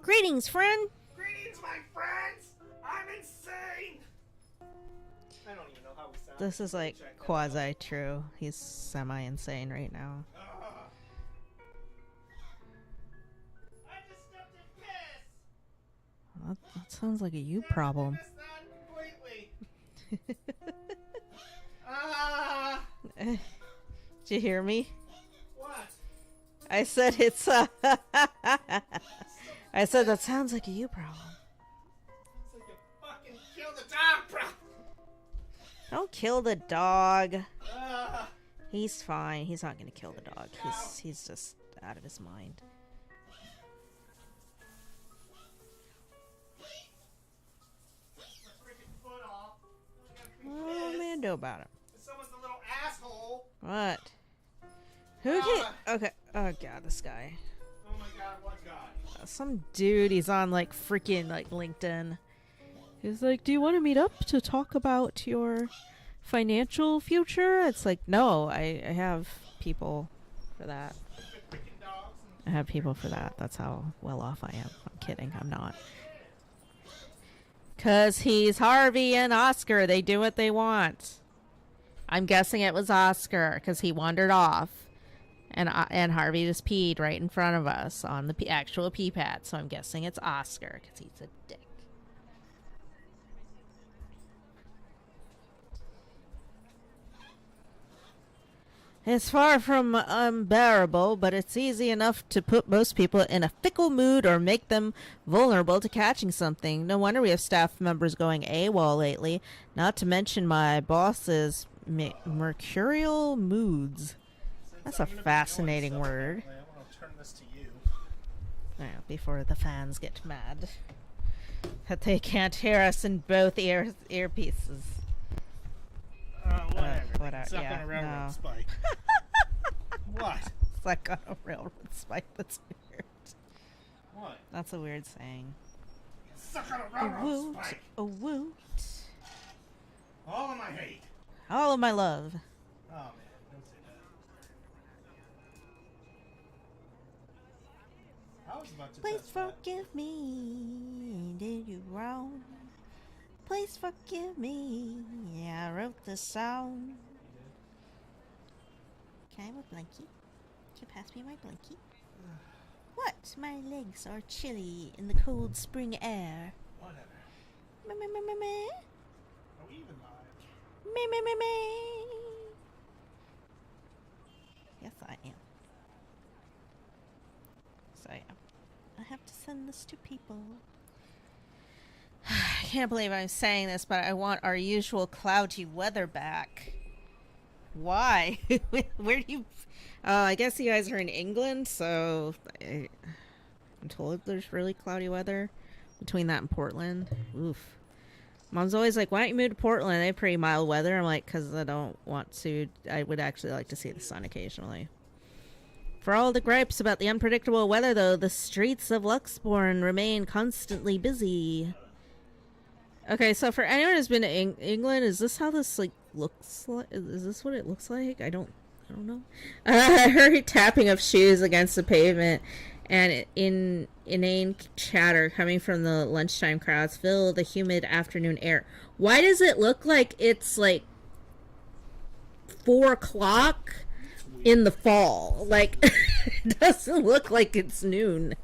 Greetings, friend. Greetings, my friends! I'm insane! I don't even know how we sound. This is like quasi-true. He's semi-insane right now. I just stepped in piss! That sounds like a you problem. I missed that completely. Did you hear me? What? I said it's I said that sounds like a you problem. It's like you fucking killed the dog, bro! Don't kill the dog. He's fine. He's not gonna kill the dog. He's just out of his mind. What do a man do about it? Someone's a little asshole. What? Who can? Okay. Oh god, this guy. Oh my god, what guy? Some dude. He's on like freaking like LinkedIn. He's like, "Do you want to meet up to talk about your financial future?" It's like, no, I have people for that. I have people for that. That's how well off I am. I'm kidding. I'm not. Cause he's Harvey and Oscar. They do what they want. I'm guessing it was Oscar because he wandered off, and Harvey just peed right in front of us on the actual pee pad. So I'm guessing it's Oscar because he's a dick. It's far from unbearable, but it's easy enough to put most people in a fickle mood or make them vulnerable to catching something. No wonder we have staff members going AWOL lately, not to mention my boss's mercurial moods. That's a fascinating word. I want to turn this to you. Yeah, before the fans get mad that they can't hear us in both earpieces. Whatever. It's up on a railroad spike. What? It's like on a railroad spike. That's weird. What? That's a weird saying. Suck on a railroad spike. A woot. All of my hate. All of my love. Oh man, don't say that. I was about to Please test that. forgive me. Did you wrong? Please forgive me. Yeah, I wrote the song. Can I have a blankie? Can you pass me my blankie? What? My legs are chilly in the cold spring air. Whatever. Me me me me me. Are we even live? Me me me me. Yes, I am. Yes, I am. I have to send this to people. I can't believe I'm saying this, but I want our usual cloudy weather back. Why? Where do you... I guess you guys are in England, so I'm told there's really cloudy weather between that and Portland. Oof. Mom's always like, why don't you move to Portland? They have pretty mild weather. I'm like, because I don't want to... I would actually like to see the sun occasionally. For all the gripes about the unpredictable weather, though, the streets of Luxbourne remain constantly busy. Okay, so for anyone who's been to England, is this how this like looks like? Is this what it looks like? I don't know. I heard tapping of shoes against the pavement, and inane chatter coming from the lunchtime crowds fill the humid afternoon air. Why does it look like it's like 4 o'clock in the fall? Like, it doesn't look like it's noon.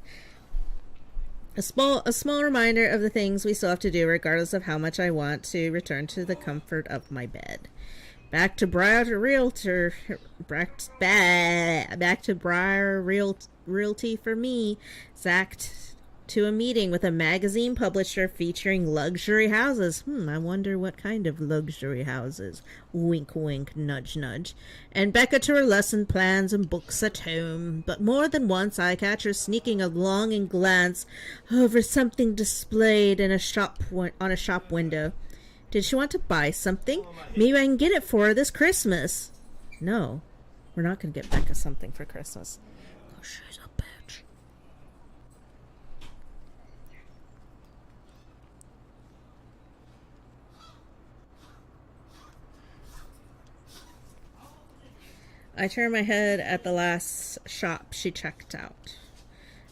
A small reminder of the things we still have to do, regardless of how much I want to return to the comfort of my bed. Back to Briar Realty for me. Zach to a meeting with a magazine publisher featuring luxury houses. I wonder what kind of luxury houses. Wink, wink, nudge, nudge. And Becca to her lesson plans and books at home. But more than once I catch her sneaking a longing glance over something displayed in on a shop window. Did she want to buy something? Maybe I can get it for her this Christmas. No, we're not going to get Becca something for Christmas. Oh, she's a bitch. I turned my head at the last shop she checked out.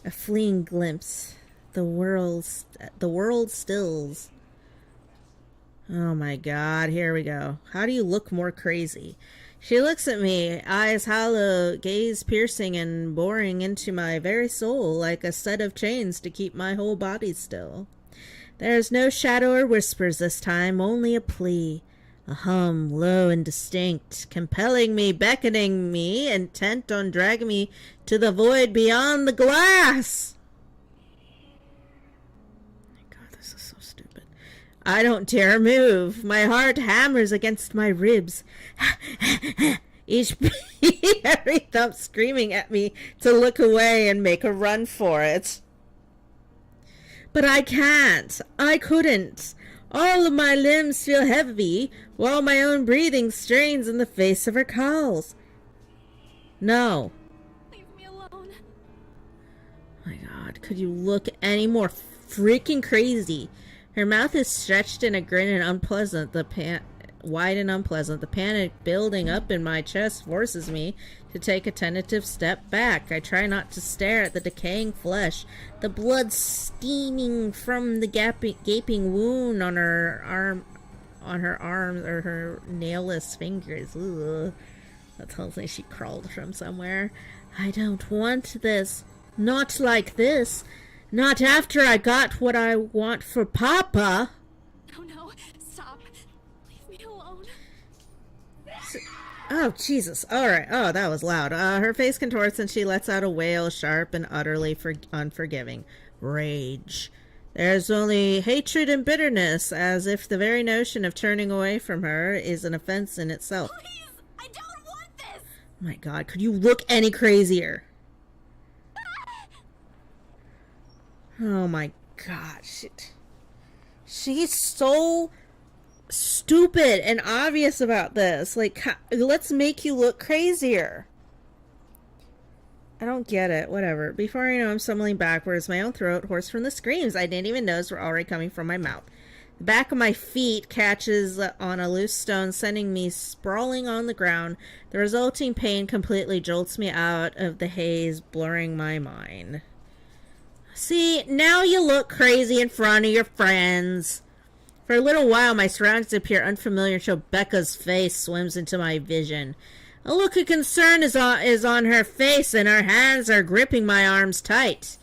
A fleeting glimpse the world stills. Oh my god, here we go. How do you look more crazy? She looks at me, eyes hollow, gaze piercing and boring into my very soul like a set of chains to keep my whole body still. There's no shadow or whispers this time, only a plea. A hum, low and distinct, compelling me, beckoning me, intent on dragging me to the void beyond the glass. God, this is so stupid. I don't dare move. My heart hammers against my ribs. Each every thump screaming at me to look away and make a run for it. But I can't. I couldn't. All of my limbs feel heavy, while my own breathing strains in the face of her calls. No. Leave me alone. My god, could you look any more freaking crazy? Her mouth is stretched in a grin and unpleasant, wide and unpleasant. The panic building up in my chest forces me to take a tentative step back. I try not to stare at the decaying flesh, the blood steaming from the gaping wound on her arms or her nailless fingers. Ugh. That tells me she crawled from somewhere. I don't want this. Not like this. Not after I got what I want for Papa. Oh no, stop. Leave me alone. Oh, Jesus. Alright. Oh, that was loud. Her face contorts and she lets out a wail, sharp and utterly unforgiving. Rage. There's only hatred and bitterness, as if the very notion of turning away from her is an offense in itself. Please, I don't want this. Oh my god, could you look any crazier? Oh my god, shit. She's so stupid and obvious about this. Like, let's make you look crazier. I don't get it. Whatever. Before I know, I'm stumbling backwards, my own throat hoarse from the screams I didn't even notice were already coming from my mouth. The back of my feet catches on a loose stone, sending me sprawling on the ground. The resulting pain completely jolts me out of the haze, blurring my mind. See, now you look crazy in front of your friends. For a little while, my surroundings appear unfamiliar until Becca's face swims into my vision. A look of concern is on her face, and her hands are gripping my arms tight.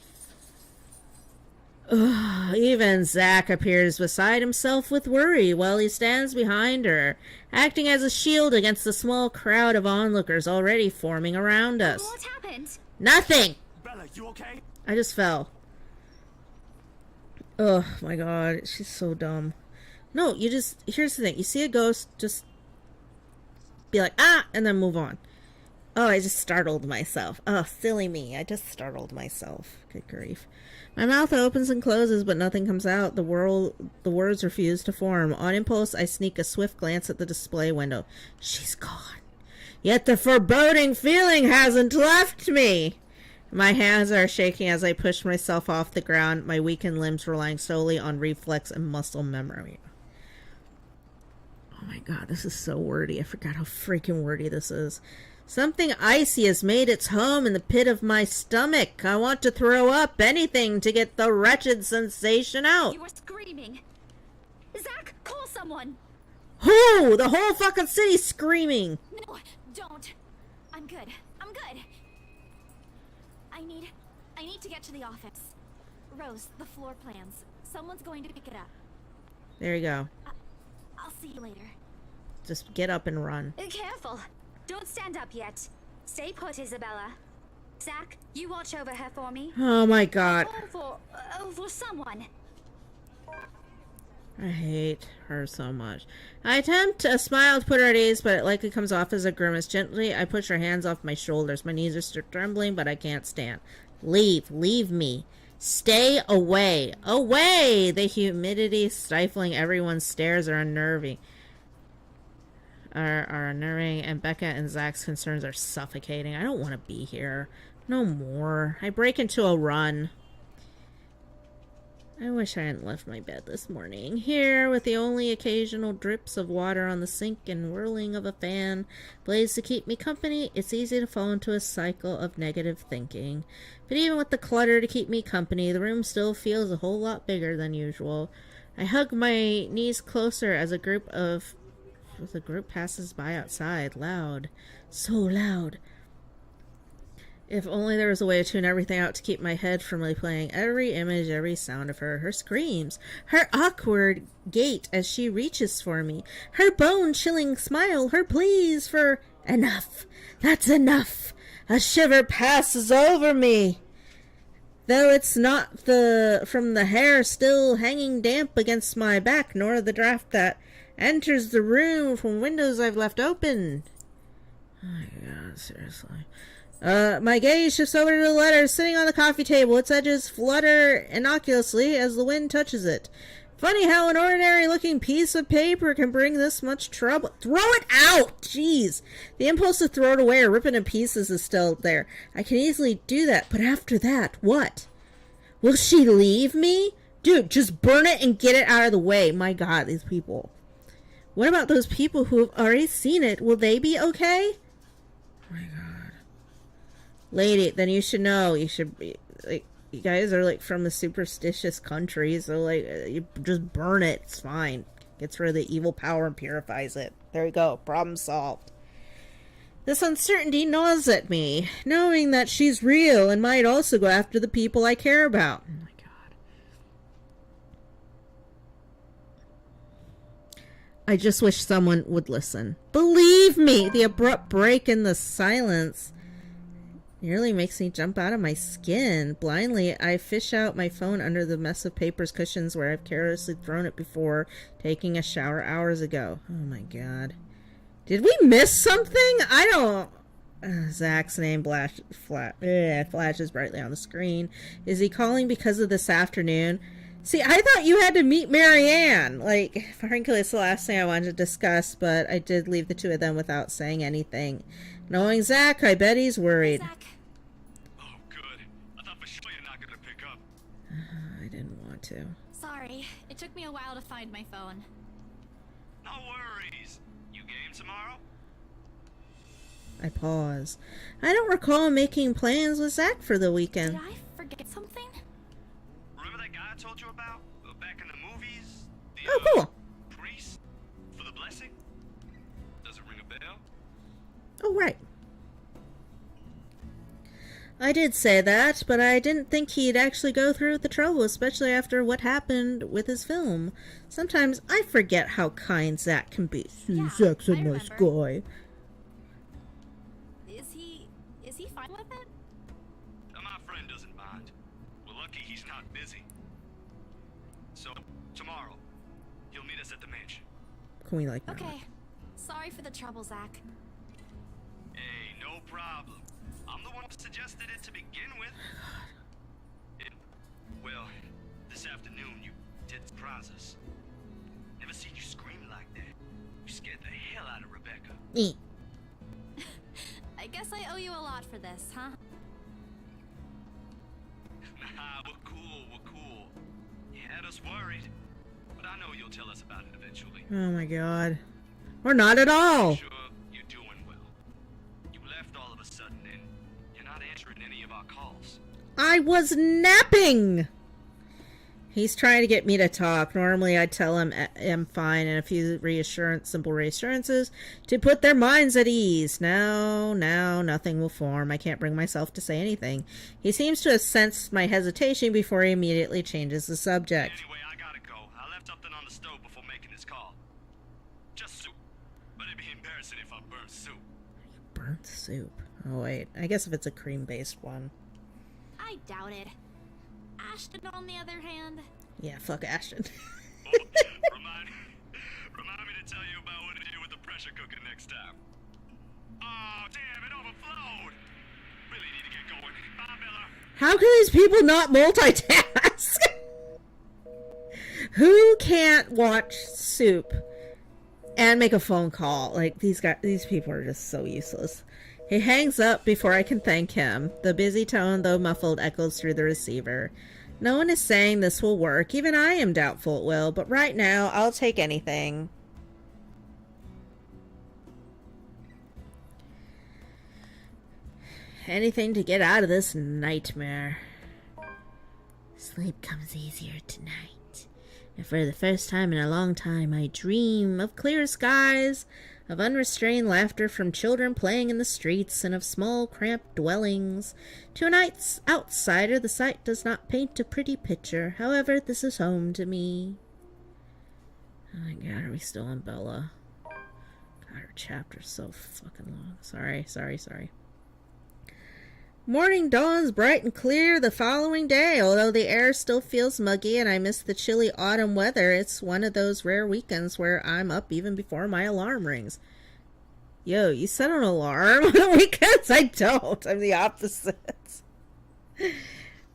Ugh, even Zach appears beside himself with worry while he stands behind her, acting as a shield against the small crowd of onlookers already forming around us. What happened? Nothing! Bella, you okay? I just fell. Oh my god, she's so dumb. No, here's the thing. You see a ghost, just be like, ah, and then move on. Oh, I just startled myself. Oh, silly me. I just startled myself. Good grief. My mouth opens and closes, but nothing comes out. The words refuse to form. On impulse, I sneak a swift glance at the display window. She's gone. Yet the foreboding feeling hasn't left me. My hands are shaking as I push myself off the ground, my weakened limbs relying solely on reflex and muscle memory. Oh my god, this is so wordy. I forgot how freaking wordy this is. Something icy has made its home in the pit of my stomach. I want to throw up anything to get the wretched sensation out. You were screaming. Zach, call someone. Who? The whole fucking city's screaming. No, don't. I'm good. I'm good. I need to get to the office. Rose, the floor plans. Someone's going to pick it up. There you go. I'll see you later. Just get up and run. Careful. Don't stand up yet. Stay put, Isabella. Zach, you watch over her for me. Oh my god. Call for someone. I hate her so much. I attempt a smile to put her at ease, but it likely comes off as a grimace. Gently, I push her hands off my shoulders. My knees are still trembling, but I can't stand. Leave me. Stay away. Away! The humidity stifling everyone's stares are unnerving. Are unnerving, and Becca and Zach's concerns are suffocating. I don't want to be here. No more. I break into a run. I wish I hadn't left my bed this morning. Here, with the only occasional drips of water on the sink and whirling of a fan blades to keep me company, it's easy to fall into a cycle of negative thinking. But even with the clutter to keep me company, the room still feels a whole lot bigger than usual. I hug my knees closer as the group passes by outside, loud. So loud. If only there was a way to tune everything out to keep my head from replaying every image, every sound of her. Her screams, her awkward gait as she reaches for me, her bone-chilling smile, her pleas for enough. That's enough. A shiver passes over me. Though it's not from the hair still hanging damp against my back, nor the draft that enters the room from windows I've left open. Oh my god, seriously. My gaze shifts over to the letter sitting on the coffee table. Its edges flutter innocuously as the wind touches it. Funny how an ordinary-looking piece of paper can bring this much trouble. Throw it out! Jeez. The impulse to throw it away or rip it in pieces is still there. I can easily do that, but after that, what? Will she leave me? Dude, just burn it and get it out of the way. My god, these people. What about those people who have already seen it? Will they be okay? Oh my god. Lady, then you should know. You should be, like, you guys are, like, from a superstitious country, so, like, you just burn it. It's fine. Gets rid of the evil power and purifies it. There you go. Problem solved. This uncertainty gnaws at me, knowing that she's real and might also go after the people I care about. Oh my god. I just wish someone would listen. Believe me, the abrupt break in the silence nearly makes me jump out of my skin. Blindly, I fish out my phone under the mess of papers cushions where I've carelessly thrown it before taking a shower hours ago. Oh my god. Did we miss something? I don't... Zach's name flashes brightly on the screen. Is he calling because of this afternoon? See, I thought you had to meet Marianne. Like, frankly, it's the last thing I wanted to discuss, but I did leave the two of them without saying anything. Knowing Zach, I bet he's worried. Zach. Oh, good. I thought for sure you're not gonna pick up. I didn't want to. Sorry, it took me a while to find my phone. No worries. You game tomorrow? I pause. I don't recall making plans with Zach for the weekend. Did I forget something? Remember that guy I told you about? Back in the movies? The, Oh, cool. priest? For the blessing? Does it ring a bell? Oh, right. I did say that, but I didn't think he'd actually go through with the trouble, especially after what happened with his film. Sometimes I forget how kind Zach can be. Yeah, Zach's a I nice remember. guy. Is he fine with it? My friend doesn't mind. We're lucky he's not busy. So, tomorrow, he'll meet us at the mansion. Can we, like, Okay. Sorry for the trouble, Zach. Hey, no problem. I'm the one who suggested it to begin with. Well, this afternoon you did surprise us. Never seen you scream like that. You scared the hell out of Rebecca. Eat. I guess I owe you a lot for this, huh? Nah, we're cool. You had us worried. But I know you'll tell us about it eventually. Oh my god. Or not at all. Sure, you're doing well. You left all of a sudden and you're not answering any of our calls. I was napping! He's trying to get me to talk. Normally I'd tell him I'm fine and a few simple reassurances to put their minds at ease. Now, nothing will form. I can't bring myself to say anything. He seems to have sensed my hesitation before he immediately changes the subject. Anyway, I gotta go. I left something on the stove before making this call. Just soup. But it'd be embarrassing if I burnt soup. Burnt soup. Oh wait, I guess if it's a cream-based one. I doubt it. Ashton, on the other hand. Yeah, fuck Ashton. Oh, remind me to tell you about what to do with the pressure cooker next time. Oh, damn, it overflowed. Really need to get going. Bye, Bella. How can these people not multitask? Who can't watch soup and make a phone call? Like, these people are just so useless. He hangs up before I can thank him. The busy tone, though muffled, echoes through the receiver. No one is saying this will work. Even I am doubtful it will, but right now, I'll take anything. Anything to get out of this nightmare. Sleep comes easier tonight. And for the first time in a long time, I dream of clear skies, of unrestrained laughter from children playing in the streets, and of small, cramped dwellings. To an outsider, the sight does not paint a pretty picture. However, this is home to me. Oh my god, are we still on Bella? God, her chapter's so fucking long. Sorry. Morning dawns bright and clear the following day. Although the air still feels muggy and I miss the chilly autumn weather, it's one of those rare weekends where I'm up even before my alarm rings. Yo, you set an alarm on the weekends? I don't. I'm the opposite.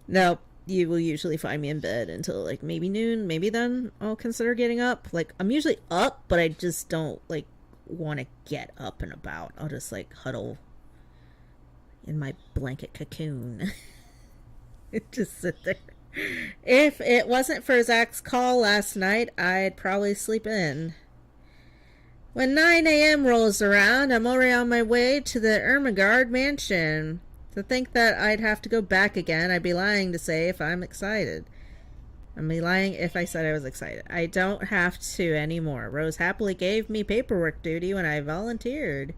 No, you will usually find me in bed until like maybe noon. Maybe then I'll consider getting up. Like, I'm usually up, but I just don't like want to get up and about. I'll just like huddle in my blanket cocoon. Just sit there. If it wasn't for Zach's call last night, I'd probably sleep in. When 9 a.m. rolls around, I'm already on my way to the Ermengarde mansion. To think that I'd have to go back again, I'd be lying to say if I'm excited. I'd be lying if I said I was excited. I don't have to anymore. Rose happily gave me paperwork duty when I volunteered.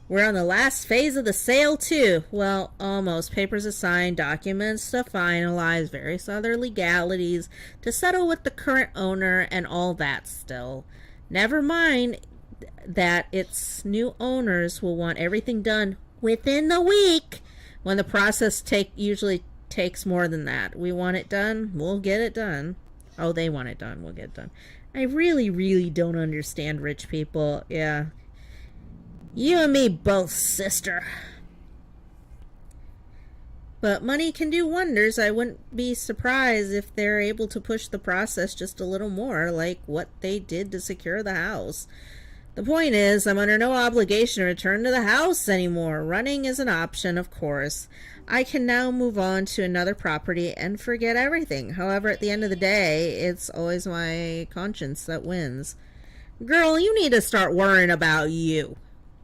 We're on the last phase of the sale, too. Well, almost. Papers assigned, documents to finalize, various other legalities to settle with the current owner, and all that still. Never mind that its new owners will want everything done within the week, when the process usually takes more than that. We want it done, we'll get it done. Oh, they want it done, we'll get it done. I really don't understand rich people. Yeah. You and me both, sister. But money can do wonders. I wouldn't be surprised if they're able to push the process just a little more, like what they did to secure the house. The point is, I'm under no obligation to return to the house anymore. Running is an option, of course. I can now move on to another property and forget everything. However, at the end of the day, it's always my conscience that wins. Girl, you need to start worrying about you.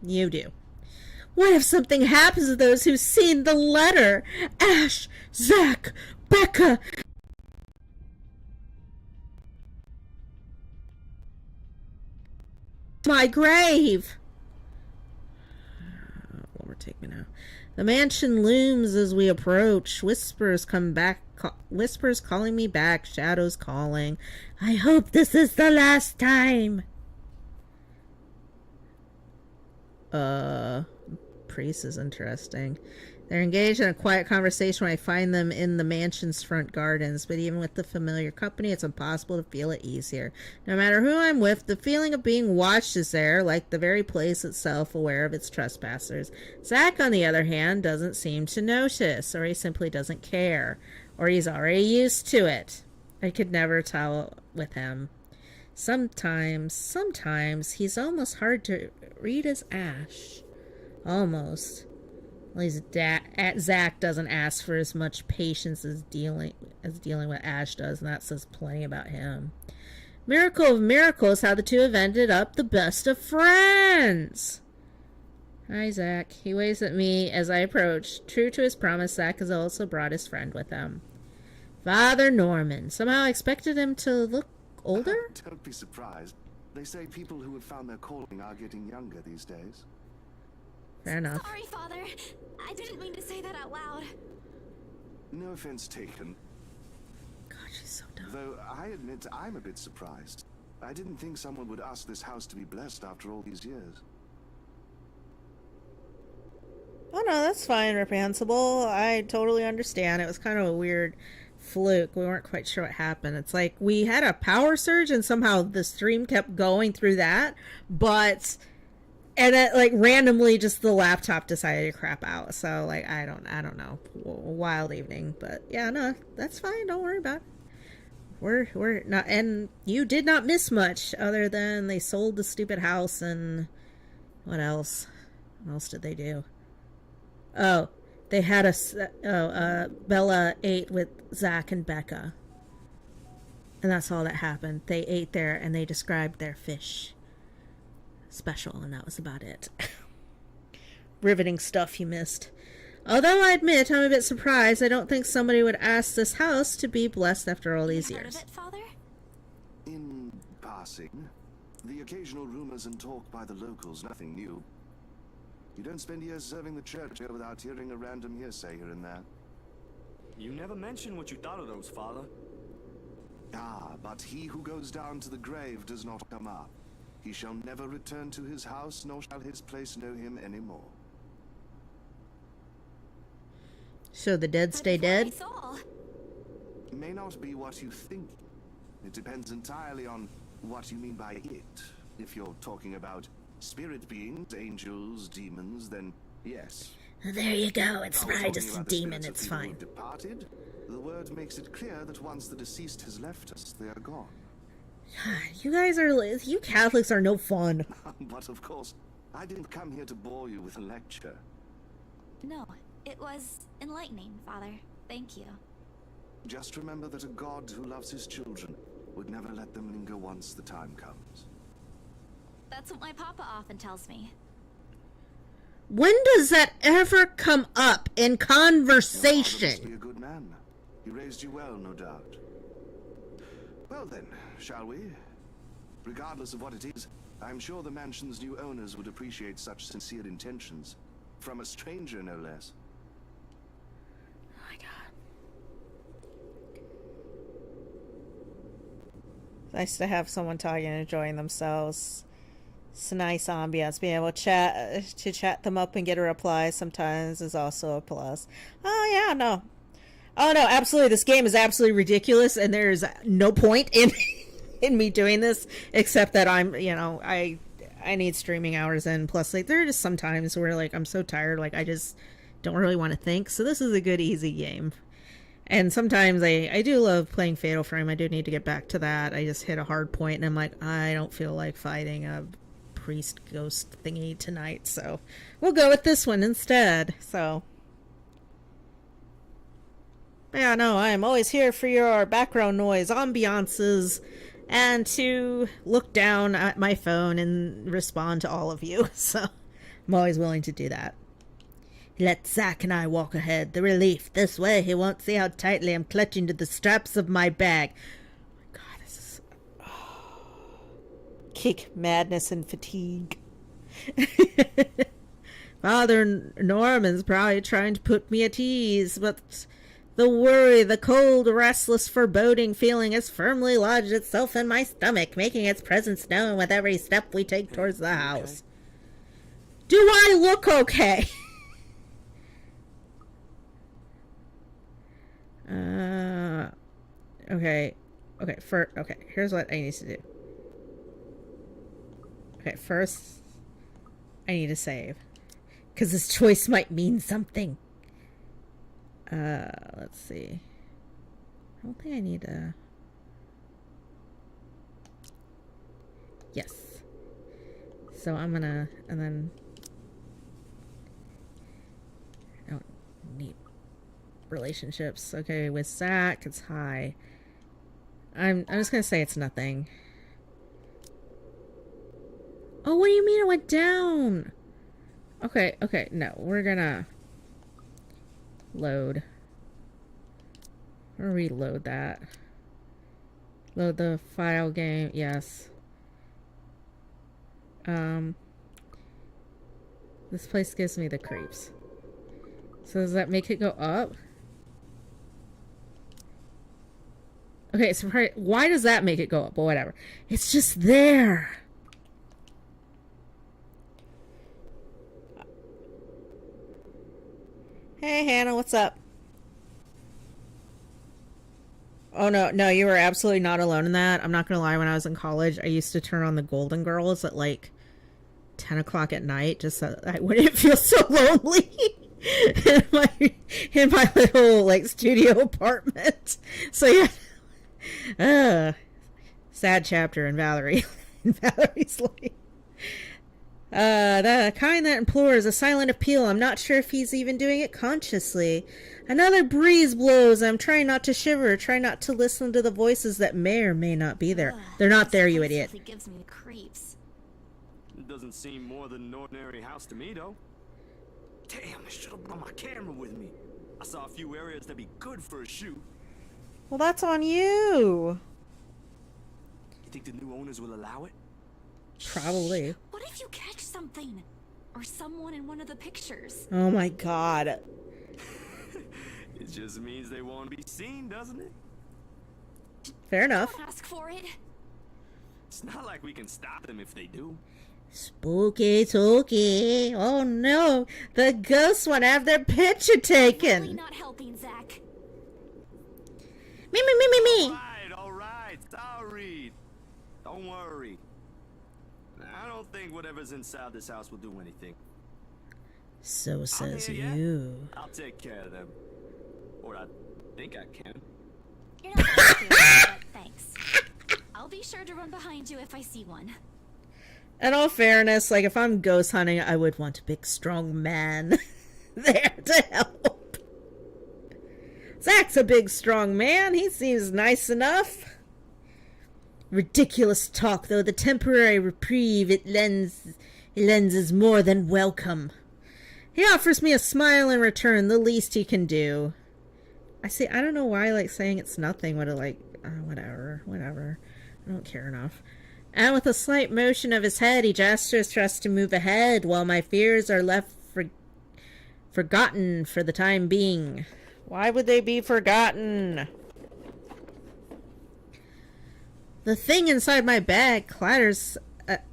You do. What if something happens to those who've seen the letter? Ash, Zach, Becca. My grave. Overtake me now. The mansion looms as we approach. Whispers come back. Whispers calling me back. Shadows calling. I hope this is the last time. Priest is interesting. They're engaged in a quiet conversation when I find them in the mansion's front gardens, but even with the familiar company, it's impossible to feel it easier. No matter who I'm with, the feeling of being watched is there, like the very place itself, aware of its trespassers. Zach, on the other hand, doesn't seem to notice, or he simply doesn't care, or he's already used to it. I could never tell with him. Sometimes he's almost hard to read as Ash. Almost. At least Zach doesn't ask for as much patience as dealing with Ash does, and that says plenty about him. Miracle of miracles, how the two have ended up the best of friends. Hi, Zach. He waves at me as I approach. True to his promise, Zach has also brought his friend with him. Father Norman. Somehow I expected him to look older? Don't be surprised. They say people who have found their calling are getting younger these days. Fair enough. Sorry, Father. I didn't mean to say that out loud. No offense taken. God, she's so dumb. Though I admit I'm a bit surprised. I didn't think someone would ask this house to be blessed after all these years. Oh no, that's fine, reprehensible. I totally understand. It was kind of a weird fluke. We weren't quite sure what happened. It's like we had a power surge and somehow the stream kept going through that, and then like randomly just the laptop decided to crap out. So like I don't know. Wild evening, but yeah, no, that's fine. Don't worry about it. We're not, and you did not miss much other than they sold the stupid house and what else? What else did they do? Oh, they had Bella ate with Zach and Becca. And that's all that happened. They ate there and they described their fish special, and that was about it. Riveting stuff you missed. Although I admit I'm a bit surprised. I don't think somebody would ask this house to be blessed after all these Heard years. of it, Father? In passing, the occasional rumors and talk by the locals, nothing new. You don't spend years serving the church here without hearing a random hearsay here and there. You never mentioned what you thought of those, Father. Ah, but he who goes down to the grave does not come up. He shall never return to his house, nor shall his place know him any more. So the dead stay dead? Soul. May not be what you think. It depends entirely on what you mean by it. If you're talking about spirit beings, angels, demons, then yes. There you go. It's If we're probably talking just a about the demon. spirits of It's people fine. who've departed, the word makes it clear that once the deceased has left us, they are gone. You guys are... You Catholics are no fun. But of course, I didn't come here to bore you with a lecture. No, it was enlightening, Father. Thank you. Just remember that a God who loves his children would never let them linger once the time comes. That's what my papa often tells me. When does that ever come up in Your father must be conversation? a good man. He raised you well, no doubt. Well then, shall we? Regardless of what it is, I'm sure the mansion's new owners would appreciate such sincere intentions. From a stranger, no less. Oh my god. Nice to have someone talking and enjoying themselves. It's a nice ambiance. Being able to chat them up and get a reply sometimes is also a plus. Oh yeah, no. Oh no, absolutely. This game is absolutely ridiculous, and there's no point in in me doing this except that I'm, I need streaming hours, and plus like there are just some times where like I'm so tired, like I just don't really want to think. So this is a good easy game. And sometimes I do love playing Fatal Frame. I do need to get back to that. I just hit a hard point and I'm like, I don't feel like fighting a priest ghost thingy tonight, so we'll go with this one instead. So yeah, no, I'm always here for your background noise, ambiances, and to look down at my phone and respond to all of you. So I'm always willing to do that. Let Zach and I walk ahead. The relief. This way he won't see how tightly I'm clutching to the straps of my bag. Oh my god, this is... Kick, madness, and fatigue. Father Norman's probably trying to put me at ease, but the worry, the cold, restless, foreboding feeling has firmly lodged itself in my stomach, making its presence known with every step we take towards the house. Do I look okay? Okay, here's what I need to do. Okay, first, I need to save. Because this choice might mean something. Let's see. I don't think I need to... Yes. So I'm gonna... And then... I don't need relationships. Okay, with Zach, it's high. I'm just gonna say it's nothing. Oh, what do you mean it went down? Okay, no, we're gonna load. Or reload that. Load the file game, yes. This place gives me the creeps. So does that make it go up? Okay, so why does that make it go up? Well, whatever. It's just there. Hey, Hannah, what's up? Oh, no, you were absolutely not alone in that. I'm not gonna lie, when I was in college, I used to turn on the Golden Girls at, like, 10 o'clock at night, just so I wouldn't feel so lonely in my little, like, studio apartment. So, yeah. Sad chapter in Valerie. In Valerie's life. The kind that implores a silent appeal. I'm not sure if he's even doing it consciously. Another breeze blows. I'm trying not to shiver, trying not to listen to the voices that may or may not be there. They're not there, you idiot. It gives me the creeps. It doesn't seem more than an ordinary house to me, though. Damn, I should have brought my camera with me. I saw a few areas that'd be good for a shoot. Well, that's on you. You think the new owners will allow it? Probably. What if you catch something? Or someone in one of the pictures? Oh my god. It just means they won't be seen, doesn't it? Fair enough. Don't ask for it. It's not like we can stop them if they do. Spooky tooky. Oh no. The ghosts want to have their picture taken. Really not helping, Zach. Me. All right. Sorry. Don't worry. I don't think whatever's inside this house will do anything. So says hear ya. you. I'll take care of them. Or I think I can. You're not supposed to, but thanks. I'll be sure to run behind you if I see one. In all fairness, like if I'm ghost hunting, I would want a big strong man there to help. Zach's a big strong man. He seems nice enough. Ridiculous talk, though. The temporary reprieve it lends is more than welcome. He offers me a smile in return, the least he can do. I don't know why I like saying it's nothing, whatever. I don't care enough. And with a slight motion of his head, he gestures for us to move ahead, while my fears are left forgotten for the time being. Why would they be forgotten? The thing inside my bag clatters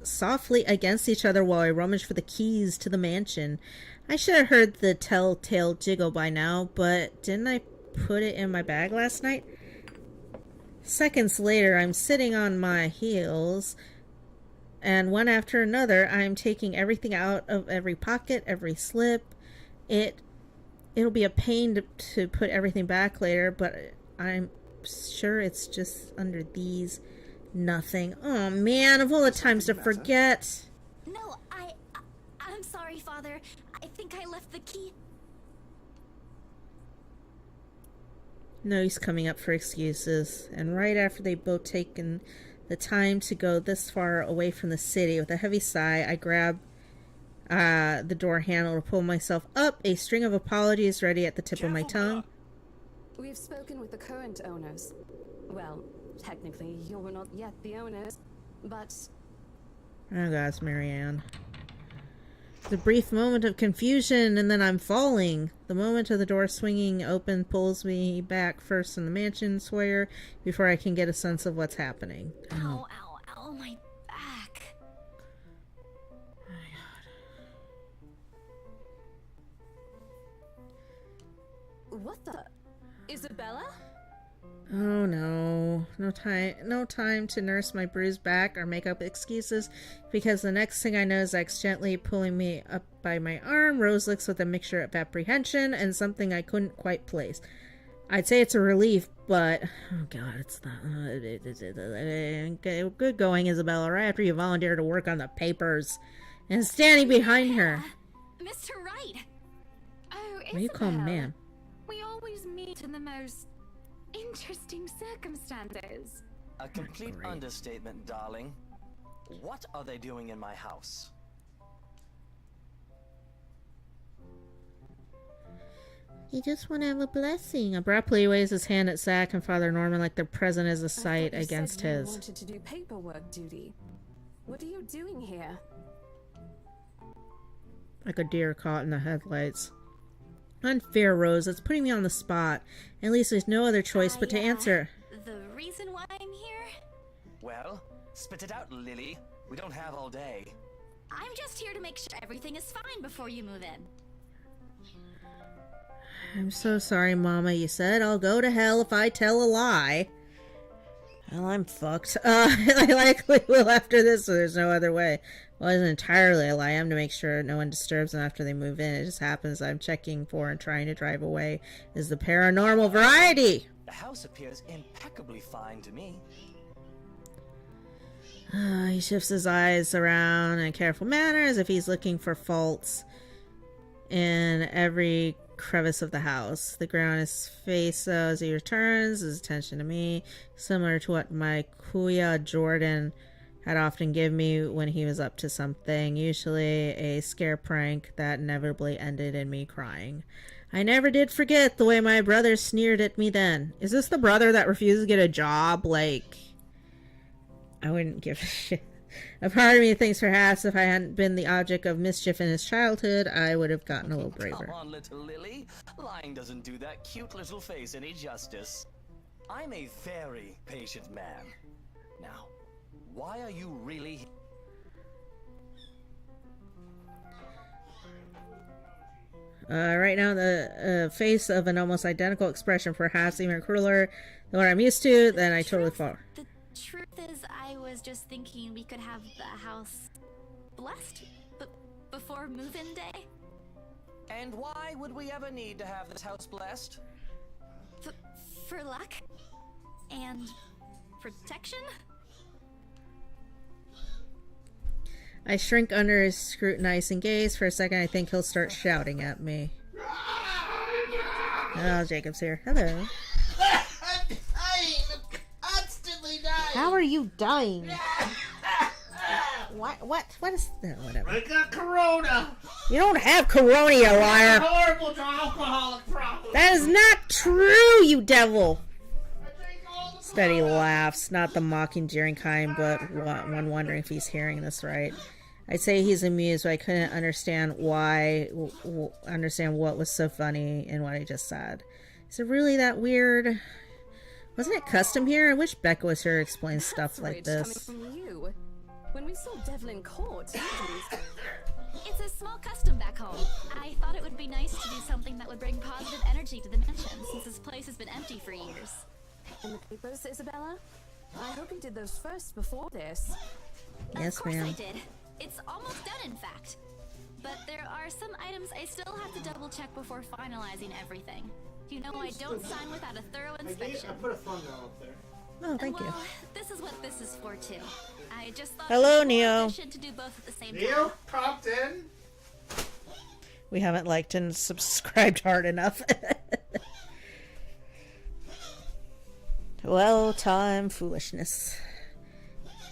softly against each other while I rummage for the keys to the mansion. I should have heard the telltale jiggle by now, but didn't I put it in my bag last night? Seconds later, I'm sitting on my heels, and one after another, I'm taking everything out of every pocket, every slip. It'll be a pain to put everything back later, but I'm sure it's just under these. Nothing. Oh man, of all the times to forget. No, I'm sorry, Father. I think I left the key. No, he's coming up for excuses. And right after they both taken the time to go this far away from the city, with a heavy sigh, I grab the door handle to pull myself up, a string of apologies ready at the tip of my tongue. We've spoken with the current owners. Well, technically, you're not yet the owners, but... Oh God, it's Marianne. The brief moment of confusion, and then I'm falling. The moment of the door swinging open pulls me back first in the mansion foyer before I can get a sense of what's happening. Ow, my back. Oh my God. What the... Isabella? Oh no. No time to nurse my bruised back or make up excuses, because the next thing I know, Zach's gently pulling me up by my arm. Rose looks with a mixture of apprehension and something I couldn't quite place. I'd say it's a relief, but oh God, it's not. Good going, Isabella. Right after you volunteered to work on the papers, and standing behind her. Mr. Wright. Oh, What do you call him, ma'am? We always meet in the most interesting circumstances. A complete understatement, darling. What are they doing in my house? He just want to have a blessing. Abruptly waves his hand at Zach and Father Norman like they're present as a sight against You his. wanted to do paperwork duty. What are you doing here? Like a deer caught in the headlights. Unfair, Rose. It's putting me on the spot. At least there's no other choice but to answer. The reason why I'm here? Well, spit it out, Lily. We don't have all day. I'm just here to make sure everything is fine before you move in. I'm so sorry, Mama. You said I'll go to hell if I tell a lie. Well, I'm fucked. I likely will after this, so there's no other way. Well, it isn't entirely a lie. I'm to make sure no one disturbs them after they move in. It just happens I'm checking for and trying to drive away is the paranormal variety. The house appears impeccably fine to me. He shifts his eyes around in a careful manner as if he's looking for faults in every crevice of the house. The ground in his face, though, as he returns his attention to me, similar to what my Kuya Jordan had often given me when he was up to something, usually a scare prank that inevitably ended in me crying. I never did forget the way my brother sneered at me then. Is this the brother that refused to get a job? Like, I wouldn't give a shit. A part of me thinks perhaps if I hadn't been the object of mischief in his childhood, I would have gotten a little braver. Come on, little Lily. Lying doesn't do that cute little face any justice. I'm a very patient man. Now, why are you really... Right now, the face of an almost identical expression, perhaps even crueler than what I'm used to, then I totally fall. The truth is, I was just thinking we could have the house blessed before move-in day. And why would we ever need to have this house blessed? For luck and protection. I shrink under his scrutinizing gaze. For a second, I think he'll start shouting at me. Oh, Jacob's here. Hello. I'm constantly dying. How are you dying? What is that? Whatever. I got corona. You don't have corona, you liar. Horrible alcoholic problem. That is not true, you devil. I drink all the Steady laughs, not the mocking, jeering kind, but one wondering if he's hearing this right. I'd say he's amused, but I couldn't understand what was so funny in what I just said. Is it really that weird? Wasn't it custom here? I wish Becca was here to explain stuff like this. Coming from you. When we saw Devlin Court, It's a small custom back home. I thought it would be nice to do something that would bring positive energy to the mansion, since this place has been empty for years. and the papers, Isabella? I hope you did those first before this. Yes, Of course ma'am. I did. It's almost done, in fact. But there are some items I still have to double check before finalizing everything. You know I don't sign without a thorough inspection. I put a thumbnail up there. Oh, thank you. Well, this is what this is for too. I just thought Hello, it was more Neo. efficient to do both at the same Neil time. popped in. We haven't liked and subscribed hard enough. Well, time foolishness.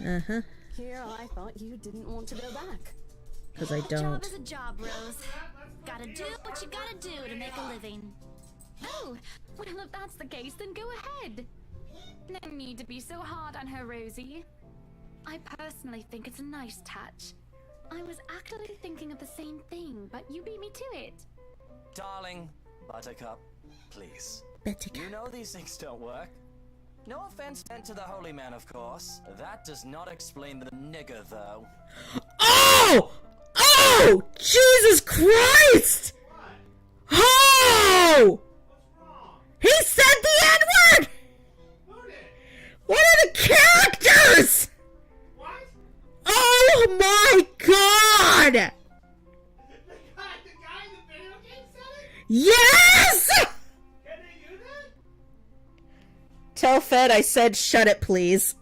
Uh-huh. Here, I thought you didn't want to go back. Because I A job don't. is a job, Rose. Gotta do what you gotta do to make a living. Oh, well, if that's the case, then go ahead. No need to be so hard on her, Rosie. I personally think it's a nice touch. I was actually thinking of the same thing, but you beat me to it. Darling, Buttercup, please. Buttercup. You know these things don't work. No offense meant to the holy man, of course. That does not explain the nigger, though. Oh! Oh! Jesus Christ! Oh! He said the N-word! What are the characters? What? Oh my God! The guy in the video game said it? Yes! Can they do that? Tell Fed I said shut it, please.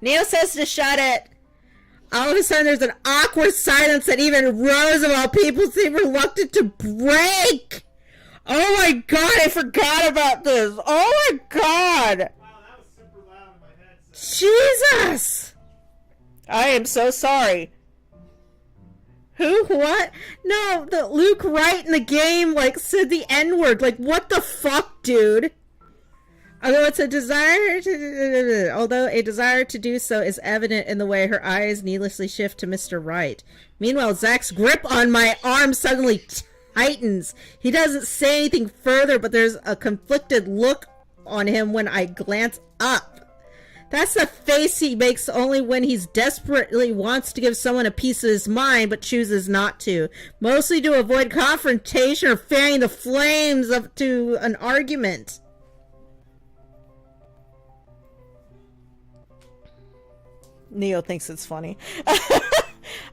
Neo says to shut it. All of a sudden there's an awkward silence that even Rose of all people seem reluctant to break. Oh my God, I forgot about this. Oh my God. Wow, that was super loud in my headset. Jesus! I am so sorry. Who? What? No, the Luke Wright in the game, like, said the N-word. Like, what the fuck, dude? Although a desire to do so is evident in the way her eyes needlessly shift to Mr. Wright. Meanwhile, Zach's grip on my arm suddenly tightens. He doesn't say anything further, but there's a conflicted look on him when I glance up. That's the face he makes only when he's desperately wants to give someone a piece of his mind, but chooses not to. Mostly to avoid confrontation or fanning the flames up to an argument. Neo thinks it's funny.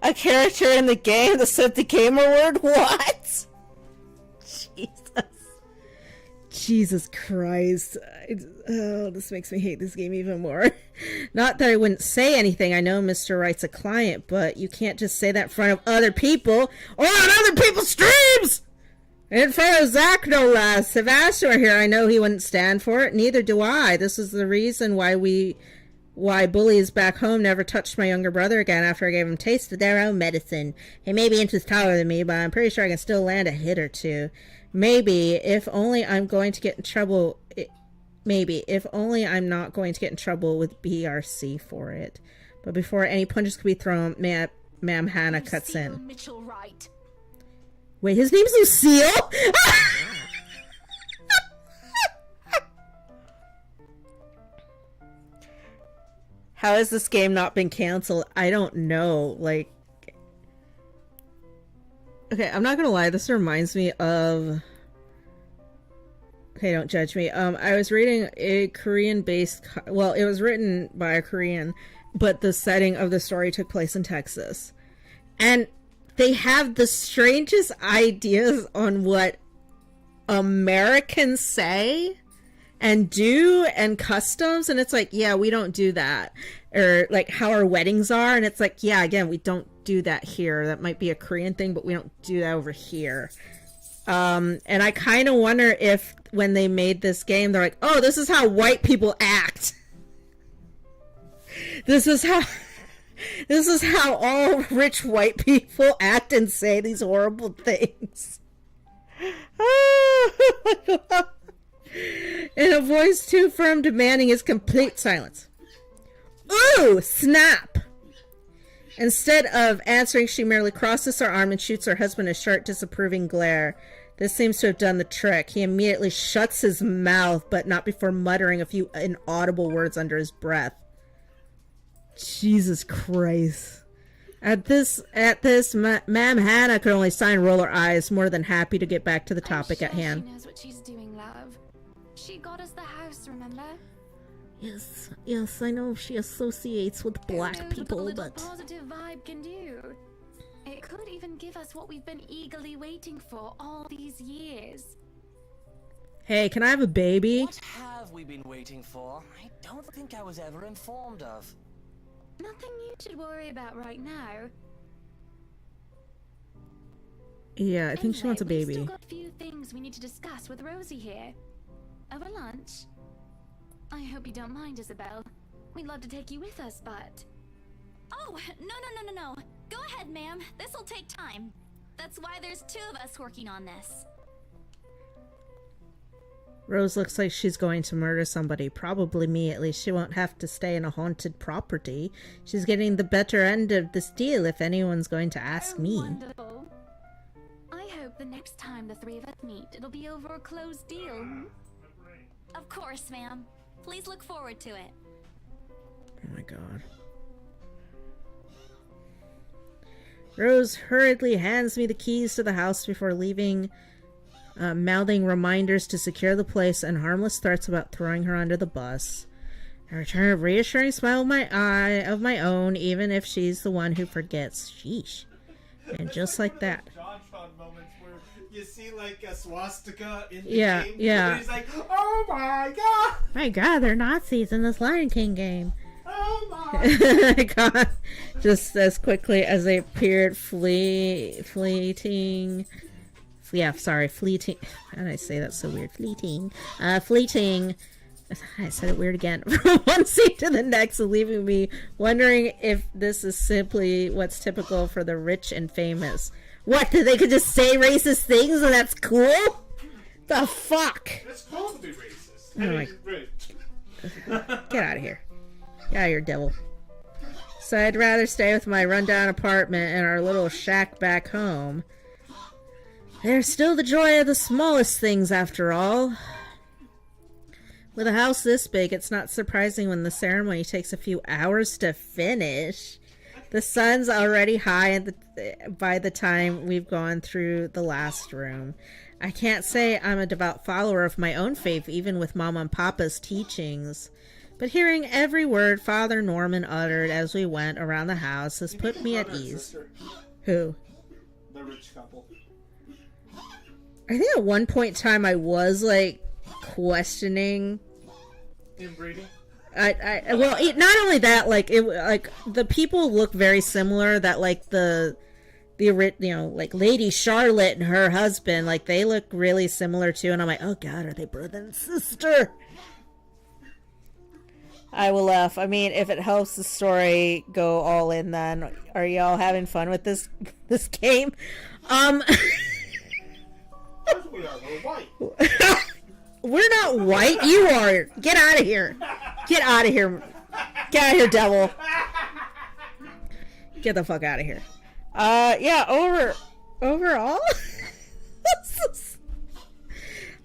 A character in the game that said the gamer word? What? Jesus. Jesus Christ. Oh, this makes me hate this game even more. Not that I wouldn't say anything. I know Mr. Wright's a client, but you can't just say that in front of other people or on other people's streams! In front of Zach, no less. If Ash were here, I know he wouldn't stand for it. Neither do I. This is the reason why bullies back home never touched my younger brother again after I gave him taste of their own medicine. He may be inches taller than me, but I'm pretty sure I can still land a hit or two. Maybe, if only I'm going to get in trouble... Maybe, if only I'm not going to get in trouble with BRC for it. But before any punches could be thrown, Ma'am Hannah cuts in. Mitchell Wright. Wait, his name's Lucille? How has this game not been canceled? I don't know. Like, okay, I'm not gonna lie. This reminds me of... Okay, don't judge me. I was reading a Korean-based... Well, it was written by a Korean, but the setting of the story took place in Texas. And they have the strangest ideas on what Americans say and do and customs, and it's like, yeah, we don't do that. Or like how our weddings are, and it's like, yeah, again, we don't do that here. That might be a Korean thing, but we don't do that over here. And I kind of wonder if when they made this game, they're like, oh, this is how white people act. This is how all rich white people act and say these horrible things. In a voice too firm, demanding his complete silence. Ooh, snap! Instead of answering, she merely crosses her arm and shoots her husband a sharp, disapproving glare. This seems to have done the trick. He immediately shuts his mouth, but not before muttering a few inaudible words under his breath. Jesus Christ. At this, Ma'am Hannah could only sigh and roll her eyes, more than happy to get back to the topic at hand. She knows what she's doing, love. She got us the house, remember? Yes, I know she associates with black Who knows people, what the little but... positive vibe can do. It could even give us what we've been eagerly waiting for all these years. Hey, can I have a baby? What have we been waiting for? I don't think I was ever informed of. Nothing you should worry about right now. Yeah, I think she wants a We've baby. still got a few things we need to discuss with Rosie here. Over lunch? I hope you don't mind, Isabel. We'd love to take you with us, but... Oh, no. Go ahead, ma'am. This'll take time. That's why there's two of us working on this. Rose looks like she's going to murder somebody. Probably me. At least she won't have to stay in a haunted property. She's getting the better end of this deal, if anyone's going to ask me. Wonderful. I hope the next time the three of us meet, it'll be over a closed deal. Of course, ma'am. Please look forward to it. Oh my god. Rose hurriedly hands me the keys to the house before leaving, mouthing reminders to secure the place and harmless threats about throwing her under the bus. I return a reassuring smile of my own, even if she's the one who forgets. Sheesh. And just like that. JonTron moments where you see like a swastika in the Yeah, game. yeah. And he's like, oh my god! My god, they're Nazis in this Lion King game. Oh my I got just as quickly as they appeared fleeting. How did I say that so weird? Fleeting. I said it weird again. From one scene to the next, leaving me wondering if this is simply what's typical for the rich and famous. What, they could just say racist things and that's cool? The fuck? It's cool to be racist. Oh my- Get out of here. Get out of here, devil. So I'd rather stay with my rundown apartment and our little shack back home. There's still the joy of the smallest things, after all. With a house this big, it's not surprising when the ceremony takes a few hours to finish. The sun's already high by the time we've gone through the last room. I can't say I'm a devout follower of my own faith, even with Mama and Papa's teachings. But hearing every word Father Norman uttered as we went around the house has put me at ease. Who? The rich couple. I think at one point in time I was, like, questioning. Inbreeding. Well, not only that, like the people look very similar. That like the like Lady Charlotte and her husband, like they look really similar too. And I'm like, oh god, are they brother and sister? I will laugh. I mean, if it helps the story go all in, then are y'all having fun with this game? We are. We're white. We're not white. You are. Get out of here. Get out of here. Get out of here, devil. Get the fuck out of here. Yeah, overall,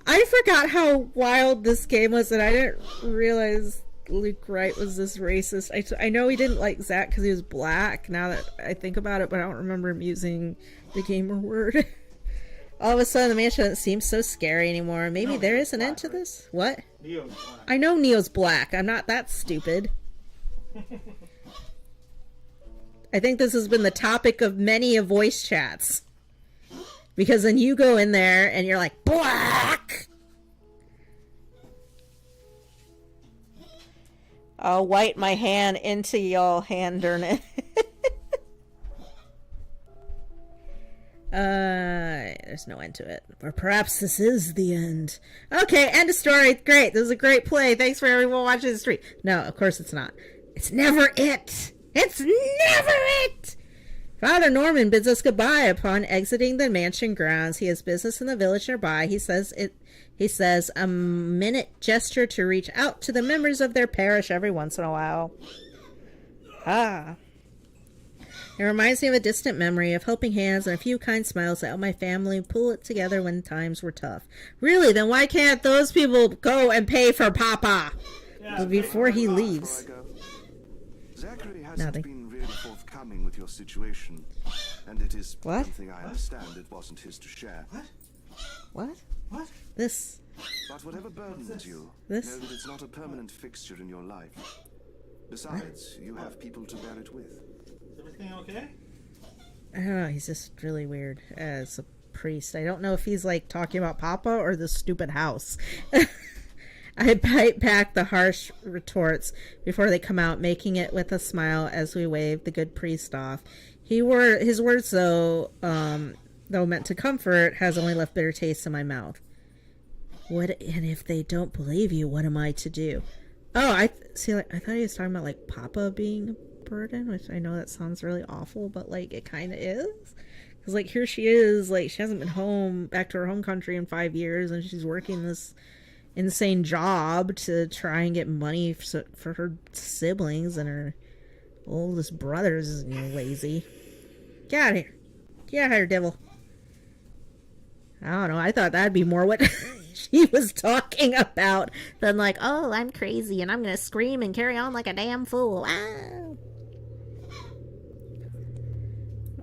I forgot how wild this game was, and I didn't realize Luke Wright was this racist. I know he didn't like Zack because he was black, now that I think about it, but I don't remember him using the gamer word. All of a sudden, the mansion doesn't seem so scary anymore. Maybe there is an end to this? What? Neo's black. I know Neo's black. I'm not that stupid. I think this has been the topic of many of voice chats. Because then you go in there and you're like, black! I'll wipe my hand into y'all hand, darn it. There's no end to it. Or perhaps this is the end. Okay, end of story. Great. This is a great play. Thanks for everyone watching the stream. No, of course it's not. It's never it. It's never it. Father Norman bids us goodbye upon exiting the mansion grounds. He has business in the village nearby. He says a minute gesture to reach out to the members of their parish every once in a while. It reminds me of a distant memory of helping hands and a few kind smiles that helped my family pull it together when times were tough. Really? Then why can't those people go and pay for Papa before he leaves? Zachary hasn't been really forthcoming with your situation, and it is something I understand it wasn't his to share. What? This. But whatever burdens you, know that it's not a permanent fixture in your life. Besides, you have people to bear it with. Is everything okay? I don't know, he's just really weird as a priest. I don't know if he's like talking about Papa or the stupid house. I bite back the harsh retorts before they come out, making it with a smile as we wave the good priest off. His words, though meant to comfort, has only left bitter taste in my mouth. And if they don't believe you, what am I to do? Oh, I thought he was talking about like Papa being a burden, which I know that sounds really awful, but like it kind of is. Because like here she is, like she hasn't been back to her home country in 5 years, and she's working this insane job to try and get money for her siblings, and her oldest brother's lazy. Get out of here. Get out of here, devil. I don't know. I thought that'd be more what she was talking about than like, oh, I'm crazy and I'm going to scream and carry on like a damn fool. Ah.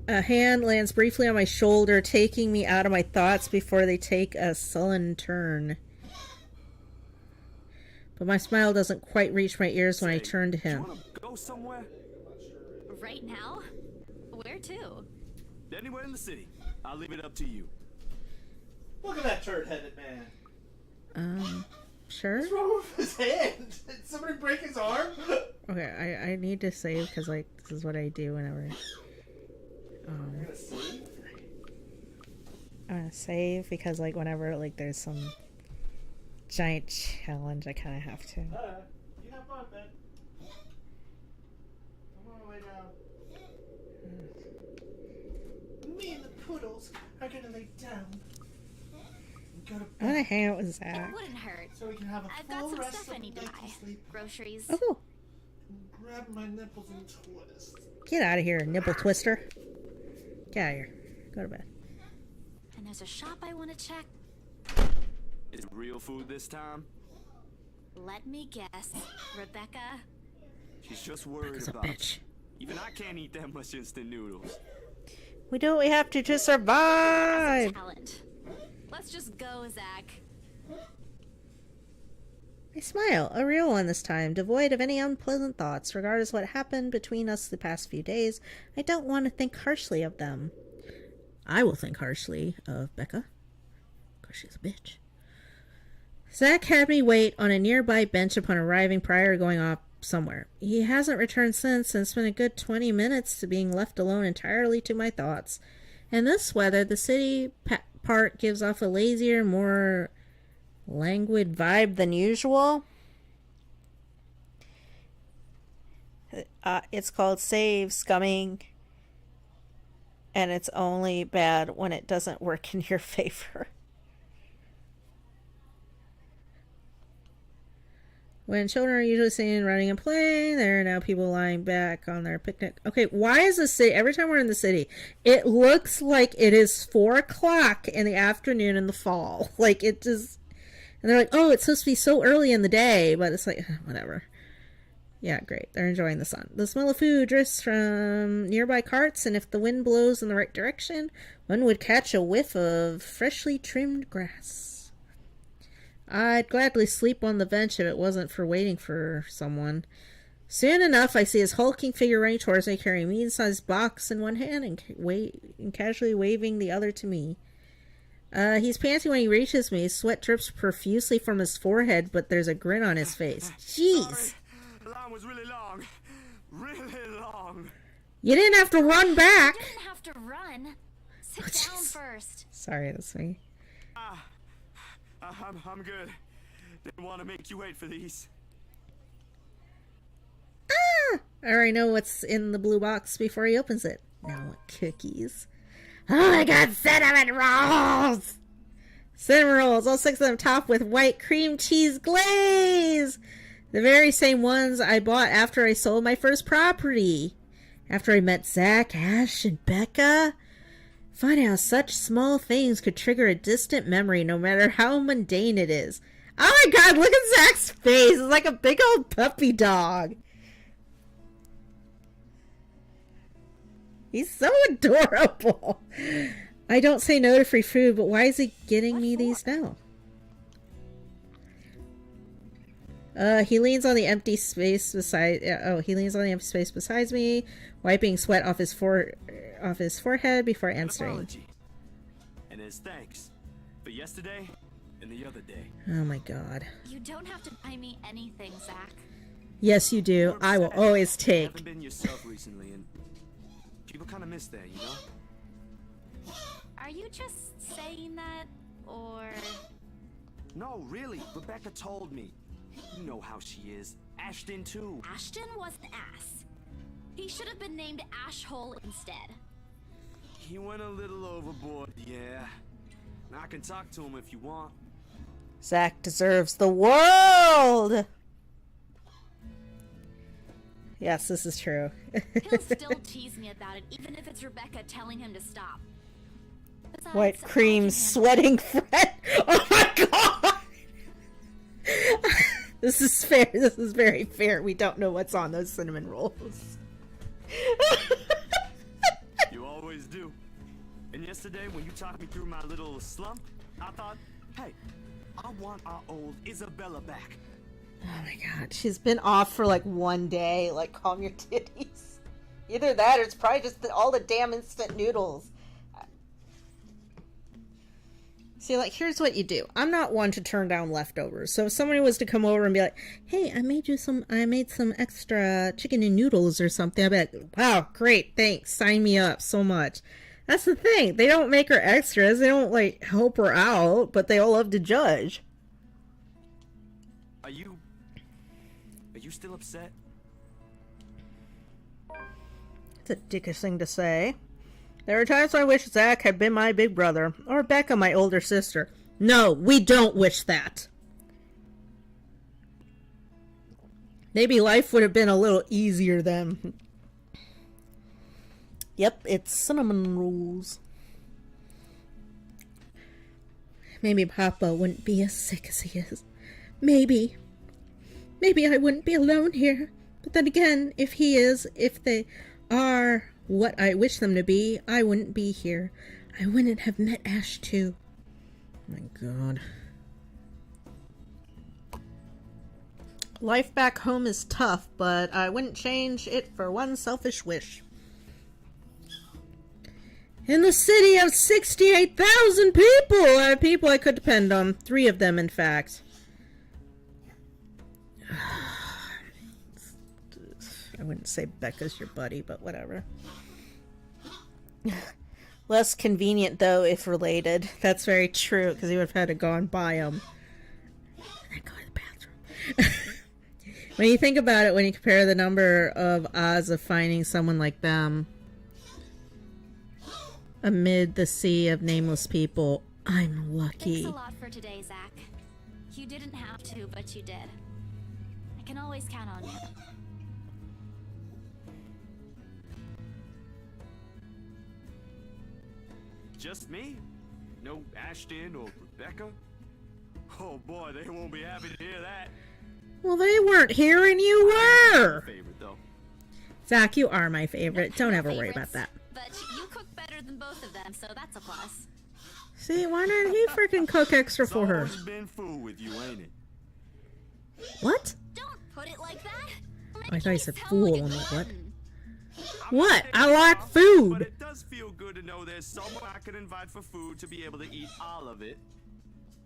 A hand lands briefly on my shoulder, taking me out of my thoughts before they take a sullen turn. But my smile doesn't quite reach my ears when I turn to him. You wanna go somewhere? Right now? Where to? Anywhere in the city. I'll leave it up to you. Look at that turd-headed man. Sure? What's wrong with his hand? Did somebody break his arm? Okay, I need to save because like this is what I do whenever. You're gonna save? I'm gonna save because like whenever like there's some giant challenge, I kind of have to. You have fun, man. I'm gonna lay down. Me and the poodles are gonna lay down. I'm gonna hang out with Zack. It wouldn't hurt. So we can have a I've got full some rest stuff of I need the to night buy. sleep. Groceries. Oh, Grab my nipples and twist. get out of here, nipple twister. Get out of here. Go to bed. And there's a shop I want to check. Is it real food this time? Let me guess. Rebecca? She's just worried Rebecca's a about bitch. you. Even I can't eat that much instant noodles. We do what we have to survive. Talent. Let's just go, Zack. I smile, a real one this time, devoid of any unpleasant thoughts. Regardless of what happened between us the past few days, I don't want to think harshly of them. I will think harshly of Becca, because she's a bitch. Zach had me wait on a nearby bench upon arriving prior to going off somewhere. He hasn't returned since, and spent a good 20 minutes to being left alone entirely to my thoughts. In this weather, the city part gives off a lazier, more languid vibe than usual. It's called save scumming, and it's only bad when it doesn't work in your favor. When children are usually seen running and playing, there are now people lying back on their picnic. Okay, why is the city, every time we're in the city, it looks like it is 4 o'clock in the afternoon in the fall. Like, it just, and they're like, oh, it's supposed to be so early in the day, but it's like, whatever. Yeah, great. They're enjoying the sun. The smell of food drifts from nearby carts, and if the wind blows in the right direction, one would catch a whiff of freshly trimmed grass. I'd gladly sleep on the bench if it wasn't for waiting for someone. Soon enough, I see his hulking figure running towards me, carrying a medium-sized box in one hand and casually waving the other to me. He's panting when he reaches me. Sweat drips profusely from his forehead, but there's a grin on his face. Jeez! The line was really long. Really long. You didn't have to run back! You didn't have to run. Sit down first. Sorry, that's me. I'm good. Didn't want to make you wait for these. I already know what's in the blue box before he opens it. Now, cookies. Oh my god, cinnamon rolls! Cinnamon rolls, all 6 of them topped with white cream cheese glaze! The very same ones I bought after I sold my first property. After I met Zach, Ash, and Becca. Funny how such small things could trigger a distant memory no matter how mundane it is. Oh my god, look at Zach's face! It's like a big old puppy dog. He's so adorable. I don't say no to free food, but why is he getting me these now? He leans on the empty space beside. He leans on the empty space beside me, wiping sweat off his forehead before answering. Apology. And as thanks for yesterday and the other day. Oh my god. You don't have to buy me anything, Zach. Yes, you do. I will always take. You haven't been yourself recently, and people kind of miss that, you know. Are you just saying that, or? No, really. Rebecca told me. You know how she is. Ashton too. Ashton was an ass. He should have been named Ashhole instead. He went a little overboard, yeah. I can talk to him if you want. Zach deserves the world! Yes, this is true. He'll still tease me about it, even if it's Rebecca telling him to stop. Besides, White cream sweating Fred. Oh my god! This is fair. This is very fair. We don't know what's on those cinnamon rolls. You always do. And yesterday, when you talked me through my little slump, I thought, hey, I want our old Isabella back. Oh my god, she's been off for like 1 day. Like, calm your titties. Either that or it's probably just all the damn instant noodles. See, like, here's what you do. I'm not one to turn down leftovers. So if somebody was to come over and be like, hey, I made some extra chicken and noodles or something, I'd be like, wow, great, thanks, sign me up so much. That's the thing. They don't make her extras. They don't, like, help her out, but they all love to judge. Are you still upset? It's a dickish thing to say. There are times I wish Zach had been my big brother, or Becca my older sister. No, we don't wish that. Maybe life would have been a little easier then. Yep, it's cinnamon rolls. Maybe Papa wouldn't be as sick as he is. Maybe. Maybe I wouldn't be alone here. But then again, if they are what I wish them to be, I wouldn't be here. I wouldn't have met Ash too. Oh my god. Life back home is tough, but I wouldn't change it for one selfish wish. In the city of 68,000 people I could depend on. 3 of them, in fact. I wouldn't say Becca's your buddy, but whatever. Less convenient, though, if related. That's very true, because he would have had to go and buy them. And then go to the bathroom. When you think about it, when you compare the number of odds of finding someone like them amid the sea of nameless people, I'm lucky. Thanks a lot for today, Zach. You didn't have to, but you did. I can always count on you. Just me? No Ashton or Rebecca? Oh boy, they won't be happy to hear that. Well, they weren't here and you were! Favorite, though. Zach, you are my favorite. Don't ever worry about that. But you cook better than both of them, so that's a plus. See, why not he freaking cook extra for her? It's always been fool with you, ain't it? What? Don't put it like that. I thought you said fool. I'm like, what? Glutton. What? I like food! But it does feel good to know there's someone I can invite for food to be able to eat all of it.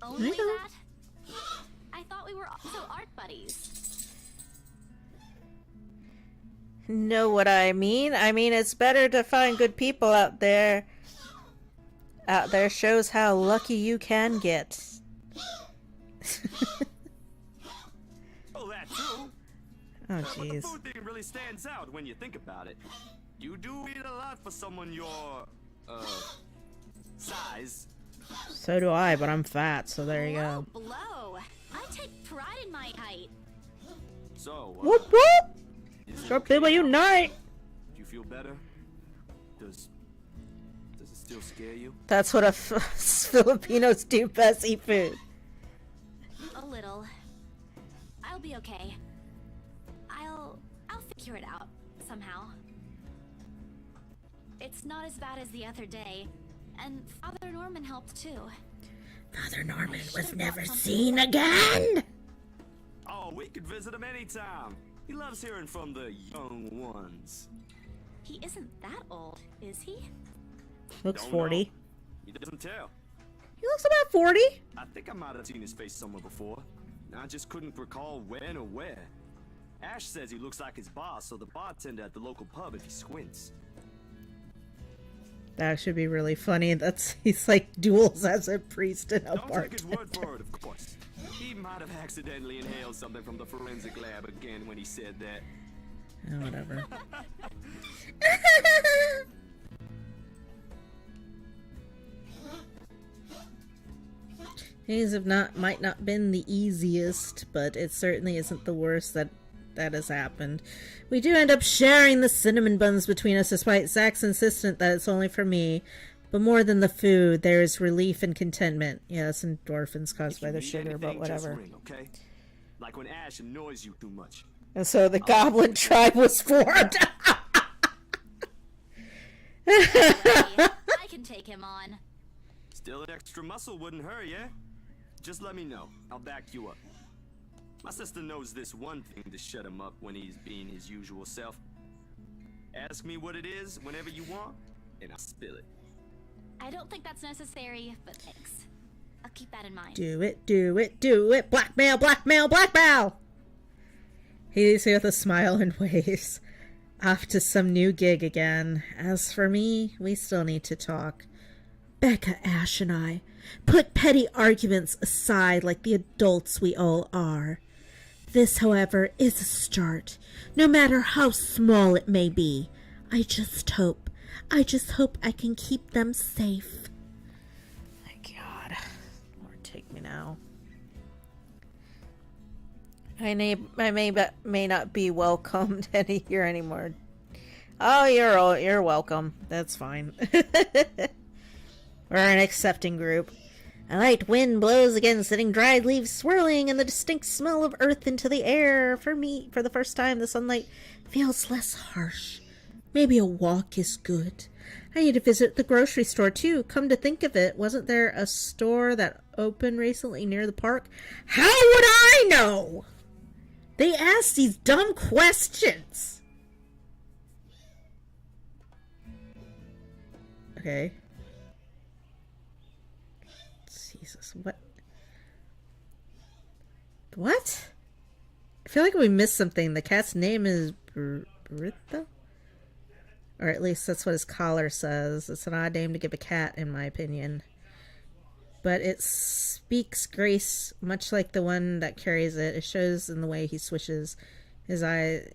Only I know. that? I thought we were also art buddies. Know what I mean? I mean, it's better to find good people out there. Out there shows how lucky you can get. Oh, that too. Oh, But the jeez. food thing really stands out when you think about it. You do eat a lot for someone your, size. So do I, but I'm fat, so there you Low go. blow. I take pride in my height. So, Whoop whoop! is it Sure okay people now? unite! Do you feel better? Does it still scare you? That's what Filipinos do best, eat food. A little. I'll be okay. I'll figure it out somehow. It's not as bad as the other day, and Father Norman helped too. Father Norman was should've never brought something seen again! Oh, we could visit him anytime. He loves hearing from the young ones. He isn't that old, is he? Looks Don't 40. know. He doesn't tell. He looks about 40. I think I might have seen his face somewhere before. I just couldn't recall when or where. Ash says he looks like his boss, so the bartender at the local pub if he squints. That should be really funny. He's like duels as a priest and a Don't take his bartender. word for it, of course. He might have accidentally inhaled something from the forensic lab again when he said that. Oh, whatever. Things have might not been the easiest, but it certainly isn't the worst that has happened. We do end up sharing the cinnamon buns between us, despite Zach's insistent that it's only for me. But more than the food, there is relief and contentment. Yeah, it's endorphins caused by the If you sugar, need but anything, just whatever. ring, okay? Like when Ash annoys you too much. And so the goblin tribe was formed. I can take him on. Still an extra muscle wouldn't hurt, yeah? Just let me know. I'll back you up. My sister knows this one thing to shut him up when he's being his usual self. Ask me what it is whenever you want, and I'll spill it. I don't think that's necessary, but thanks. I'll keep that in mind. Do it, do it, do it. Blackmail, blackmail, blackmail. He leaves me with a smile and waves. Off to some new gig again. As for me, we still need to talk. Becca, Ash, and I put petty arguments aside like the adults we all are. This, however, is a start, no matter how small it may be. I just hope I can keep them safe. My God. Lord, take me now. I may not be welcomed here anymore. Oh, you're welcome. That's fine. We're an accepting group. A light wind blows against sitting dried leaves swirling and the distinct smell of earth into the air. For me, for the first time, the sunlight feels less harsh. Maybe a walk is good. I need to visit the grocery store too. Come to think of it, wasn't there a store that opened recently near the park? How would I know? They ask these dumb questions. Okay. Jesus, what? What? I feel like we missed something. The cat's name is Brutha? Or at least that's what his collar says. It's an odd name to give a cat, in my opinion. But it speaks grace, much like the one that carries it. It shows in the way he swishes his eye.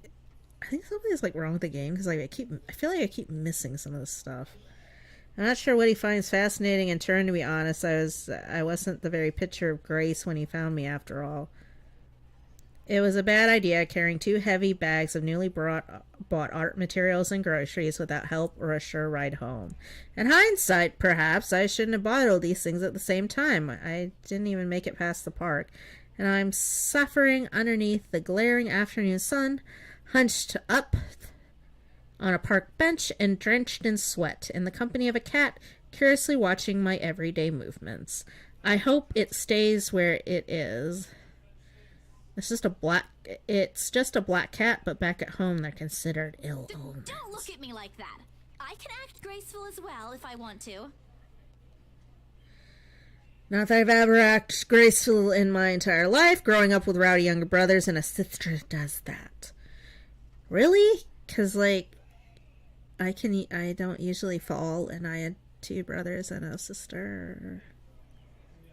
I think something's like wrong with the game, because like I feel like I keep missing some of this stuff. I'm not sure what he finds fascinating in turn, to be honest. I wasn't the very picture of grace when he found me, after all. It was a bad idea carrying 2 heavy bags of newly bought art materials and groceries without help or a sure ride home. In hindsight, perhaps I shouldn't have bought all these things at the same time. I didn't even make it past the park, and I'm suffering underneath the glaring afternoon sun, hunched up on a park bench and drenched in sweat, in the company of a cat curiously watching my everyday movements. I hope it stays where it is. It's just a black cat, but back at home they're considered ill omens. Don't look at me like that. I can act graceful as well if I want to. Not that I've ever acted graceful in my entire life. Growing up with rowdy younger brothers and a sister does that. Really? Because, like, I don't usually fall, and I had 2 brothers and a sister.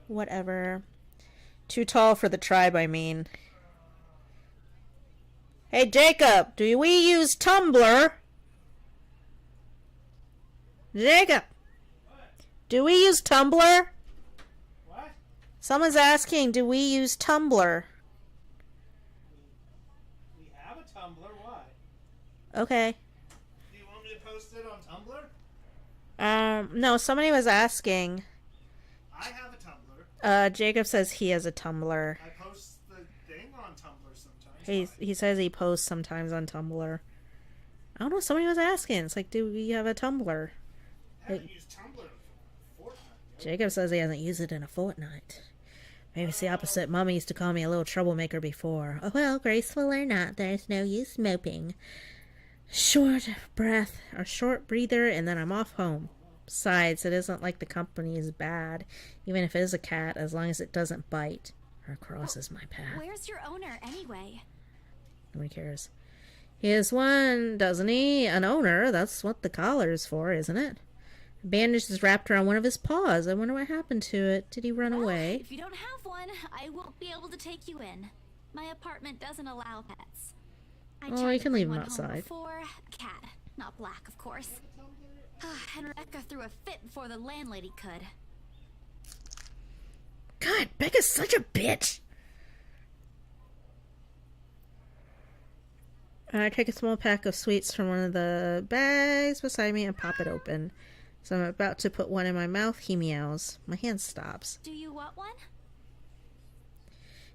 Whatever. Too tall for the tribe, I mean. Hey, Jacob, do we use Tumblr? Jacob, do we use Tumblr? What? Someone's asking, do we use Tumblr? We have a Tumblr. Why? Okay. Do you want me to post it on Tumblr? No, somebody was asking. I have a Tumblr. Jacob says he has a Tumblr. I post the thing on Tumblr sometimes. He says he posts sometimes on Tumblr. I don't know, somebody was asking. It's like, do we have a Tumblr? I haven't used Tumblr in a fortnight. Jacob says he hasn't used it in a fortnight. Maybe it's the opposite. Mama used to call me a little troublemaker before. Oh well, graceful or not, there's no use moping. Short breath, a short breather, and then I'm off home. Besides, it isn't like the company is bad, even if it is a cat, as long as it doesn't bite or crosses my path. Where's your owner anyway? Nobody cares. He is one, doesn't he? An owner. That's what the collar is for, isn't it? A bandage is wrapped around one of his paws. I wonder what happened to it. Did he run away? If you don't have one, I won't be able to take you in. My apartment doesn't allow pets. I Oh, tried you to can bring leave him one home outside. Before, cat, not black, of course. And Rebecca threw a fit before the landlady could. God, Becca's such a bitch. I take a small pack of sweets from one of the bags beside me and pop it open. So I'm about to put one in my mouth. He meows. My hand stops. Do you want one?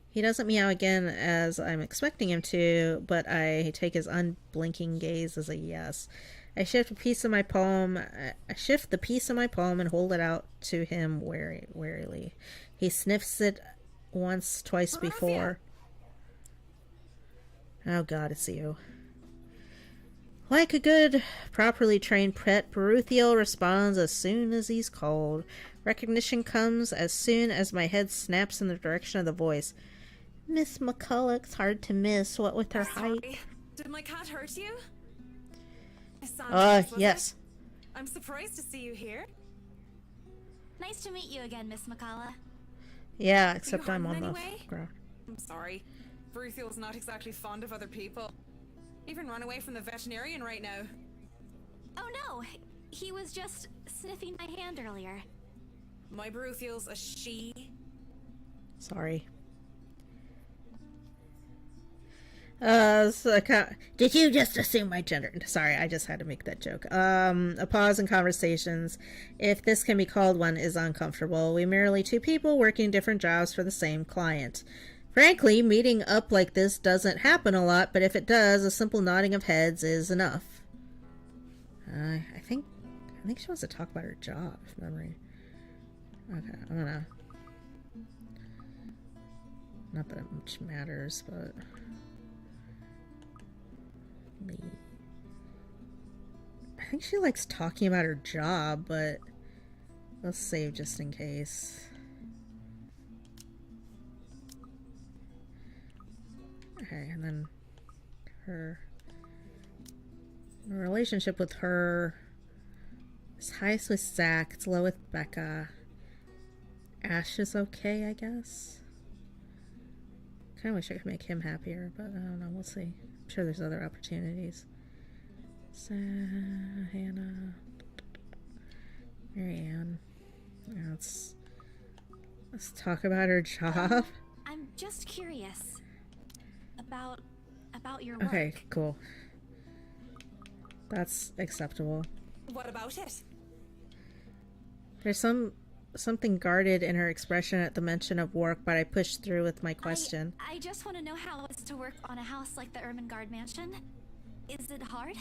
He doesn't meow again as I'm expecting him to, but I take his unblinking gaze as a yes. I shift the piece of my palm and hold it out to him warily. He sniffs it once, twice before. Oh God, it's you. Like a good, properly trained pet, Baruthiel responds as soon as he's called. Recognition comes as soon as my head snaps in the direction of the voice. Miss McCulloch's hard to miss, what with her height. Did my cat hurt you? Yes. I'm surprised to see you here. Nice to meet you again, Miss McCulloch. Yeah, except I'm on hurting the anyway? ground. I'm sorry. Baruthiel's not exactly fond of other people. Even run away from the veterinarian right now. Oh no, he was just sniffing my hand earlier. My Baruthiel's a she. Sorry. Did you just assume my gender? Sorry, I just had to make that joke. A pause in conversations, if this can be called one, is uncomfortable. We merely 2 people working different jobs for the same client. Frankly, meeting up like this doesn't happen a lot, but if it does, a simple nodding of heads is enough. I think she wants to talk about her job, if memory. Okay, I'm gonna... Not that it much matters, but... I think she likes talking about her job, but let's save just in case. Okay, and then her relationship with her. It's highest with Zach. It's low with Becca. Ash is okay, I guess. Kind of wish I could make him happier, but I don't know. We'll see. I'm sure there's other opportunities. Hannah. Marianne. Yeah, let's talk about her job. I'm just curious about your work. Okay, cool. That's acceptable. What about it? There's something guarded in her expression at the mention of work, but I pushed through with my question. I just want to know how it's to work on a house like the Ermengarde mansion. Is it hard?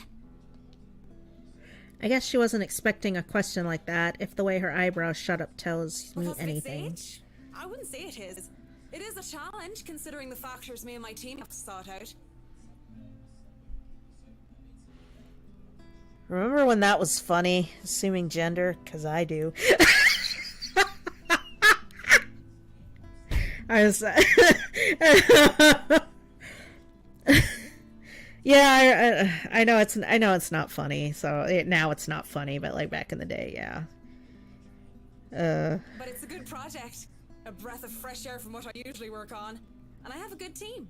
I guess she wasn't expecting a question like that, if the way her eyebrows shut up tells me Because of its anything. age, I wouldn't say it is. It is a challenge, considering the factors me and my team have to sort out. Remember when that was funny? Assuming gender? Because I do. I was... yeah, I know it's not funny. So now it's not funny, but like back in the day, yeah. But it's a good project. A breath of fresh air from what I usually work on. And I have a good team.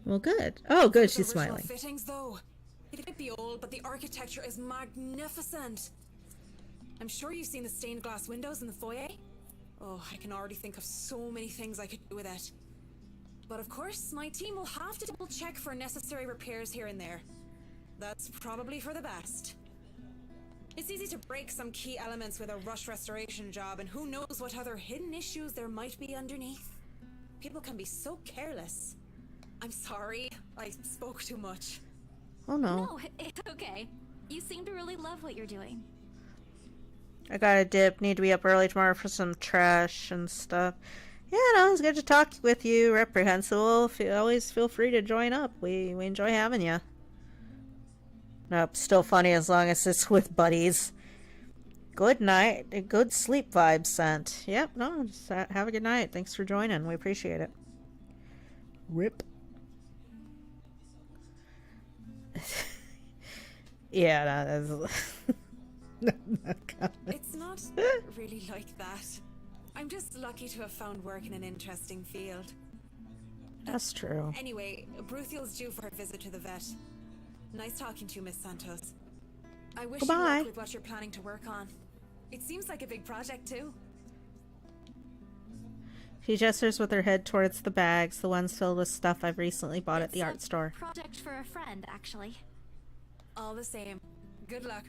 Well, good. Oh, good. Those She's original smiling. Fittings, though. It might be old, but the architecture is magnificent. I'm sure you've seen the stained glass windows in the foyer. Oh, I can already think of so many things I could do with it. But of course, my team will have to double check for necessary repairs here and there. That's probably for the best. It's easy to break some key elements with a rush restoration job, and who knows what other hidden issues there might be underneath. People can be so careless. I'm sorry, I spoke too much. Oh no. No, it's okay. You seem to really love what you're doing. I gotta dip. Need to be up early tomorrow for some trash and stuff. Yeah, no, it's good to talk with you. Reprehensible. Always feel free to join up. We enjoy having you. Nope, still funny as long as it's with buddies. Good night. Good sleep vibe sent. Yep, no, just have a good night. Thanks for joining. We appreciate it. Rip. Yeah, no, that's... It's not really like that. I'm just lucky to have found work in an interesting field. That's true. Anyway, Bruthiel's due for her visit to the vet. Nice talking to you, Miss Santos. I wish you Goodbye. luck with what you're planning to work on. It seems like a big project, too. She gestures with her head towards the bags, the ones filled with stuff I've recently bought at the art store. Project for a friend, actually. All the same. Good luck.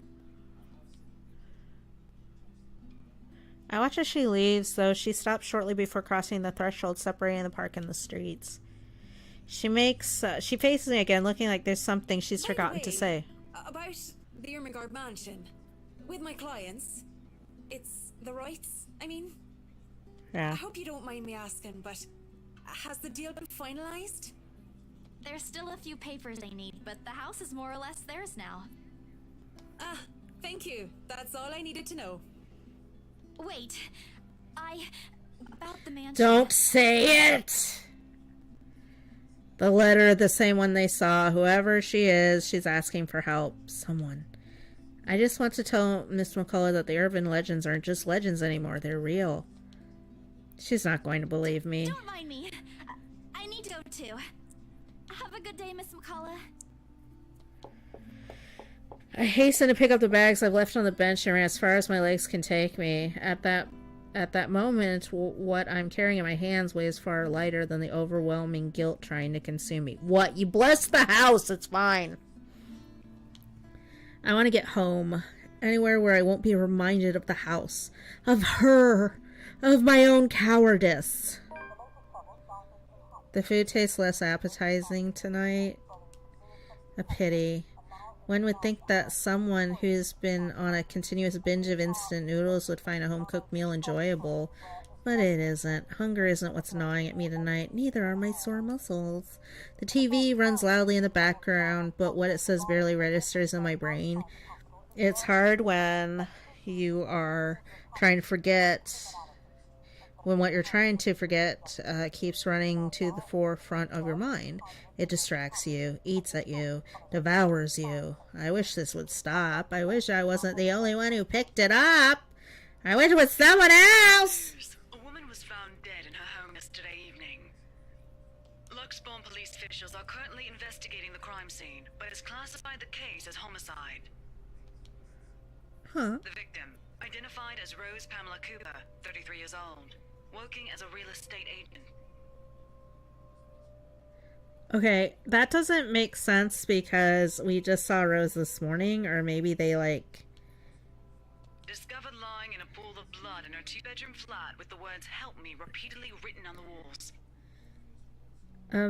I watch as she leaves, though she stops shortly before crossing the threshold separating the park and the streets. She faces me again, looking like there's something she's forgotten to say. About the Ermengarde mansion. With my clients. It's the rights, I mean. Yeah. I hope you don't mind me asking, but has the deal been finalized? There's still a few papers they need, but the house is more or less theirs now. Ah, thank you. That's all I needed to know. Wait, about the mansion. Don't say it! The letter, the same one they saw. Whoever she is, she's asking for help. Someone. I just want to tell Miss McCullough that the urban legends aren't just legends anymore. They're real. She's not going to believe me. Don't mind me. I need to go too. Have a good day, Miss McCullough. I hasten to pick up the bags I've left on the bench and ran as far as my legs can take me. At that moment, what I'm carrying in my hands weighs far lighter than the overwhelming guilt trying to consume me. What? You bless the house! It's fine. I want to get home. Anywhere where I won't be reminded of the house. Of her. Of my own cowardice. The food tastes less appetizing tonight. A pity. One would think that someone who's been on a continuous binge of instant noodles would find a home-cooked meal enjoyable. But it isn't. Hunger isn't what's gnawing at me tonight. Neither are my sore muscles. The TV runs loudly in the background, but what it says barely registers in my brain. It's hard when you are trying to forget When what you're trying to forget keeps running to the forefront of your mind. It distracts you, eats at you, devours you. I wish this would stop. I wish I wasn't the only one who picked it up. I wish it was someone else. A woman was found dead in her home yesterday evening. Luxbourne police officials are currently investigating the crime scene, but has classified the case as homicide. Huh. The victim, identified as Rose Pamela Cooper, 33 years old, working as a real estate agent. Okay, that doesn't make sense because we just saw Rose this morning, or maybe they like... Discovered lying in a pool of blood in her two-bedroom flat with the words "Help me" repeatedly written on the walls.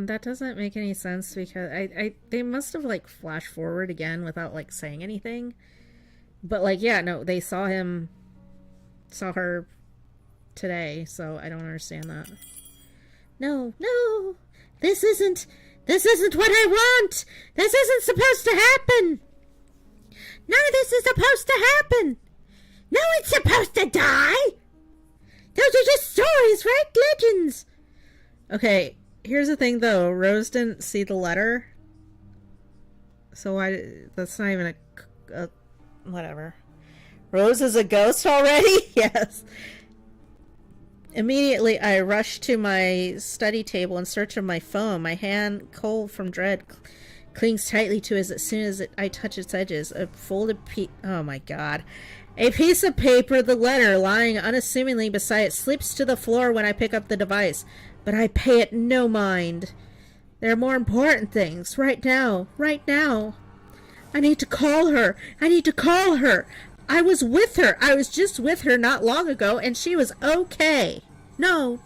That doesn't make any sense because they must have like flashed forward again without like saying anything. But like, yeah, no, they saw her today, so I don't understand that. No, this isn't what I want. This isn't supposed to happen. None of this is supposed to happen. No one's supposed to die. Those are just stories, right? Legends. Okay, here's the thing though. Rose didn't see the letter. So that's not even a whatever. Rose is a ghost already? Yes. Immediately, I rush to my study table in search of my phone. My hand, cold from dread, clings tightly to it as soon as I touch its edges. A folded piece... Oh my god. A piece of paper, the letter, lying unassumingly beside it, slips to the floor when I pick up the device. But I pay it no mind. There are more important things. Right now. I need to call her. I was with her. I was just with her not long ago, and she was okay. No.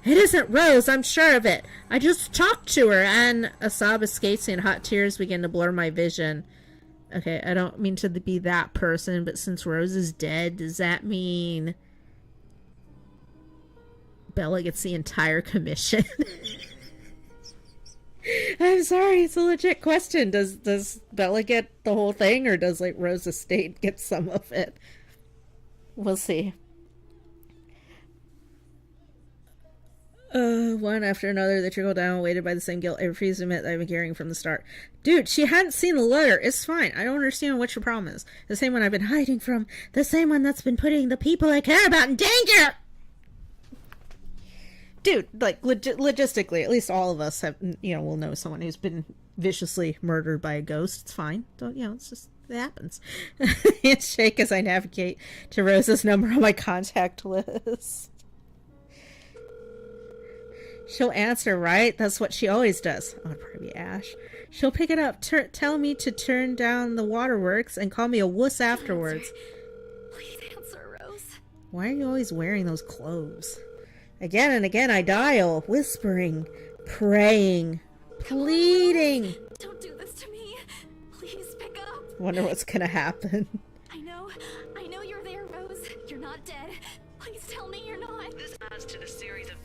It isn't Rose, I'm sure of it. I just talked to her, and a sob escapes me and hot tears begin to blur my vision. Okay, I don't mean to be that person, but since Rose is dead, does that mean Bella gets the entire commission? I'm sorry, it's a legit question. Does Bella get the whole thing, or does like Rose Estate get some of it? We'll see. One after another, they trickle down, weighted by the same guilt. I refuse to admit that I've been carrying from the start. Dude, she hadn't seen the letter. It's fine. I don't understand what your problem is. The same one I've been hiding from. The same one that's been putting the people I care about in danger! Dude, like, logistically, at least all of us have, will know someone who's been viciously murdered by a ghost. It's fine. Don't, it's just, it happens. Handshake as I navigate to Rose's number on my contact list. She'll answer, right? That's what she always does. Oh, it'd probably be Ash. She'll pick it up, tell me to turn down the waterworks, and call me a wuss afterwards. Please answer, Rose. Why are you always wearing those clothes? Again and again I dial, whispering, praying, pleading. Don't do this to me. Please pick up. Wonder what's gonna happen. I know you're there, Rose. You're not dead. Please tell me you're not. This adds to the series of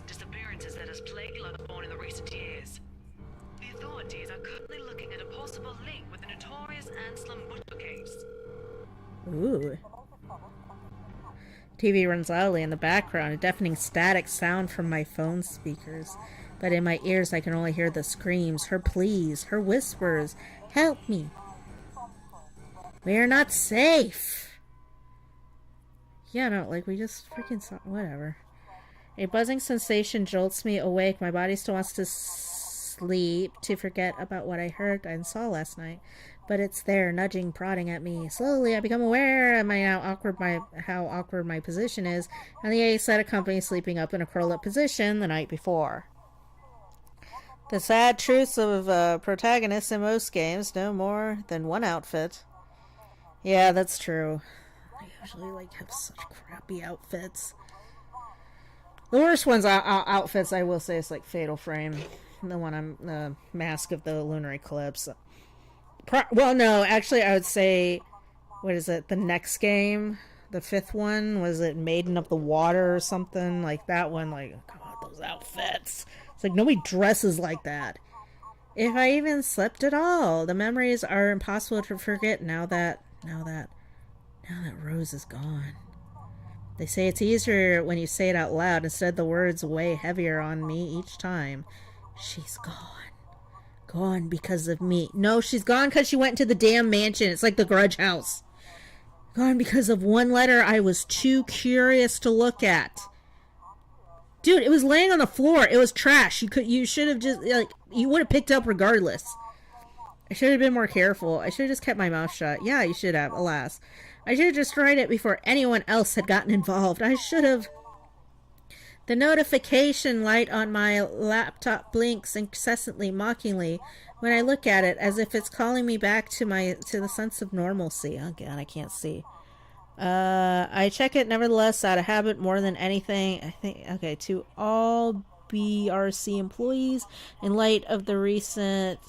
disappearances that has plagued Luxbourne in the recent years. The authorities are currently looking at a possible link with the notorious Anselm Butcher case. Ooh. TV runs loudly in the background, a deafening static sound from my phone speakers. But in my ears I can only hear the screams, her pleas, her whispers. Help me. We are not safe. Yeah, no, like we just freaking saw, whatever. A buzzing sensation jolts me awake. My body still wants to sleep, to forget about what I heard and saw last night. But it's there, nudging, prodding at me. Slowly, I become aware of how awkward my position is, and the A-set accompanies sleeping up in a curled-up position the night before. The sad truths of protagonists in most games: no more than one outfit. Yeah, that's true. I usually have such crappy outfits. The worst ones outfits I will say is Fatal Frame, the one the Mask of the Lunar Eclipse. Well, no, actually, I would say, what is it? The next game, the 5th one, was it Maiden of the Water or something? Like that one, God, those outfits. It's nobody dresses like that. If I even slept at all, the memories are impossible to forget now that Rose is gone. They say it's easier when you say it out loud. Instead, the words weigh heavier on me each time. She's gone. Gone because of me. No, she's gone because she went into the damn mansion. It's like the Grudge house. Gone because of one letter I was too curious to look at. Dude, it was laying on the floor. It was trash. You should have just, like, you would have picked up regardless. I should have been more careful. I should have just kept my mouth shut. Yeah, you should have, alas. I should have destroyed it before anyone else had gotten involved. I should have. The notification light on my laptop blinks incessantly, mockingly, when I look at it, as if it's calling me back to the sense of normalcy. Oh god, I can't see. I check it nevertheless out of habit more than anything. I think, okay, to all BRC employees, in light of the recent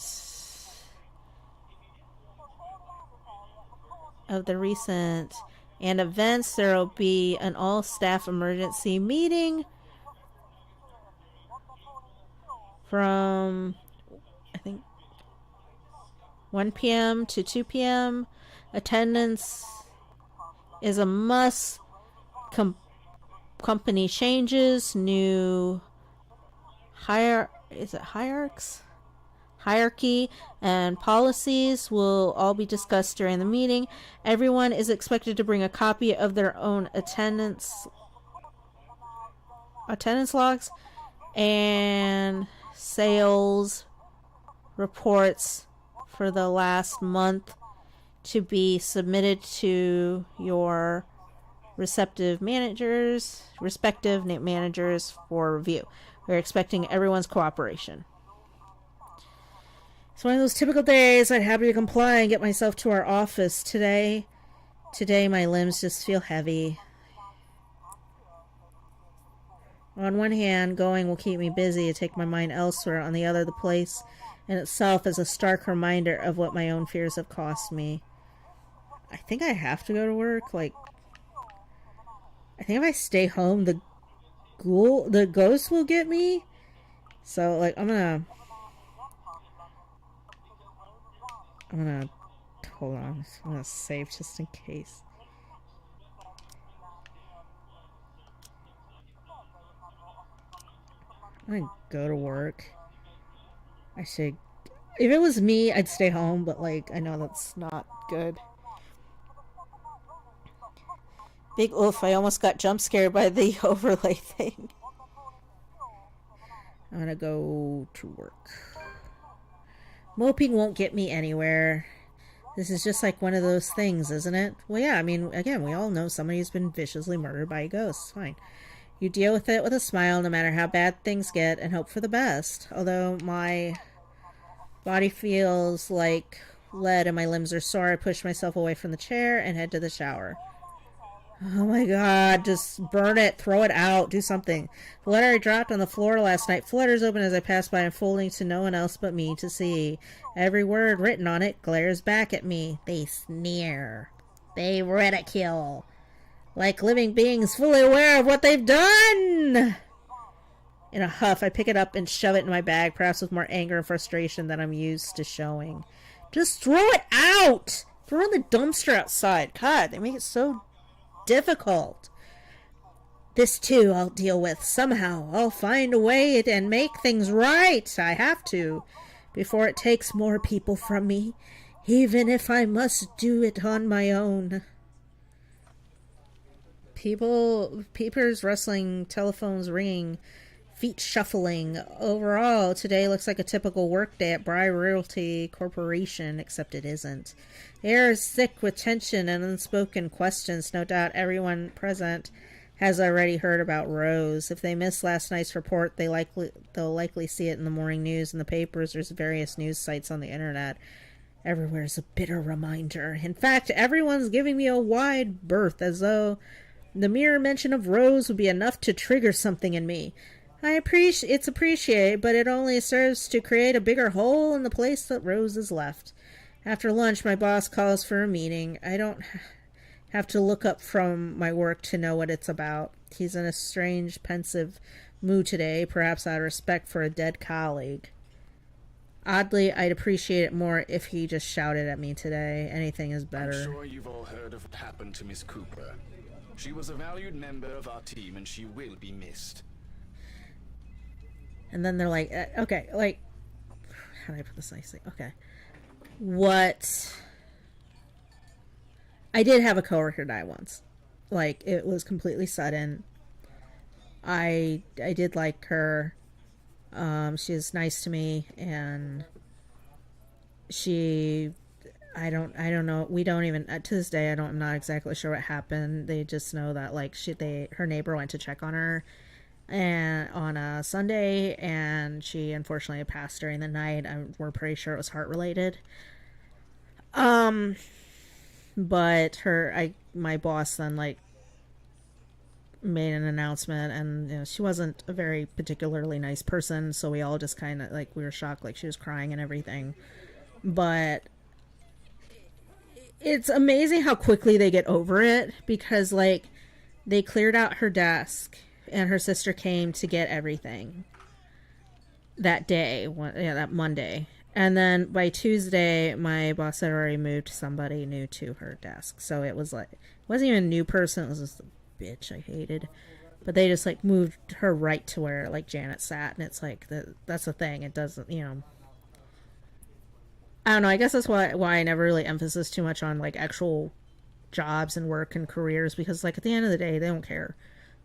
events, there will be an all-staff emergency meeting from, I think, 1 p.m. to 2 p.m. Attendance is a must. Company changes, new hierarchy and policies will all be discussed during the meeting. Everyone is expected to bring a copy of their own attendance logs and sales reports for the last month to be submitted to your respective managers for review. We're expecting everyone's cooperation. It's one of those typical days I'd happy to comply and get myself to our office. Today my limbs just feel heavy. On one hand, going will keep me busy to take my mind elsewhere. On the other, the place in itself is a stark reminder of what my own fears have cost me. I think I have to go to work. Like, I think if I stay home, the ghost will get me. So, like, I'm gonna hold on. I'm gonna save just in case. I'm gonna go to work. I should. If it was me, I'd stay home, but, like, I know that's not good. Big oof, I almost got jump scared by the overlay thing. I'm gonna go to work. Moping won't get me anywhere. This is just like one of those things, isn't it? Well, yeah, I mean, again, we all know somebody who's been viciously murdered by a ghost. It's fine. You deal with it with a smile no matter how bad things get and hope for the best. Although my body feels like lead and my limbs are sore, I push myself away from the chair and head to the shower. Oh my god, just burn it, throw it out, do something. The letter I dropped on the floor last night flutters open as I pass by, unfolding to no one else but me to see. Every word written on it glares back at me. They sneer. They ridicule. Like living beings fully aware of what they've done! In a huff, I pick it up and shove it in my bag, perhaps with more anger and frustration than I'm used to showing. Just throw it out! Throw it in the dumpster outside. God, they make it so difficult. This too I'll deal with somehow. I'll find a way and make things right. I have to, before it takes more people from me, even if I must do it on my own. Peepers rustling, telephones ringing, feet shuffling. Overall, today looks like a typical workday at Bry Realty Corporation, except it isn't. The air is thick with tension and unspoken questions. No doubt everyone present has already heard about Rose. If they missed last night's report, they'll likely see it in the morning news and the papers. There's various news sites on the internet. Everywhere's a bitter reminder. In fact, everyone's giving me a wide berth, as though the mere mention of Rose would be enough to trigger something in me. It's appreciated, but it only serves to create a bigger hole in the place that Rose has left. After lunch, my boss calls for a meeting. I don't have to look up from my work to know what it's about. He's in a strange, pensive mood today, perhaps out of respect for a dead colleague. Oddly, I'd appreciate it more if he just shouted at me today. Anything is better. I'm sure you've all heard of what happened to Miss Cooper. She was a valued member of our team, and she will be missed. And then they're like, okay, like, how do I put this nicely? Okay. What? I did have a coworker die once. Like, it was completely sudden. I did like her. She was nice to me, and I don't know. We don't even, to this day, I'm not exactly sure what happened. They just know that, like, her neighbor went to check on her and on a Sunday, and she unfortunately had passed during the night. We're pretty sure it was heart related. But my boss then, like, made an announcement, and you know, she wasn't a very particularly nice person, so we all just kind of, like, we were shocked, like, she was crying and everything. But it's amazing how quickly they get over it, because, like, they cleared out her desk and her sister came to get everything that day, that Monday. And then by Tuesday, my boss had already moved somebody new to her desk. So it was like, it wasn't even a new person, it was just a bitch I hated. But they just, like, moved her right to where, like, Janet sat, and it's like, that's the thing, it doesn't, you know. I don't know, I guess that's why I never really emphasize too much on, like, actual jobs and work and careers, because, like, at the end of the day, they don't care.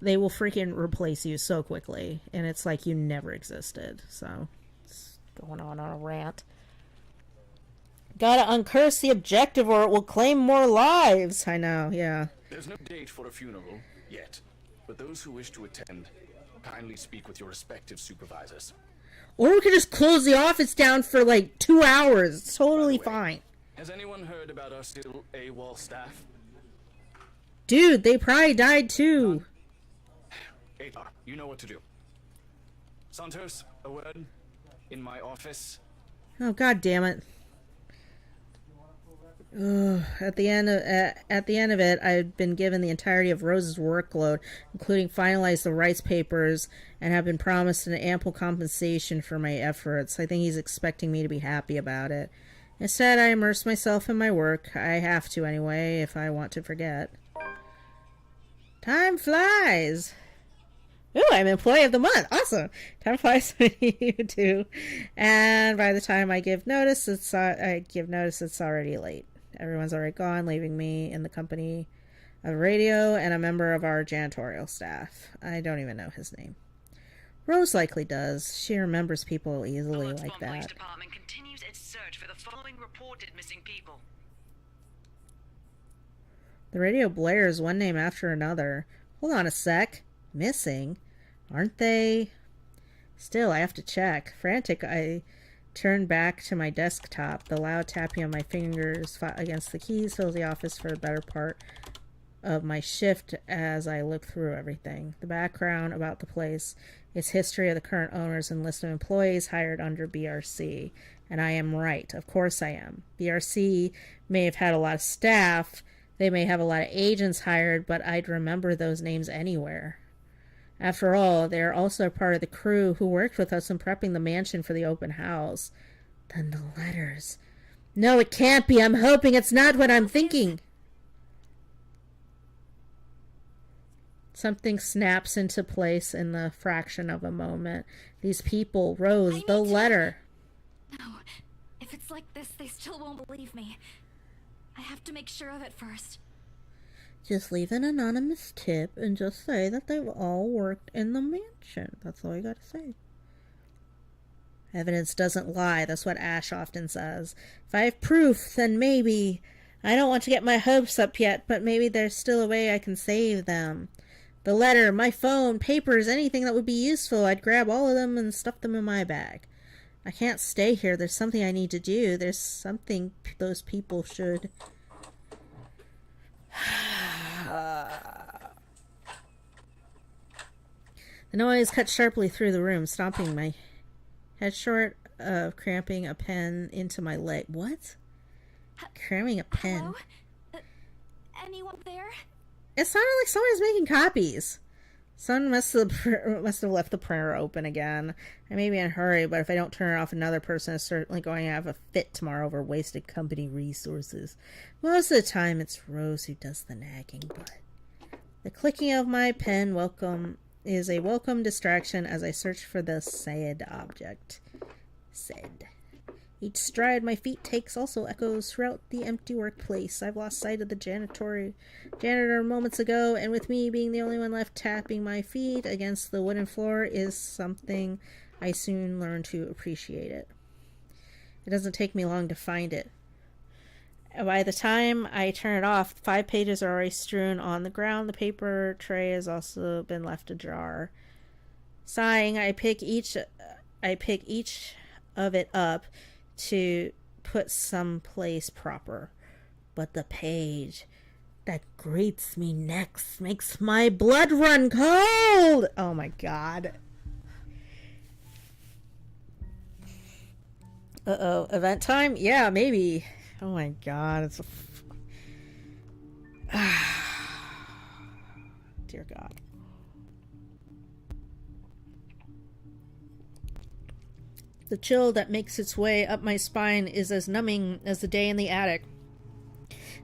They will freaking replace you so quickly, and it's like you never existed. So, it's going on a rant. Gotta uncurse the objective or it will claim more lives. I know, yeah. There's no date for a funeral yet, but those who wish to attend, kindly speak with your respective supervisors. Or we could just close the office down for like 2 hours. It's totally fine. Has anyone heard about our still AWOL staff? Dude, they probably died too. Adar, you know what to do. Santos, a word in my office. Oh, god damn it. Ugh, at the end of it, I've been given the entirety of Rose's workload, including finalize the rights papers, and have been promised an ample compensation for my efforts. I think he's expecting me to be happy about it. Instead, I immerse myself in my work. I have to anyway, if I want to forget. Time flies! Ooh, I'm Employee of the Month! Awesome! Time flies when you do. And by the time I give notice, it's already late. Everyone's already gone, leaving me in the company of radio and a member of our janitorial staff. I don't even know his name. Rose likely does. She remembers people easily like that. Police Department continues its search for the following reported missing people. The radio blares one name after another. Hold on a sec. Missing? Aren't they? Still, I have to check. Frantic, I turn back to my desktop. The loud tapping of my fingers against the keys fills the office for the better part of my shift as I look through everything. The background about the place, its history of the current owners and list of employees hired under BRC. And I am right. Of course I am. BRC may have had a lot of staff. They may have a lot of agents hired, but I'd remember those names anywhere. After all, they are also part of the crew who worked with us in prepping the mansion for the open house. Then the letters. No, it can't be. I'm hoping it's not what I'm thinking. Something snaps into place in the fraction of a moment. These people, Rose, the letter. No, if it's like this, they still won't believe me. I have to make sure of it first. Just leave an anonymous tip and just say that they've all worked in the mansion. That's all you gotta say. Evidence doesn't lie. That's what Ash often says. If I have proof, then maybe. I don't want to get my hopes up yet, but maybe there's still a way I can save them. The letter, my phone, papers, anything that would be useful. I'd grab all of them and stuff them in my bag. I can't stay here. There's something I need to do. There's something those people should... The noise cut sharply through the room, stomping my head short of cramping a pen into my leg. What? Cramming a pen? Hello? Anyone there? It sounded like someone was making copies. Someone must have left the printer open again. I may be in a hurry, but if I don't turn it off, another person is certainly going to have a fit tomorrow over wasted company resources. Most of the time, it's Rose who does the nagging, but The clicking of my pen is a welcome distraction as I search for the said object. Said. Each stride my feet takes also echoes throughout the empty workplace. I've lost sight of the janitor moments ago, and with me being the only one left tapping my feet against the wooden floor is something I soon learn to appreciate it. It doesn't take me long to find it. By the time I turn it off, 5 pages are already strewn on the ground. The paper tray has also been left ajar. Sighing, I pick each of it up to put someplace proper. But the page that greets me next makes my blood run cold! Oh my god. Uh-oh, event time? Yeah, maybe. Oh my god, it's a... Dear God. The chill that makes its way up my spine is as numbing as the day in the attic.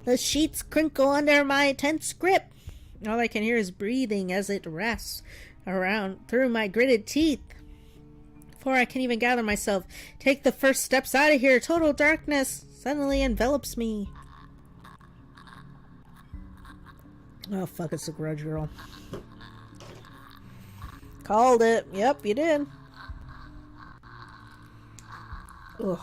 The sheets crinkle under my tense grip. All I can hear is breathing as it rasps around through my gritted teeth. Before I can even gather myself, take the first steps out of here, total darkness suddenly envelops me. Oh fuck, it's the Grudge Girl. Called it. Yep, you did. Ugh.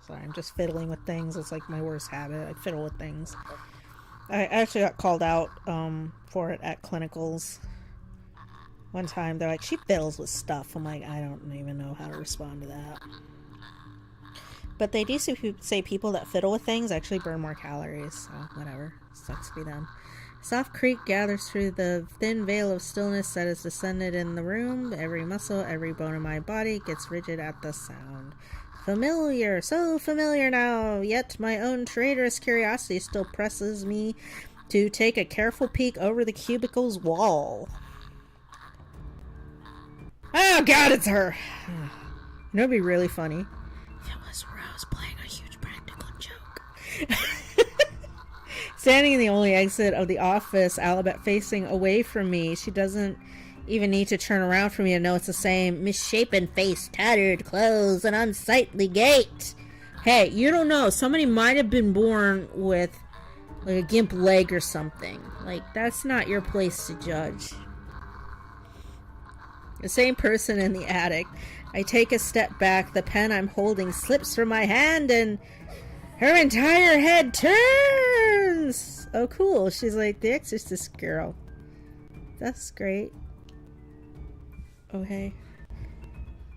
Sorry, I'm just fiddling with things. It's like my worst habit. I fiddle with things. I actually got called out for it at clinicals. One time, they're like, she fiddles with stuff. I'm like, I don't even know how to respond to that. But they do say people that fiddle with things actually burn more calories, so whatever. Sucks to be them. Soft creak gathers through the thin veil of stillness that has descended in the room. Every muscle, every bone in my body gets rigid at the sound. Familiar, so familiar now, yet my own traitorous curiosity still presses me to take a careful peek over the cubicle's wall. Oh god, it's her! You know what'd be really funny? If it was Rose playing a huge practical joke. Standing in the only exit of the office, Alabette facing away from me, she doesn't even need to turn around for me to know it's the same misshapen face, tattered clothes, and unsightly gait. Hey, you don't know. Somebody might have been born with like a gimp leg or something. Like, that's not your place to judge. The same person in the attic. I take a step back. The pen I'm holding slips from my hand and her entire head turns! Oh, cool. She's like the Exorcist girl. That's great. Okay.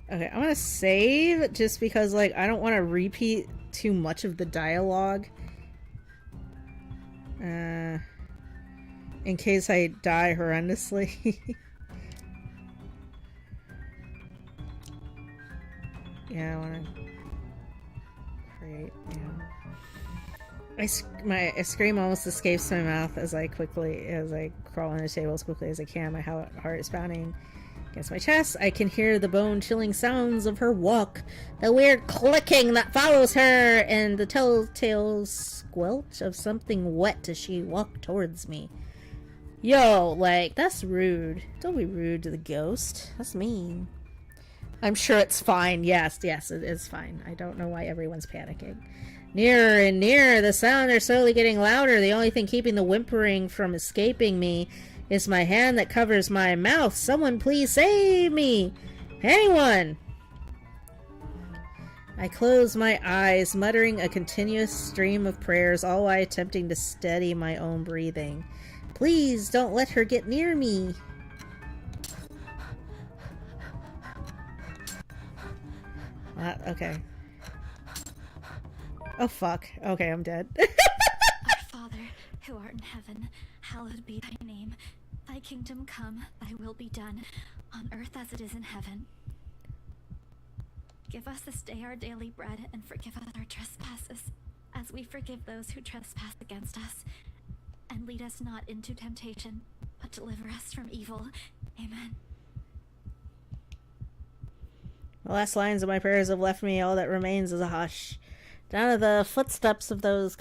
Okay, I'm gonna save just because, like, I don't want to repeat too much of the dialogue. In case I die horrendously. Yeah, I want to create, yeah. My scream almost escapes my mouth as I crawl under the table as quickly as I can. My heart is pounding against my chest. I can hear the bone-chilling sounds of her walk, the weird clicking that follows her, and the telltale squelch of something wet as she walked towards me. Yo, like, that's rude. Don't be rude to the ghost. That's mean. I'm sure it's fine. Yes, it is fine. I don't know why everyone's panicking. Nearer and nearer, the sounds are slowly getting louder. The only thing keeping the whimpering from escaping me is my hand that covers my mouth. Someone please save me! Anyone! I close my eyes, muttering a continuous stream of prayers, all while attempting to steady my own breathing. Please don't let her get near me. Okay. Oh fuck. Okay, I'm dead. Our Father, who art in heaven, hallowed be thy name. Thy kingdom come, thy will be done, on earth as it is in heaven. Give us this day our daily bread, and forgive us our trespasses, as we forgive those who trespass against us. And lead us not into temptation, but deliver us from evil. Amen. The last lines of my prayers have left me. All that remains is a hush. None of the footsteps of those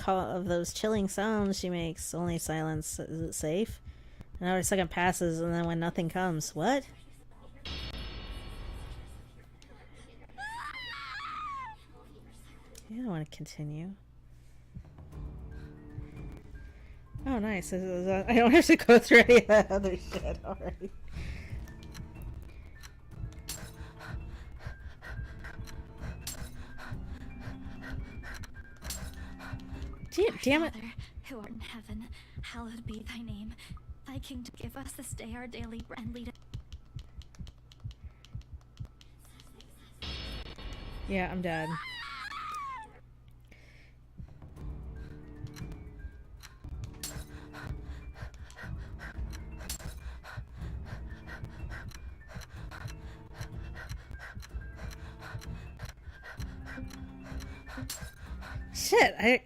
chilling sounds she makes. Only silence. Is it safe? Another second passes, and then when nothing comes, what? Yeah, I want to continue. Oh, nice. I don't have to go through any of that other shit already. Damn it. Father, who art in heaven, hallowed be thy name. Thy kingdom give us this day our daily bread and lead us. Yeah, I'm dead. Shit,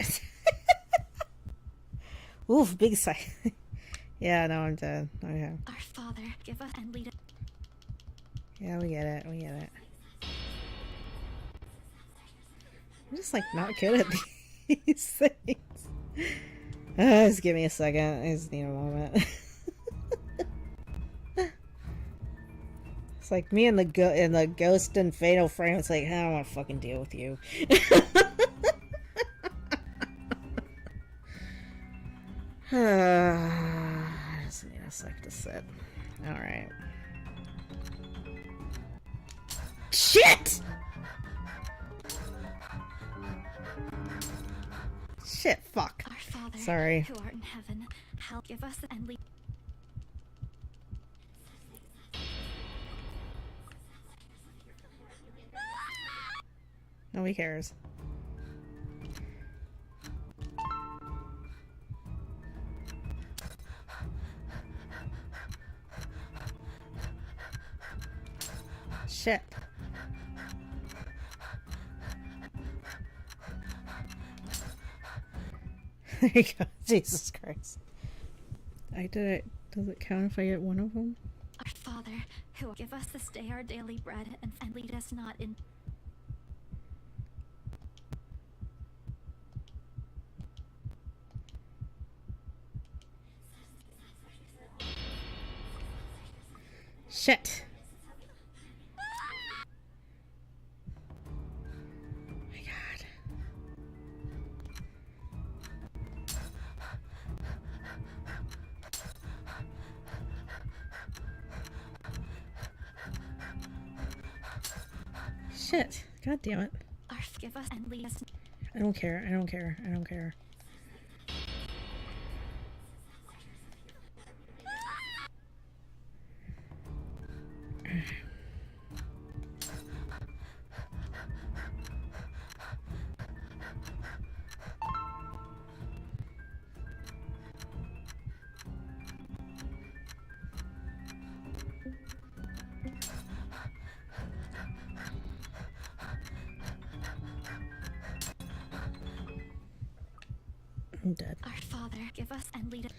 Oof, big sigh. Yeah, no, I'm dead. Okay. Our Father, give us and lead us. Yeah, we get it. I'm just like not good at these things. Just give me a second. I just need a moment. It's like me and the ghost and fatal frame. It's like I don't want to fucking deal with you. I just need a sec to sit. All right. Shit! Shit, fuck. Our Father, sorry. who art in heaven, hallowed give us and lead. Nobody cares. Shit. There you go. Jesus Christ. I did it. Does it count if I get one of them? Our Father, who give us this day our daily bread and lead us not in. Shit. My God. Shit. God damn it. Our give us and lead us. I don't care. I don't care. I don't care. I'm dead. Our Father, give us and lead us.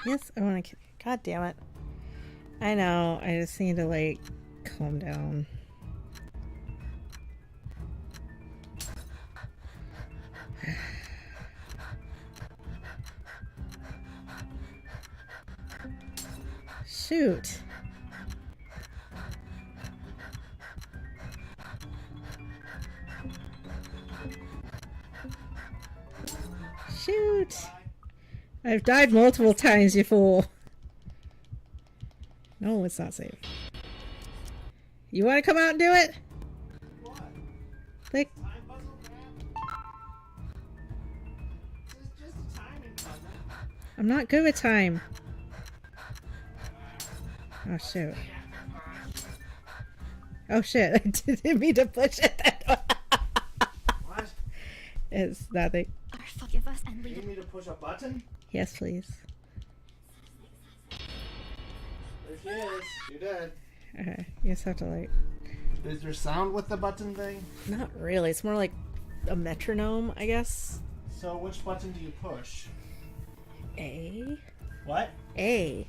Yes, I want to. God damn it. I know. I just need to, like, calm down. Shoot. Shoot. I've died multiple times, you fool. No, it's not safe. You want to come out and do it? What? Like, Time puzzle, man? Just a timing puzzle. I'm not good with time. Oh, shoot. Oh, shit. I didn't mean to push it that way. What? It's nothing. Our Father, give us and You lead need us. me to push a button? Yes, please. There she is. You're dead. Okay. You just have to, like... Is there sound with the button thing? Not really. It's more like a metronome, I guess. So which button do you push? A? What? A.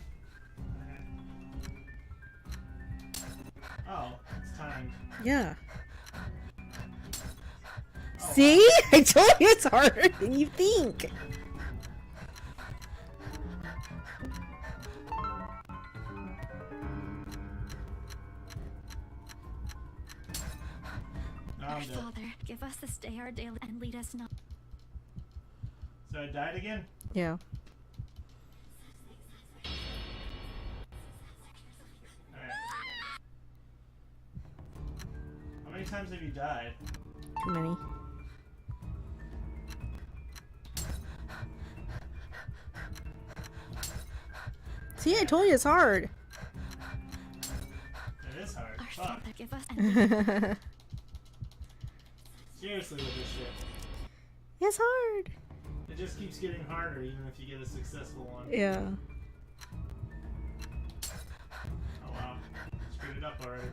Yeah. See? I told you it's harder than you think. Our Father, give us this day our daily and lead us not. So I died again? Yeah. Alright. How many times have you died? Too many. See, I told you it's hard. It is hard. Our Fuck. Father, give us and Seriously with this shit. It's hard. It just keeps getting harder even if you get a successful one. Yeah. Oh wow. Screwed it up already.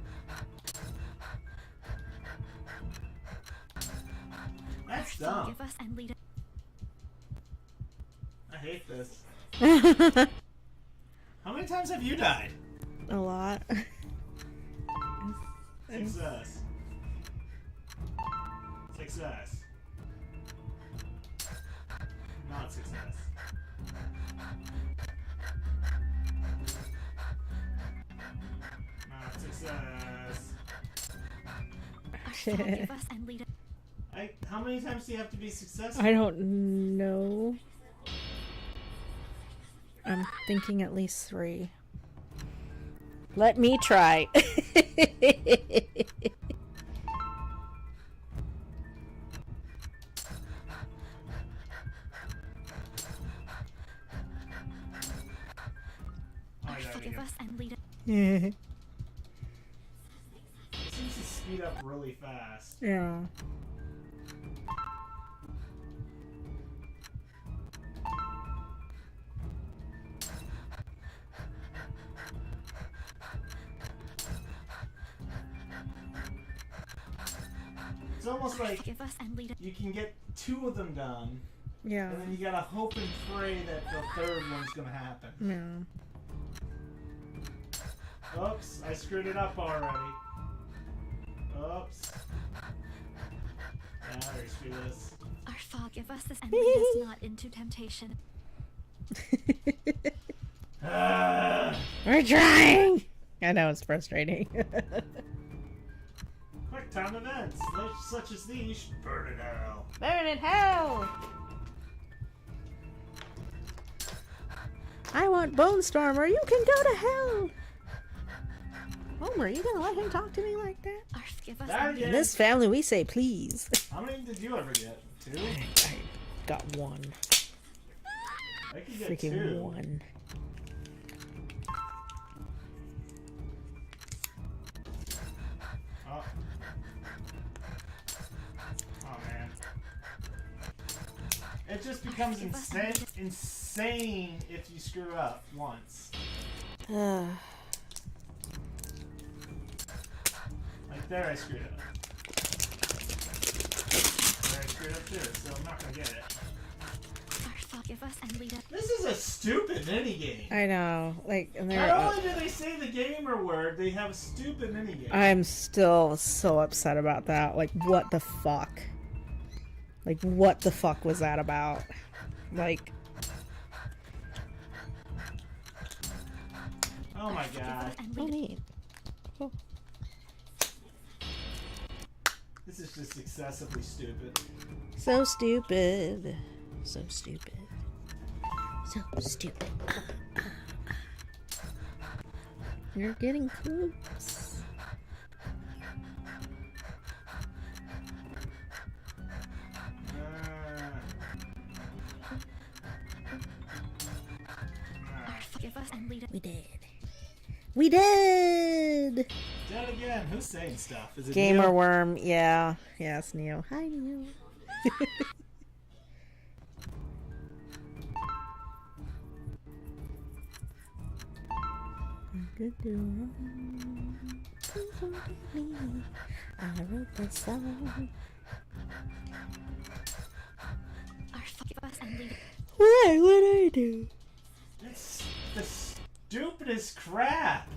That's dumb. give us and lead us. I hate this. How many times have you died? A lot. Success. Success. Not success. Not success. Our Father, give us and lead us. How many times do you have to be successful? I don't know. I'm thinking at least 3. Let me try. Oh, yeah, Forgive us and lead us. it seems to speed up really fast. Yeah. It's almost like Forgive us and lead us. you can get 2 of them done, Yeah. and then you gotta hope and pray that the 3rd one's gonna happen. Yeah. Oops, I screwed it up already. Oops. Yeah, I already screwed this. Our Father, give us this and lead us not into temptation. We're trying. I know it's frustrating. Quick time events, such as these, burn in hell. Burn in hell. I want Bone Stormer. You can go to hell. Homer, you gonna let him talk to me like that? Our give us That and again. In this family, we say please. How many did you ever get? 2? I got 1. I could get Freaking 2. 1. Oh. Oh man. It just becomes insane if you screw up once. Like there I screwed up. There I screwed up too, so I'm not gonna get it. Our Father, give us and lead us. This is a stupid minigame. I know. Like, and they're. Not only do they say the gamer word, they have a stupid minigame. I'm still so upset about that. Like, what the fuck? Like, what the fuck was that about? Like, Oh my god. oh neat. Cool. This is just excessively stupid. So stupid. So stupid. So stupid. You're getting close. Forgive us and lead us. We did. We did! Dead again. Who's saying stuff? Is it Gamer Neil? Worm, yeah. Yeah, it's Neo. Hi, Neo. Good to run. Please forgive me. I wrote the song. Forgive us and lead us. What would I do? It's the stupidest crap.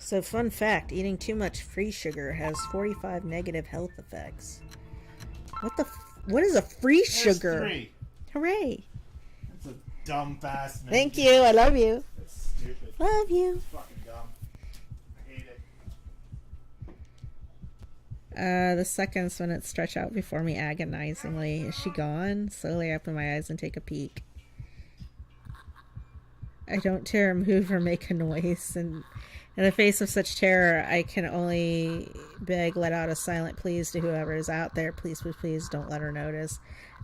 So, fun fact, eating too much free sugar has 45 negative health effects. What is a free sugar? 3. Hooray. That's a dumb fast menu. Thank you, I love you. That's stupid. Love you. It's fucking dumb. I hate it. The seconds when it stretch out before me agonizingly. Is she gone? Slowly I open my eyes and take a peek. I don't dare move or make a noise, and in the face of such terror, I can only beg, let out a silent please to whoever is out there. Please, please, please don't let her notice.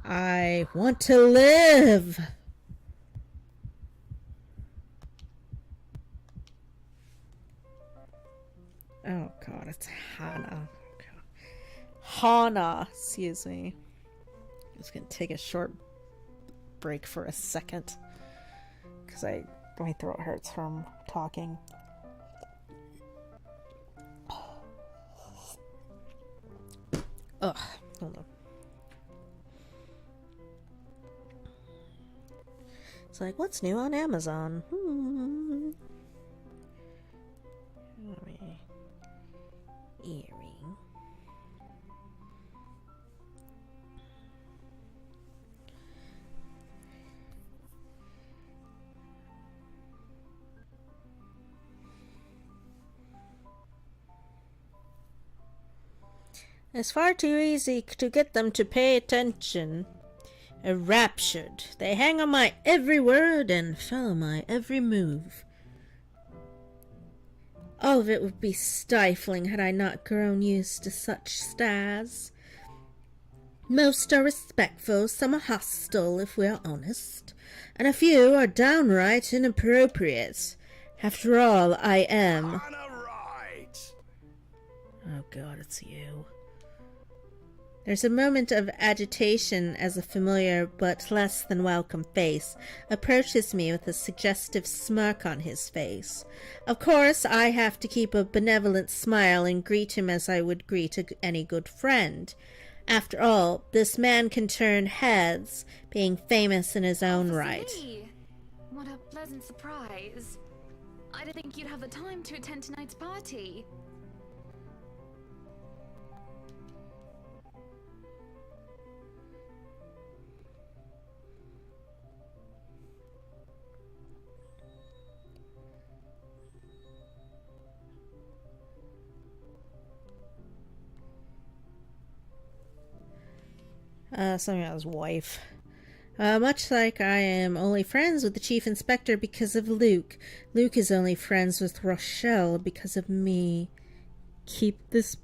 I want to live! Oh god, it's Hannah. Hannah, excuse me. I'm just gonna take a short break for a second. Because my throat hurts from talking. Ugh, hold on. It's like, what's new on Amazon? Earring. It's far too easy to get them to pay attention. Enraptured, they hang on my every word and follow my every move. All of it would be stifling had I not grown used to such stars. Most are respectful, some are hostile, if we are honest, and a few are downright inappropriate. After all, I am... Right. Oh god, it's you. There's a moment of agitation as a familiar but less than welcome face approaches me with a suggestive smirk on his face. Of course, I have to keep a benevolent smile and greet him as I would greet any good friend. After all, this man can turn heads, being famous in his own right. Me. What a pleasant surprise. I didn't think you'd have the time to attend tonight's party. Something about his wife. Much like I am only friends with the Chief Inspector because of Luke. Luke is only friends with Rochelle because of me. Keep this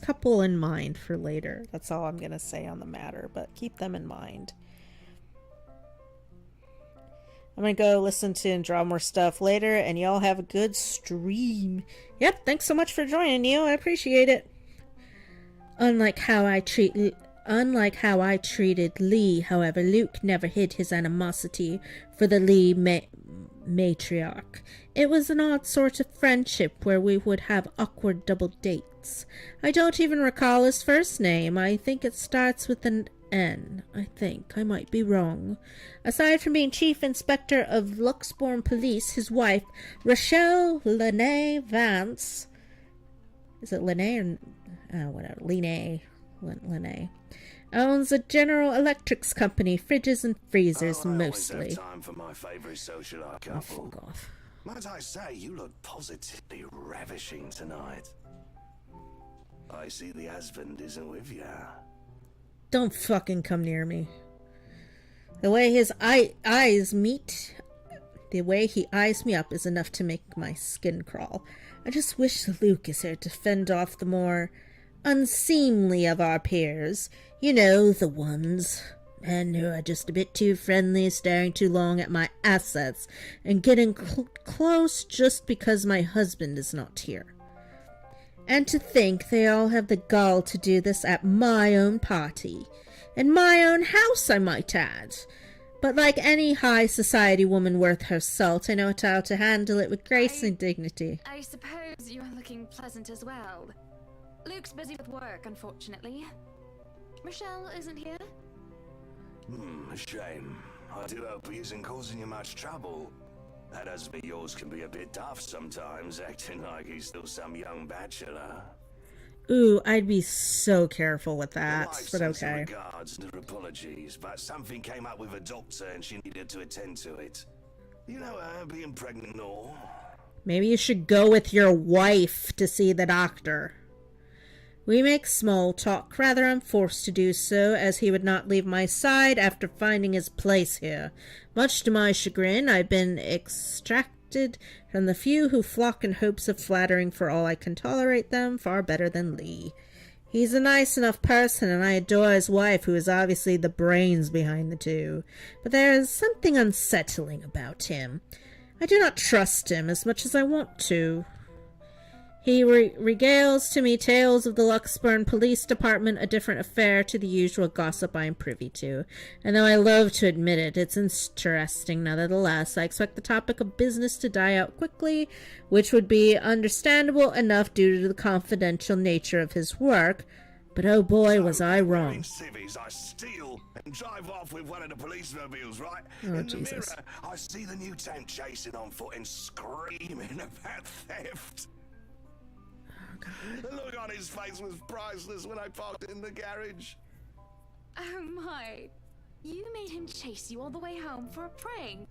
couple in mind for later. That's all I'm gonna say on the matter, but keep them in mind. I'm gonna go listen to and draw more stuff later, and y'all have a good stream. Yep, thanks so much for joining, Neil. I appreciate it. Unlike how I treated Lee, however, Luke never hid his animosity for the Lee matriarch. It was an odd sort of friendship where we would have awkward double dates. I don't even recall his first name. I think it starts with an N. I think. I might be wrong. Aside from being Chief Inspector of Luxbourne Police, his wife, Rochelle Lene Vance... Is it Lene or... whatever. Lene. Owns a General Electric's company, fridges and freezers mostly. Time for my favorite socialite couple. Fuck off. Might I say, you look positively ravishing tonight. I see the husband isn't with you. Don't fucking come near me. The way his eyes meet, the way he eyes me up is enough to make my skin crawl. I just wish Luke is here to fend off the more unseemly of our peers. You know, the ones. Men who are just a bit too friendly, staring too long at my assets, and getting close just because my husband is not here. And to think they all have the gall to do this at my own party. In my own house, I might add. But like any high society woman worth her salt, I know how to handle it with grace and dignity. I suppose you are looking pleasant as well. Luke's busy with work, unfortunately. Rochelle isn't here? A shame. I do hope he isn't causing you much trouble. That husband of yours can be a bit tough sometimes, acting like he's still some young bachelor. Ooh, I'd be so careful with The that, wife but sends her okay. regards and her apologies, but something came up with a doctor and she needed to attend to it. You know her being pregnant and all. Maybe you should go with your wife to see the doctor. We make small talk, rather I'm forced to do so, as he would not leave my side after finding his place here. Much to my chagrin, I've been extracted from the few who flock in hopes of flattering for all I can tolerate them far better than Lee. He's a nice enough person, and I adore his wife, who is obviously the brains behind the two. But there is something unsettling about him. I do not trust him as much as I want to. He regales to me tales of the Luxburn Police Department, a different affair to the usual gossip I am privy to. And though I love to admit it, it's interesting nevertheless. I expect the topic of business to die out quickly, which would be understandable enough due to the confidential nature of his work. But oh boy, was I wrong. Civvies, I steal and drive off with one of the police mobiles, right? Oh, In Jesus. the mirror, I see the new tank chasing on foot and screaming about theft. The look on his face was priceless when I parked in the garage. Oh my. You made him chase you all the way home for a prank.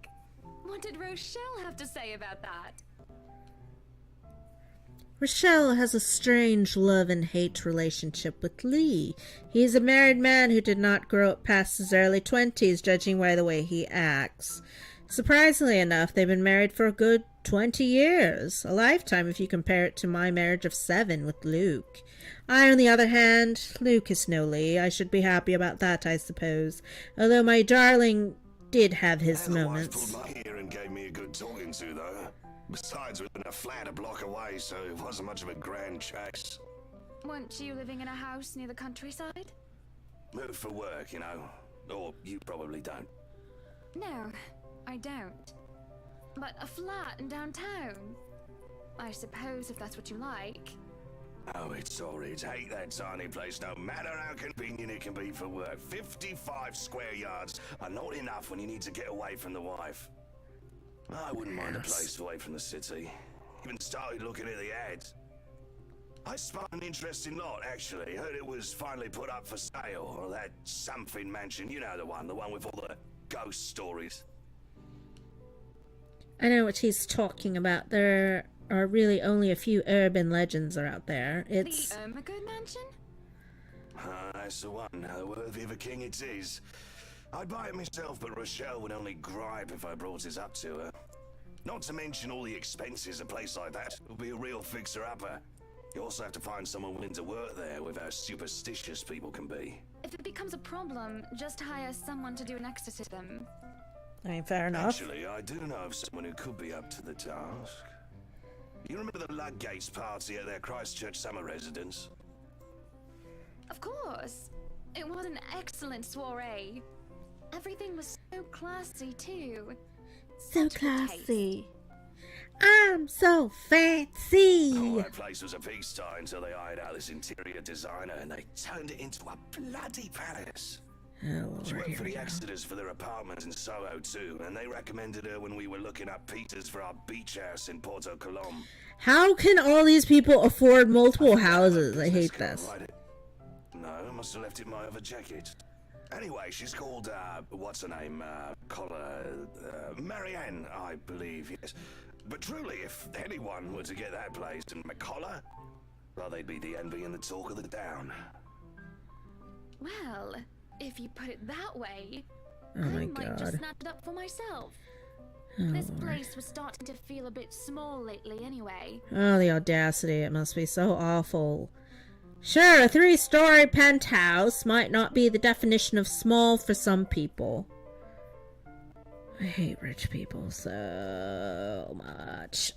What did Rochelle have to say about that? Rochelle has a strange love and hate relationship with Lee. He is a married man who did not grow up past his early 20s, judging by the way he acts. Surprisingly enough, they've been married for a good 20 years. A lifetime if you compare it to my marriage of 7 with Luke. I, on the other hand, Luke is no Lee. I should be happy about that, I suppose. Although my darling did have his moments. The wife pulled my ear and gave me a good talking to, though. Besides, we were in a flat a block away, so it wasn't much of a grand chase. Weren't you living in a house near the countryside? Moved for work, you know. Or you probably don't. No, I don't. But a flat in downtown. I suppose if that's what you like. Oh, it's horrid. Hate that tiny place, no matter how convenient it can be for work. 55 square yards are not enough when you need to get away from the wife. I wouldn't mind a place away from the city. Even started looking at the ads. I spot an interesting lot, actually. Heard it was finally put up for sale. Or that something mansion, you know the one with all the ghost stories. I know what he's talking about. There are really only a few urban legends are out there. It's... The Ermagerd Mansion? That's the one. Worthy of a king it is. I'd buy it myself, but Rochelle would only gripe if I brought it up to her. Not to mention all the expenses a place like that would be a real fixer-upper. You also have to find someone willing to work there with how superstitious people can be. If it becomes a problem, just hire someone to do an exorcism. I mean, fair enough. Actually, I do know of someone who could be up to the task. You remember the Ludgates party at their Christchurch summer residence? Of course. It was an excellent soiree. Everything was so classy, too. So classy. I'm so fancy. Oh, that place was a pigsty until they hired out this interior designer and they turned it into a bloody palace. Oh, She Lord, worked for here we the go. Exeters for their apartments in Soho too, and they recommended her when we were looking up Peters for our beach house in Porto Colom. How can all these people afford multiple houses? I hate Can't this. write it. No, I must have left it in my other jacket. Anyway, she's called, what's her name? Marianne, I believe, yes. But truly, if anyone were to get that place in McCullough, well, they'd be the envy and the talk of the town. Well, if you put it that way, Oh my I might just God. snap it up for myself. Oh, This Lord. place was starting to feel a bit small lately anyway. Oh, the audacity. It must be so awful. Sure, a 3-story penthouse might not be the definition of small for some people. I hate rich people so much.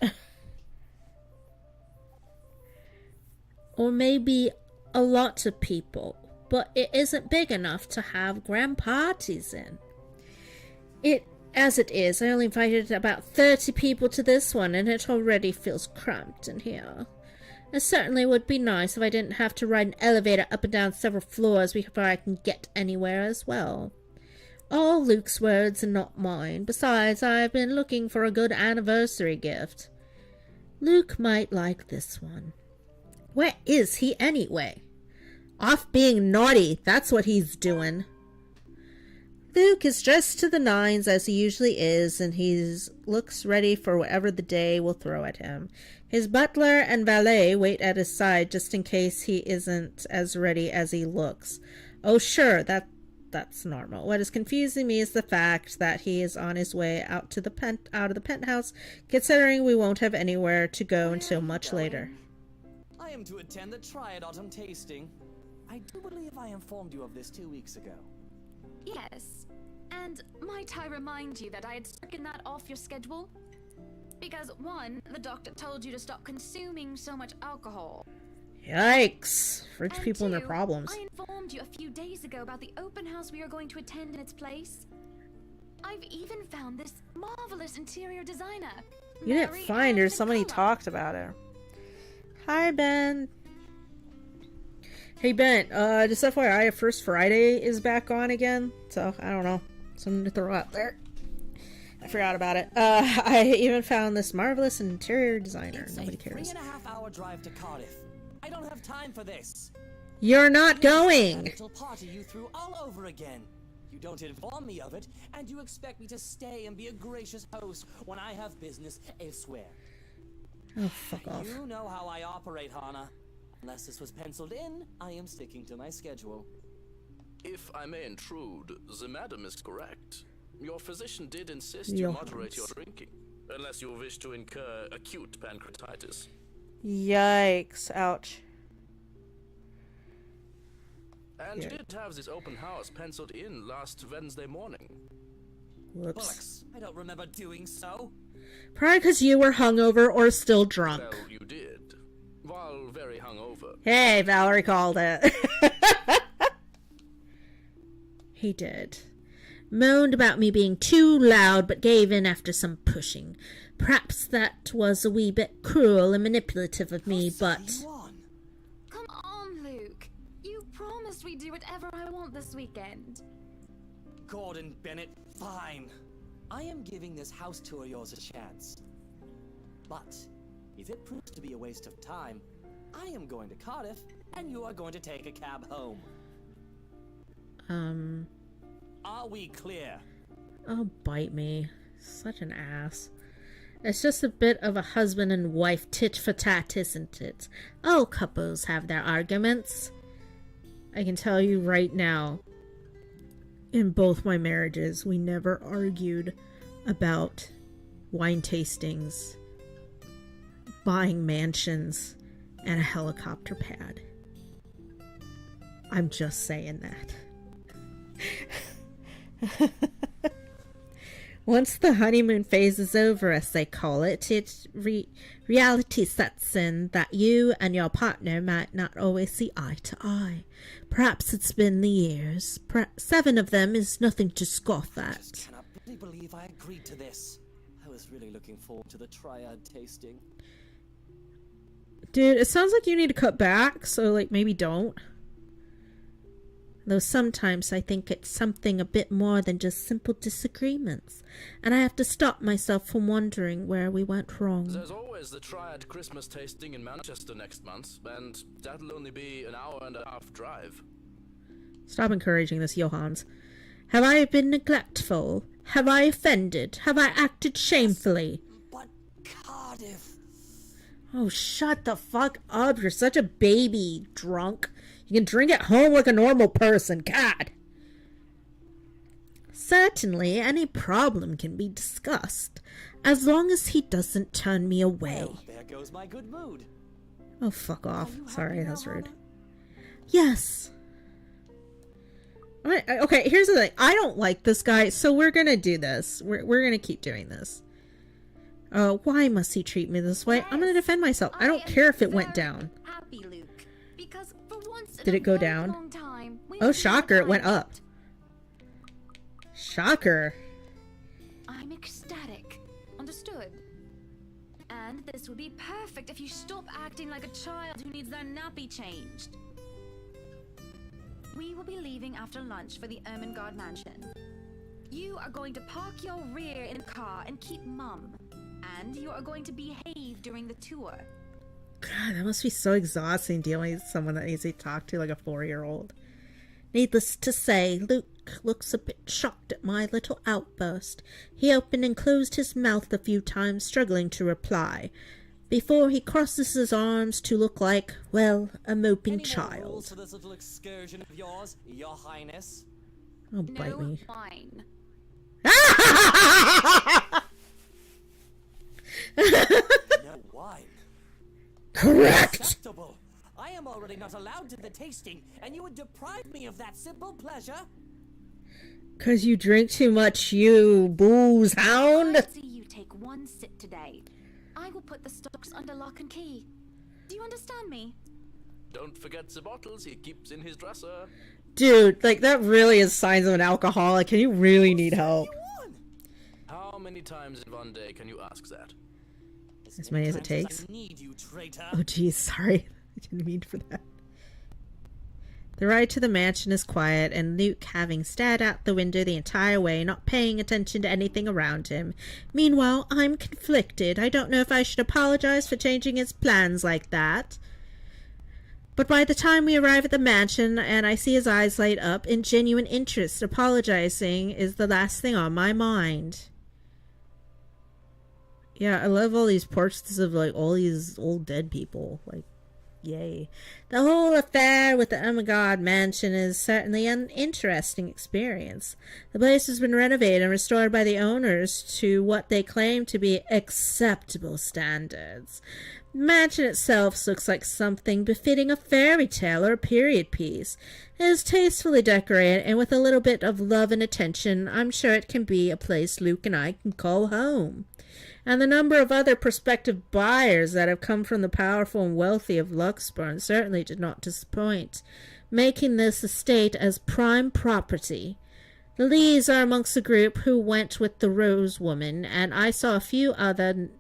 Or maybe a lot of people, but it isn't big enough to have grand parties in. As it is, I only invited about 30 people to this one, and it already feels cramped in here. It certainly would be nice if I didn't have to ride an elevator up and down several floors before I can get anywhere as well. All Luke's words and not mine. Besides, I've been looking for a good anniversary gift. Luke might like this one. Where is he anyway? Off being naughty, that's what he's doing. Luke is dressed to the nines as he usually is, and he looks ready for whatever the day will throw at him. His butler and valet wait at his side just in case he isn't as ready as he looks. Oh sure, that's normal. What is confusing me is the fact that he is on his way out of the penthouse, considering we won't have anywhere to go until much later. I am to attend the Triad Autumn Tasting. I do believe I informed you of this 2 weeks ago. Yes. And might I remind you that I had stricken that off your schedule? Because, one, the doctor told you to stop consuming so much alcohol. Yikes. Rich And people and their two, problems. I informed you a few days ago about the open house we are going to attend in its place. I've even found this marvelous interior designer. You didn't Mary find her, Ann somebody McCullough. talked about her. Hi, Ben. Hey, Ben, just FYI, First Friday is back on again, so I don't know. Something to throw out there. I forgot about it. I even found this marvelous interior designer. It's Nobody a cares. 3.5-hour drive to Cardiff. I don't have time for this. You're not That going! little party you threw all over again. You don't inform me of it, and you expect me to stay and be a gracious host when I have business elsewhere. Oh, fuck off. You know how I operate, Hana. Unless this was penciled in, I am sticking to my schedule. If I may intrude, the madam is correct. Your physician did insist Your you moderate your hands. drinking, unless you wish to incur acute pancreatitis. Yikes. Ouch. And Yeah. you did have this open house penciled in last Wednesday morning. Whoops. Bullocks, I don't remember doing so. Probably because you were hungover or still drunk. Well, you did. While very hungover. Hey, Valerie called it. He did. Moaned about me being too loud, but gave in after some pushing. Perhaps that was a wee bit cruel and manipulative of me, but... Come on, Luke. You promised we'd do whatever I want this weekend. Gordon Bennett, fine. I am giving this house tour of yours a chance. But if it proves to be a waste of time, I am going to Cardiff, and you are going to take a cab home. Are we clear? Oh, bite me. Such an ass. It's just a bit of a husband and wife tit for tat, isn't it? All couples have their arguments. I can tell you right now, in both my marriages, we never argued about wine tastings, buying mansions, and a helicopter pad. I'm just saying that. Once the honeymoon phase is over, as they call it, reality sets in that you and your partner might not always see eye to eye. Perhaps it's been the years. 7 of them is nothing to scoff at. I just cannot really believe I agreed to this. I was really looking forward to the Triad tasting. Dude, it sounds like you need to cut back, so like maybe don't. Though sometimes I think it's something a bit more than just simple disagreements, and I have to stop myself from wondering where we went wrong. There's always the Triad Christmas tasting in Manchester next month, and that'll only be an hour and a half drive. Stop encouraging this, Johans. Have I been neglectful? Have I offended? Have I acted shamefully? But Cardiff... Oh, shut the fuck up. You're such a baby, drunk. You can drink at home like a normal person. God. Certainly, any problem can be discussed, as long as he doesn't turn me away. Well, there goes my good mood. Oh, fuck off. Sorry, that's rude. Hana? Yes. Okay, here's the thing. I don't like this guy, so we're gonna do this. We're gonna keep doing this. Why must he treat me this way? I'm gonna defend myself. I don't care if it went down. Happy, Luke, because for once Did in it go a very down? long time, we Oh, will shocker, it went find up. Shocker. I'm ecstatic. Understood? And this would be perfect if you stop acting like a child who needs their nappy changed. We will be leaving after lunch for the Ermengarde mansion. You are going to park your rear in the car and keep mum. And you are going to behave during the tour. God, that must be so exhausting dealing with someone that needs to talk to like a 4-year-old. Needless to say, Luke looks a bit shocked at my little outburst. He opened and closed his mouth a few times, struggling to reply, before he crosses his arms to look like, well, a moping Any more child. rules for this little excursion of yours, Your Highness? Oh, bite No me. wine. No wine. Correct! Unacceptable. I am already not allowed to the tasting, and you would deprive me of that simple pleasure? 'Cause you drink too much, you booze hound! I see you take one sip today. I will put the stocks under lock and key. Do you understand me? Don't forget the bottles he keeps in his dresser. Dude, like, that really is signs of an alcoholic, and you really need help. How many times in one day can you ask that? As many as it takes. I need you, traitor. Oh, geez, sorry. I didn't mean for that. The ride to the mansion is quiet, and Luke, having stared out the window the entire way, not paying attention to anything around him. Meanwhile, I'm conflicted. I don't know if I should apologize for changing his plans like that. But by the time we arrive at the mansion and I see his eyes light up in genuine interest, apologizing is the last thing on my mind. Yeah, I love all these portraits of, like, all these old dead people. Like, yay. The whole affair with the Umagard mansion is certainly an interesting experience. The place has been renovated and restored by the owners to what they claim to be acceptable standards. The mansion itself looks like something befitting a fairy tale or a period piece. It is tastefully decorated, and with a little bit of love and attention, I'm sure it can be a place Luke and I can call home. And the number of other prospective buyers that have come from the powerful and wealthy of Luxburn certainly did not disappoint, making this estate as prime property. The Lees are amongst the group who went with the Rose Woman, and I saw a few other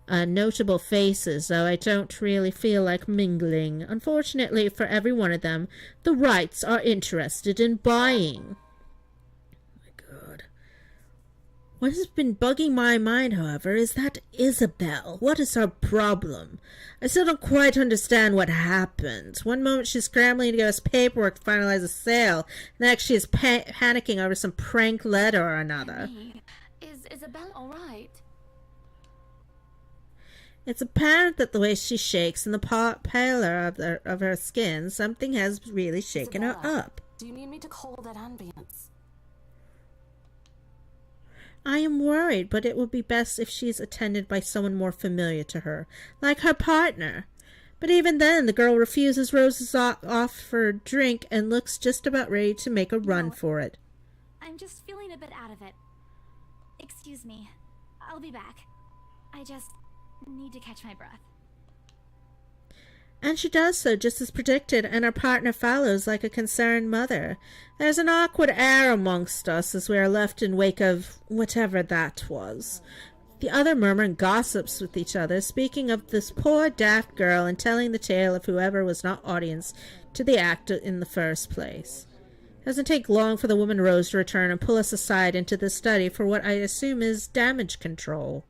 notable faces, though I don't really feel like mingling. Unfortunately for every one of them, the Wrights are interested in buying. What has been bugging my mind, however, is that Isabel. What is her problem? I still don't quite understand what happened. One moment she's scrambling to give us paperwork to finalize a sale. Next she is panicking over some prank letter or another. Is Isabel alright? It's apparent that the way she shakes and the pallor of her skin, something has really shaken her Isabella, up. Do you need me to call that ambulance? I am worried, but it would be best if she is attended by someone more familiar to her, like her partner. But even then, the girl refuses Rose's offer a drink and looks just about ready to make a run for it. I'm just feeling a bit out of it. Excuse me. I'll be back. I just need to catch my breath. And she does so just as predicted, and her partner follows like a concerned mother. There's an awkward air amongst us as we are left in wake of whatever that was. The other murmur and gossips with each other, speaking of this poor daft girl and telling the tale of whoever was not audience to the act in the first place. It doesn't take long for the woman Rose to return and pull us aside into the study for what I assume is damage control.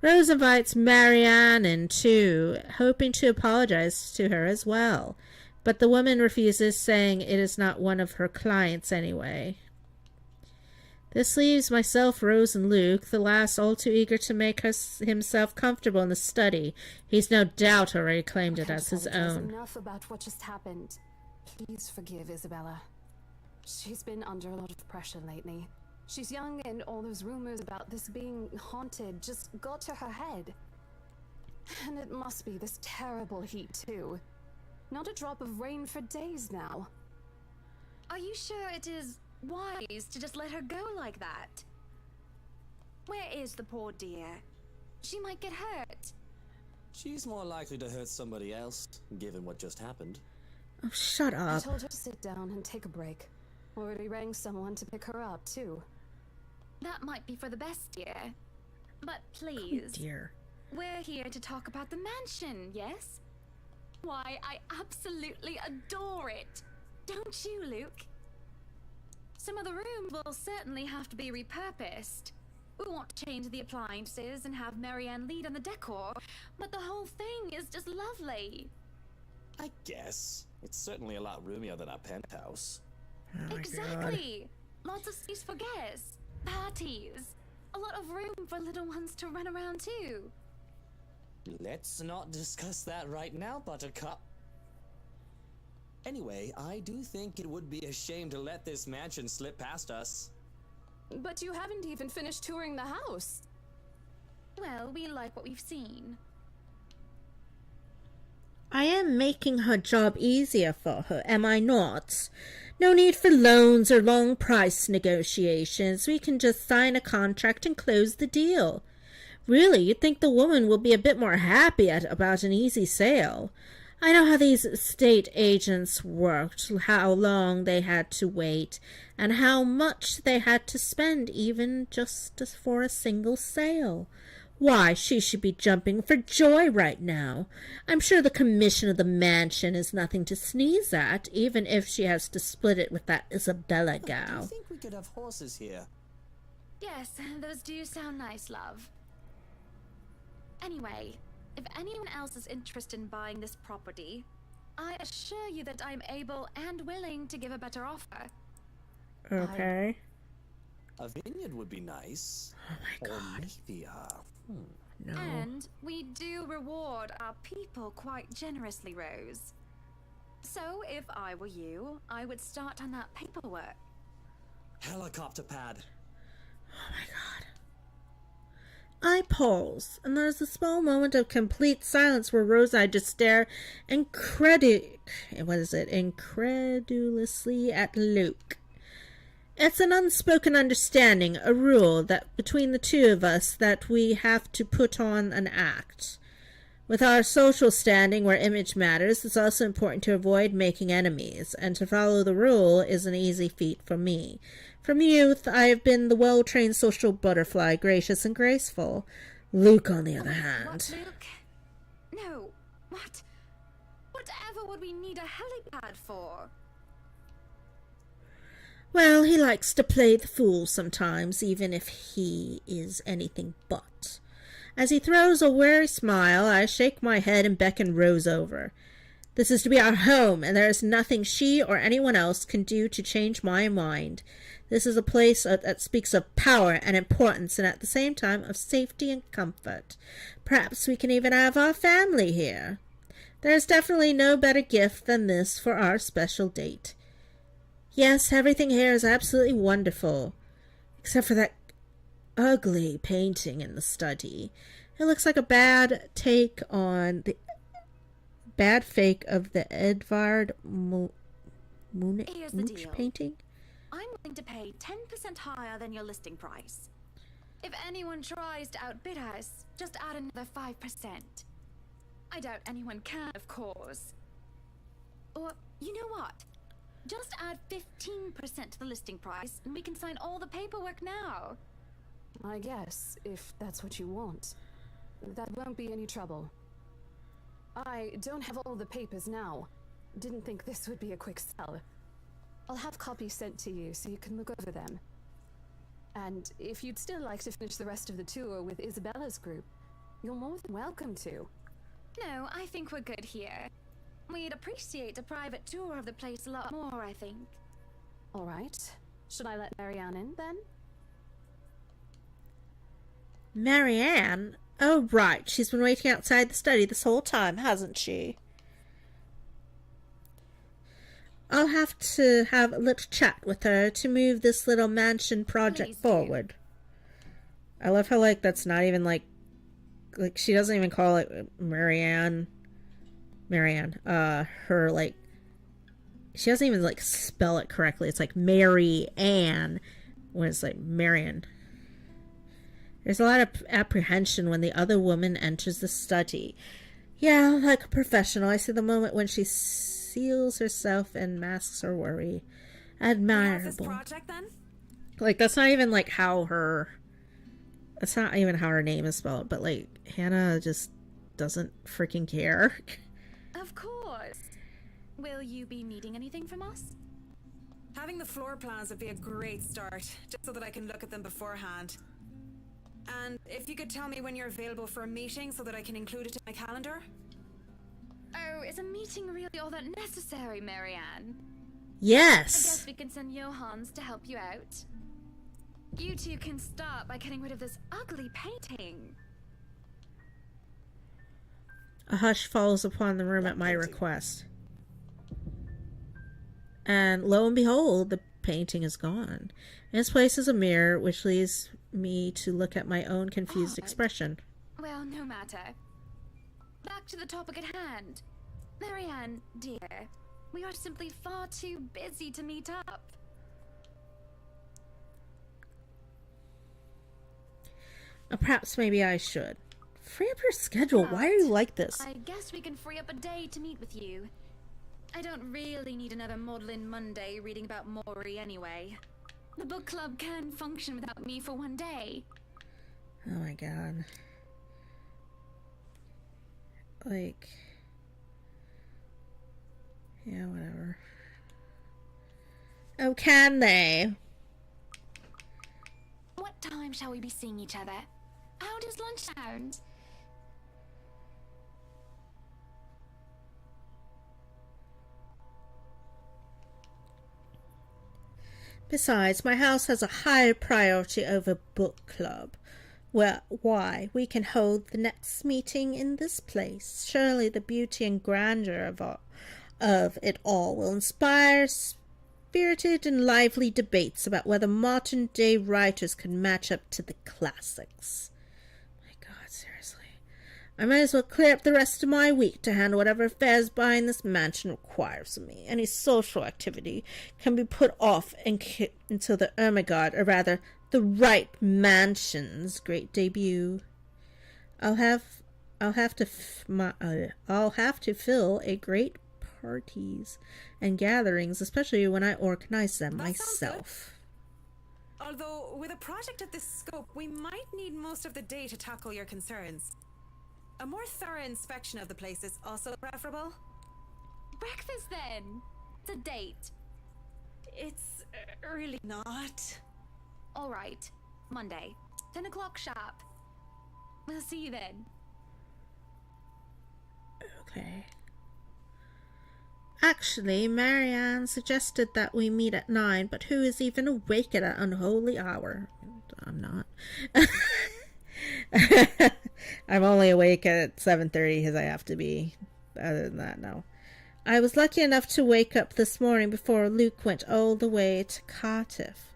Rose invites Marianne in too, hoping to apologize to her as well, but the woman refuses, saying it is not one of her clients anyway. This leaves myself, Rose, and Luke, the last all too eager to make himself comfortable in the study. He's no doubt already claimed it as his own. Enough about what just happened. Please forgive Isabella. She's been under a lot of pressure lately. She's young, and all those rumors about this being haunted just got to her head. And it must be this terrible heat, too. Not a drop of rain for days now. Are you sure it is wise to just let her go like that? Where is the poor dear? She might get hurt. She's more likely to hurt somebody else, given what just happened. Oh, shut I up. told her to sit down and take a break. Already rang someone to pick her up, too. That might be for the best, dear. But please, Dear. we're here to talk about the mansion, yes? Why, I absolutely adore it. Don't you, Luke? Some of the rooms will certainly have to be repurposed. We want to change the appliances and have Marianne lead on the decor, but the whole thing is just lovely. I guess. It's certainly a lot roomier than our penthouse. Oh Exactly. Lots of space for guests, parties, a lot of room for little ones to run around too. Let's not discuss that right now, Buttercup. Anyway, I do think it would be a shame to let this mansion slip past us. But you haven't even finished touring the house. Well, we like what we've seen. I am making her job easier for her, am I not? No need for loans or long price negotiations. We can just sign a contract and close the deal. Really, you'd think the woman will be a bit more happy about an easy sale. I know how these estate agents worked, how long they had to wait, and how much they had to spend even just for a single sale. Why, she should be jumping for joy right now. I'm sure the commission of the mansion is nothing to sneeze at, even if she has to split it with that Isabella Do gal. you think we could have horses here? Yes, those do sound nice, love. Anyway, if anyone else is interested in buying this property, I assure you that I'm able and willing to give a better offer. Okay. A vineyard would be nice. Oh my god. Or maybe No. And we do reward our people quite generously, Rose. So, if I were you, I would start on that paperwork. helicopter pad. Oh my god. I pause, and there's a small moment of complete silence where Rose and I just stare incredulously at Luke. It's an unspoken understanding, a rule that between the two of us that we have to put on an act. With our social standing where image matters, it's also important to avoid making enemies, and to follow the rule is an easy feat for me. From youth, I have been the well-trained social butterfly, gracious and graceful. Luke, on the other hand... What, Luke? No. What? Whatever would we need a helipad for? Well, he likes to play the fool sometimes, even if he is anything but. As he throws a weary smile, I shake my head and beckon Rose over. This is to be our home, and there is nothing she or anyone else can do to change my mind. This is a place that speaks of power and importance, and at the same time of safety and comfort. Perhaps we can even have our family here. There is definitely no better gift than this for our special date. Yes, everything here is absolutely wonderful, except for that ugly painting in the study. It looks like a bad take on the bad fake of the Edvard Here's the Munch deal. painting. I'm willing to pay 10% higher than your listing price. If anyone tries to outbid us, just add another 5%. I doubt anyone can, of course. Or, you know what? Just add 15% to the listing price, and we can sign all the paperwork now. I guess, if that's what you want. That won't be any trouble. I don't have all the papers now. Didn't think this would be a quick sell. I'll have copies sent to you so you can look over them. And if you'd still like to finish the rest of the tour with Isabella's group, you're more than welcome to. No, I think we're good here. We'd appreciate a private tour of the place a lot more, I think. All right. Should I let Marianne in, then? Marianne? Oh, right. She's been waiting outside the study this whole time, hasn't she? I'll have to have a little chat with her to move this little mansion project Please do. forward. I love how, like, that's not even, like, she doesn't even call it Marianne, her, like, she doesn't even, like, spell it correctly. It's like Mary Ann, when it's like Marion. There's a lot of apprehension when the other woman enters the study. Yeah, like a professional, I see the moment when she seals herself and masks her worry. Admirable. This project, then? Like, that's not even, like, how her... That's not even how her name is spelled, but, like, Hannah just doesn't freaking care. Of course. Will you be needing anything from us? Having the floor plans would be a great start, just so that I can look at them beforehand. And if you could tell me when you're available for a meeting so that I can include it in my calendar? Oh, is a meeting really all that necessary, Marianne? I Yes. guess we can send Johans to help you out. You two can start by getting rid of this ugly painting. A hush falls upon the room at my request. And lo and behold, the painting is gone. In its place is a mirror, which leads me to look at my own confused expression. Well, no matter. Back to the topic at hand. Marianne, dear, we are simply far too busy to meet up. Perhaps maybe I should. Free up your schedule. Why are you like this? I guess we can free up a day to meet with you. I don't really need another Maudlin Monday reading about Maury anyway. The book club can function without me for one day. Oh my god. Like... yeah, whatever. Oh, can they? What time shall we be seeing each other? How does lunch sound? Besides, my house has a higher priority over book club. Well, why? We can hold the next meeting in this place. Surely the beauty and grandeur of it all will inspire spirited and lively debates about whether modern-day writers can match up to the classics. My God, seriously. I might as well clear up the rest of my week to handle whatever affairs buying this mansion requires of me. Any social activity can be put off until the Ermengarde, or rather, the Wright Mansion's great debut. I'll have to fill a great parties and gatherings, especially when I organize them myself. Although, with a project of this scope, we might need most of the day to tackle your concerns. A more thorough inspection of the place is also preferable. Breakfast then! It's a date. It's really not. Alright, Monday, 10 o'clock sharp. We'll see you then. Okay. Actually, Marianne suggested that we meet at 9, but who is even awake at that unholy hour? I'm not. I'm only awake at 7:30 because I have to be. Other than that, no. I was lucky enough to wake up this morning before Luke went all the way to Cardiff.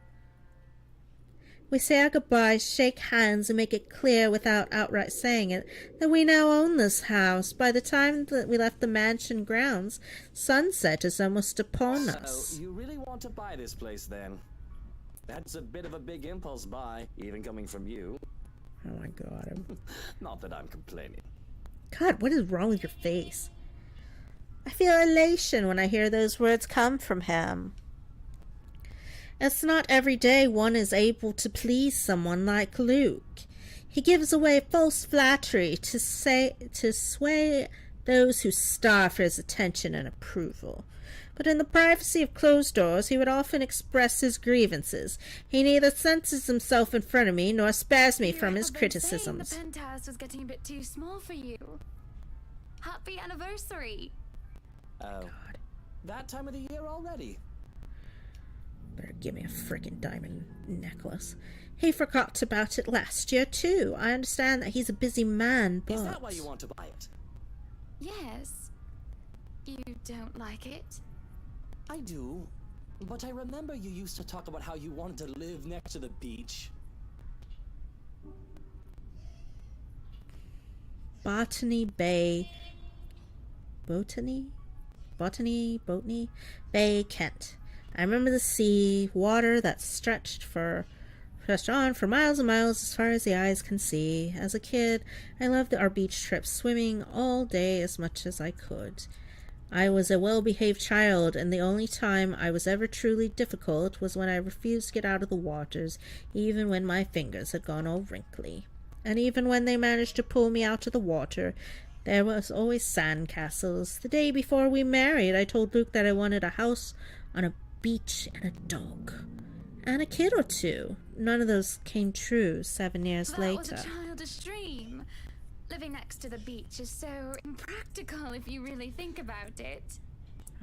We say our goodbyes, shake hands, and make it clear without outright saying it that we now own this house. By the time that we left the mansion grounds, sunset is almost upon us. So, you really want to buy this place then? That's a bit of a big impulse buy, even coming from you. Oh my God. Not that I'm complaining. God, what is wrong with your face? I feel elation when I hear those words come from him. It's not every day one is able to please someone like Luke. He gives away false flattery to sway those who starve for his attention and approval. But in the privacy of closed doors, he would often express his grievances. He neither censors himself in front of me, nor spares me from his criticisms. The penthouse was getting a bit too small for you. Happy anniversary! Oh, God. That time of the year already? Better give me a frickin' diamond necklace. He forgot about it last year, too. I understand that he's a busy man, but... Is that why you want to buy it? Yes. You don't like it? I do. But I remember you used to talk about how you wanted to live next to the beach. Botany Bay... Botany Bay, Kent. I remember the sea, water that stretched on for miles and miles as far as the eyes can see. As a kid, I loved our beach trips, swimming all day as much as I could. I was a well-behaved child, and the only time I was ever truly difficult was when I refused to get out of the waters, even when my fingers had gone all wrinkly. And even when they managed to pull me out of the water, there was always sand castles. The day before we married, I told Luke that I wanted a house on a beach, and a dog. And a kid or two. None of those came true 7 years That later. was a childish dream. Living next to the beach is so impractical if you really think about it.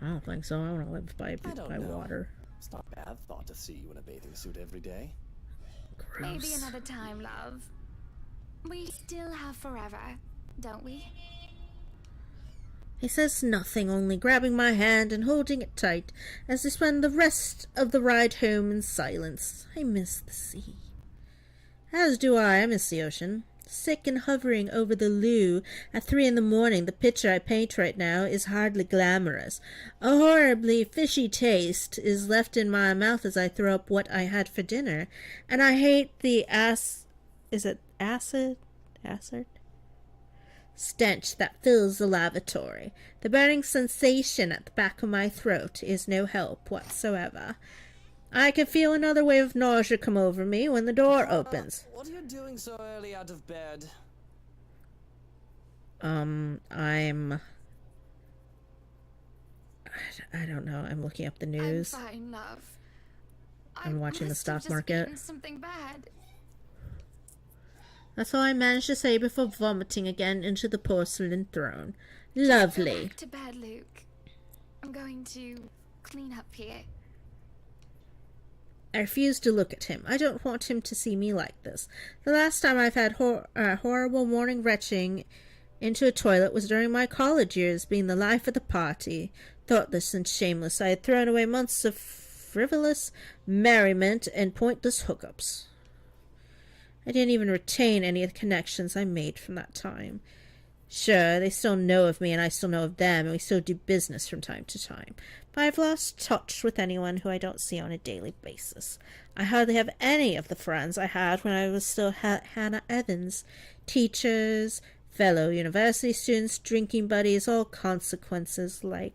I don't think so. I want to live by I don't know. water. It's not a bad thought to see you in a bathing suit every day. Maybe Gross. another time, love. We still have forever, don't we? He says nothing, only grabbing my hand and holding it tight as we spend the rest of the ride home in silence. I miss the sea. As do I miss the ocean. Sick and hovering over the loo at 3 in the morning, the picture I paint right now is hardly glamorous. A horribly fishy taste is left in my mouth as I throw up what I had for dinner, and I hate the is it acid? Stench that fills the lavatory. The burning sensation at the back of my throat is no help whatsoever. I can feel another wave of nausea come over me when the door opens. What are you doing so early out of bed? I don't know. I'm looking up the news. I'm fine, love. I'm watching the must have stock just market. eaten something bad. That's all I managed to say before vomiting again into the porcelain throne. Go Lovely. back to bed, Luke. I'm going to clean up here. I refuse to look at him. I don't want him to see me like this. The last time I've had horrible morning retching into a toilet was during my college years, being the life of the party. Thoughtless and shameless, I had thrown away months of frivolous merriment and pointless hookups. I didn't even retain any of the connections I made from that time. Sure, they still know of me and I still know of them, and we still do business from time to time. But I've lost touch with anyone who I don't see on a daily basis. I hardly have any of the friends I had when I was still Hannah Evans. Teachers, fellow university students, drinking buddies, all consequences like...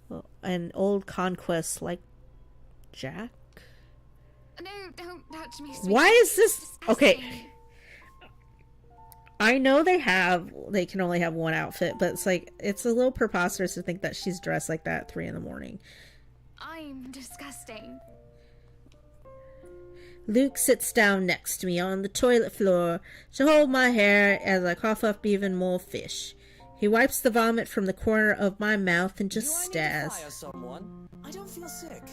well, an old conquest like Jack? No, don't touch me, Why sweetie. is this... It's okay... disgusting. I know they can only have one outfit, but it's like, it's a little preposterous to think that she's dressed like that at 3 in the morning. I'm disgusting. Luke sits down next to me on the toilet floor to hold my hair as I cough up even more fish. He wipes the vomit from the corner of my mouth and just stares. Fire someone? I don't feel sick.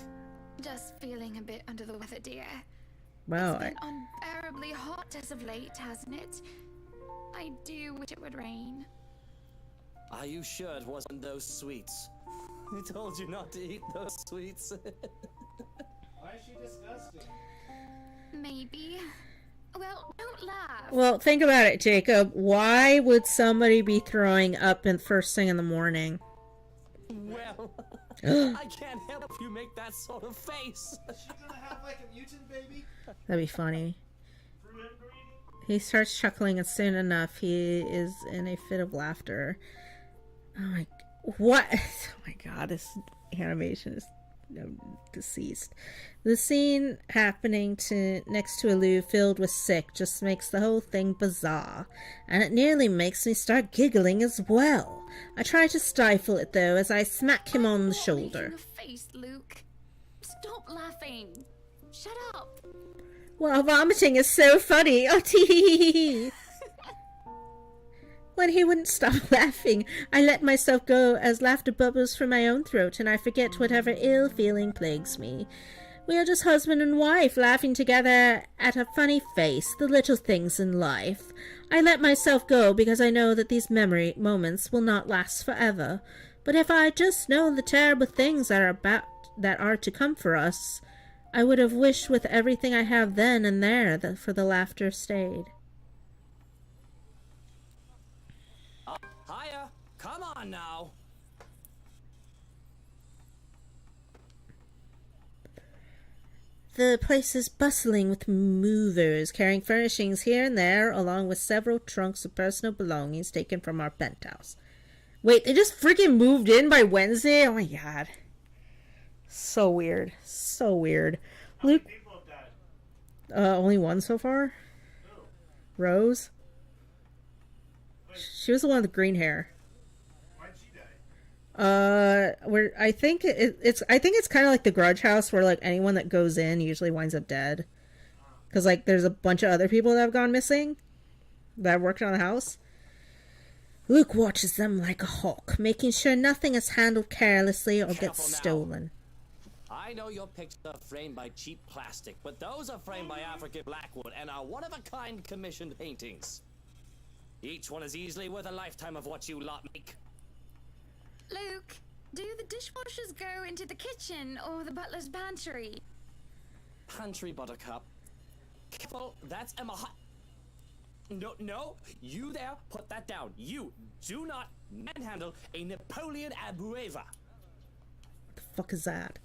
Just feeling a bit under the weather, dear. Wow, It's been unbearably hot as of late, hasn't it? I do wish it would rain. Are you sure it wasn't those sweets? I told you not to eat those sweets. Why is she disgusting? Maybe. Well, don't laugh. Well, think about it, Jacob. Why would somebody be throwing up in first thing in the morning? Well, I can't help if you make that sort of face. Is she gonna have like a mutant baby? That'd be funny. Fruit inbreeding? He starts chuckling, and soon enough, he is in a fit of laughter. Oh my... what? Oh my god, this animation is deceased. The scene happening next to a loo filled with sick just makes the whole thing bizarre, and it nearly makes me start giggling as well. I try to stifle it though as I smack him on the shoulder. Making a face, Luke. Stop laughing. Shut up. Well, vomiting is so funny. Oh, tee. When he wouldn't stop laughing, I let myself go as laughter bubbles from my own throat, and I forget whatever ill feeling plagues me. We are just husband and wife, laughing together at a funny face, the little things in life. I let myself go because I know that these memory moments will not last forever. But if I just known the terrible things that are to come for us, I would have wished with everything I have then and there that for the laughter stayed. Hiya! Come on now! The place is bustling with movers, carrying furnishings here and there, along with several trunks of personal belongings taken from our penthouse. Wait, they just freaking moved in by Wednesday? Oh my god. So weird. So weird. Luke... only one so far? Rose? She was the one with the green hair. Why'd she die? I think it's kind of like the Grudge House, where like anyone that goes in usually winds up dead, because like there's a bunch of other people that have gone missing that have worked on the house. Luke watches them like a hawk, making sure nothing is handled carelessly or gets Careful now. stolen. I know your pictures are framed by cheap plastic, but those are framed by African Blackwood and are one-of-a-kind commissioned paintings. Each one is easily worth a lifetime of what you lot make. Luke, do the dishwashers go into the kitchen or the butler's pantry? Pantry, Buttercup. Careful, that's Emma No, you there, put that down. You do not manhandle a Napoleon Abueva. The fuck is that?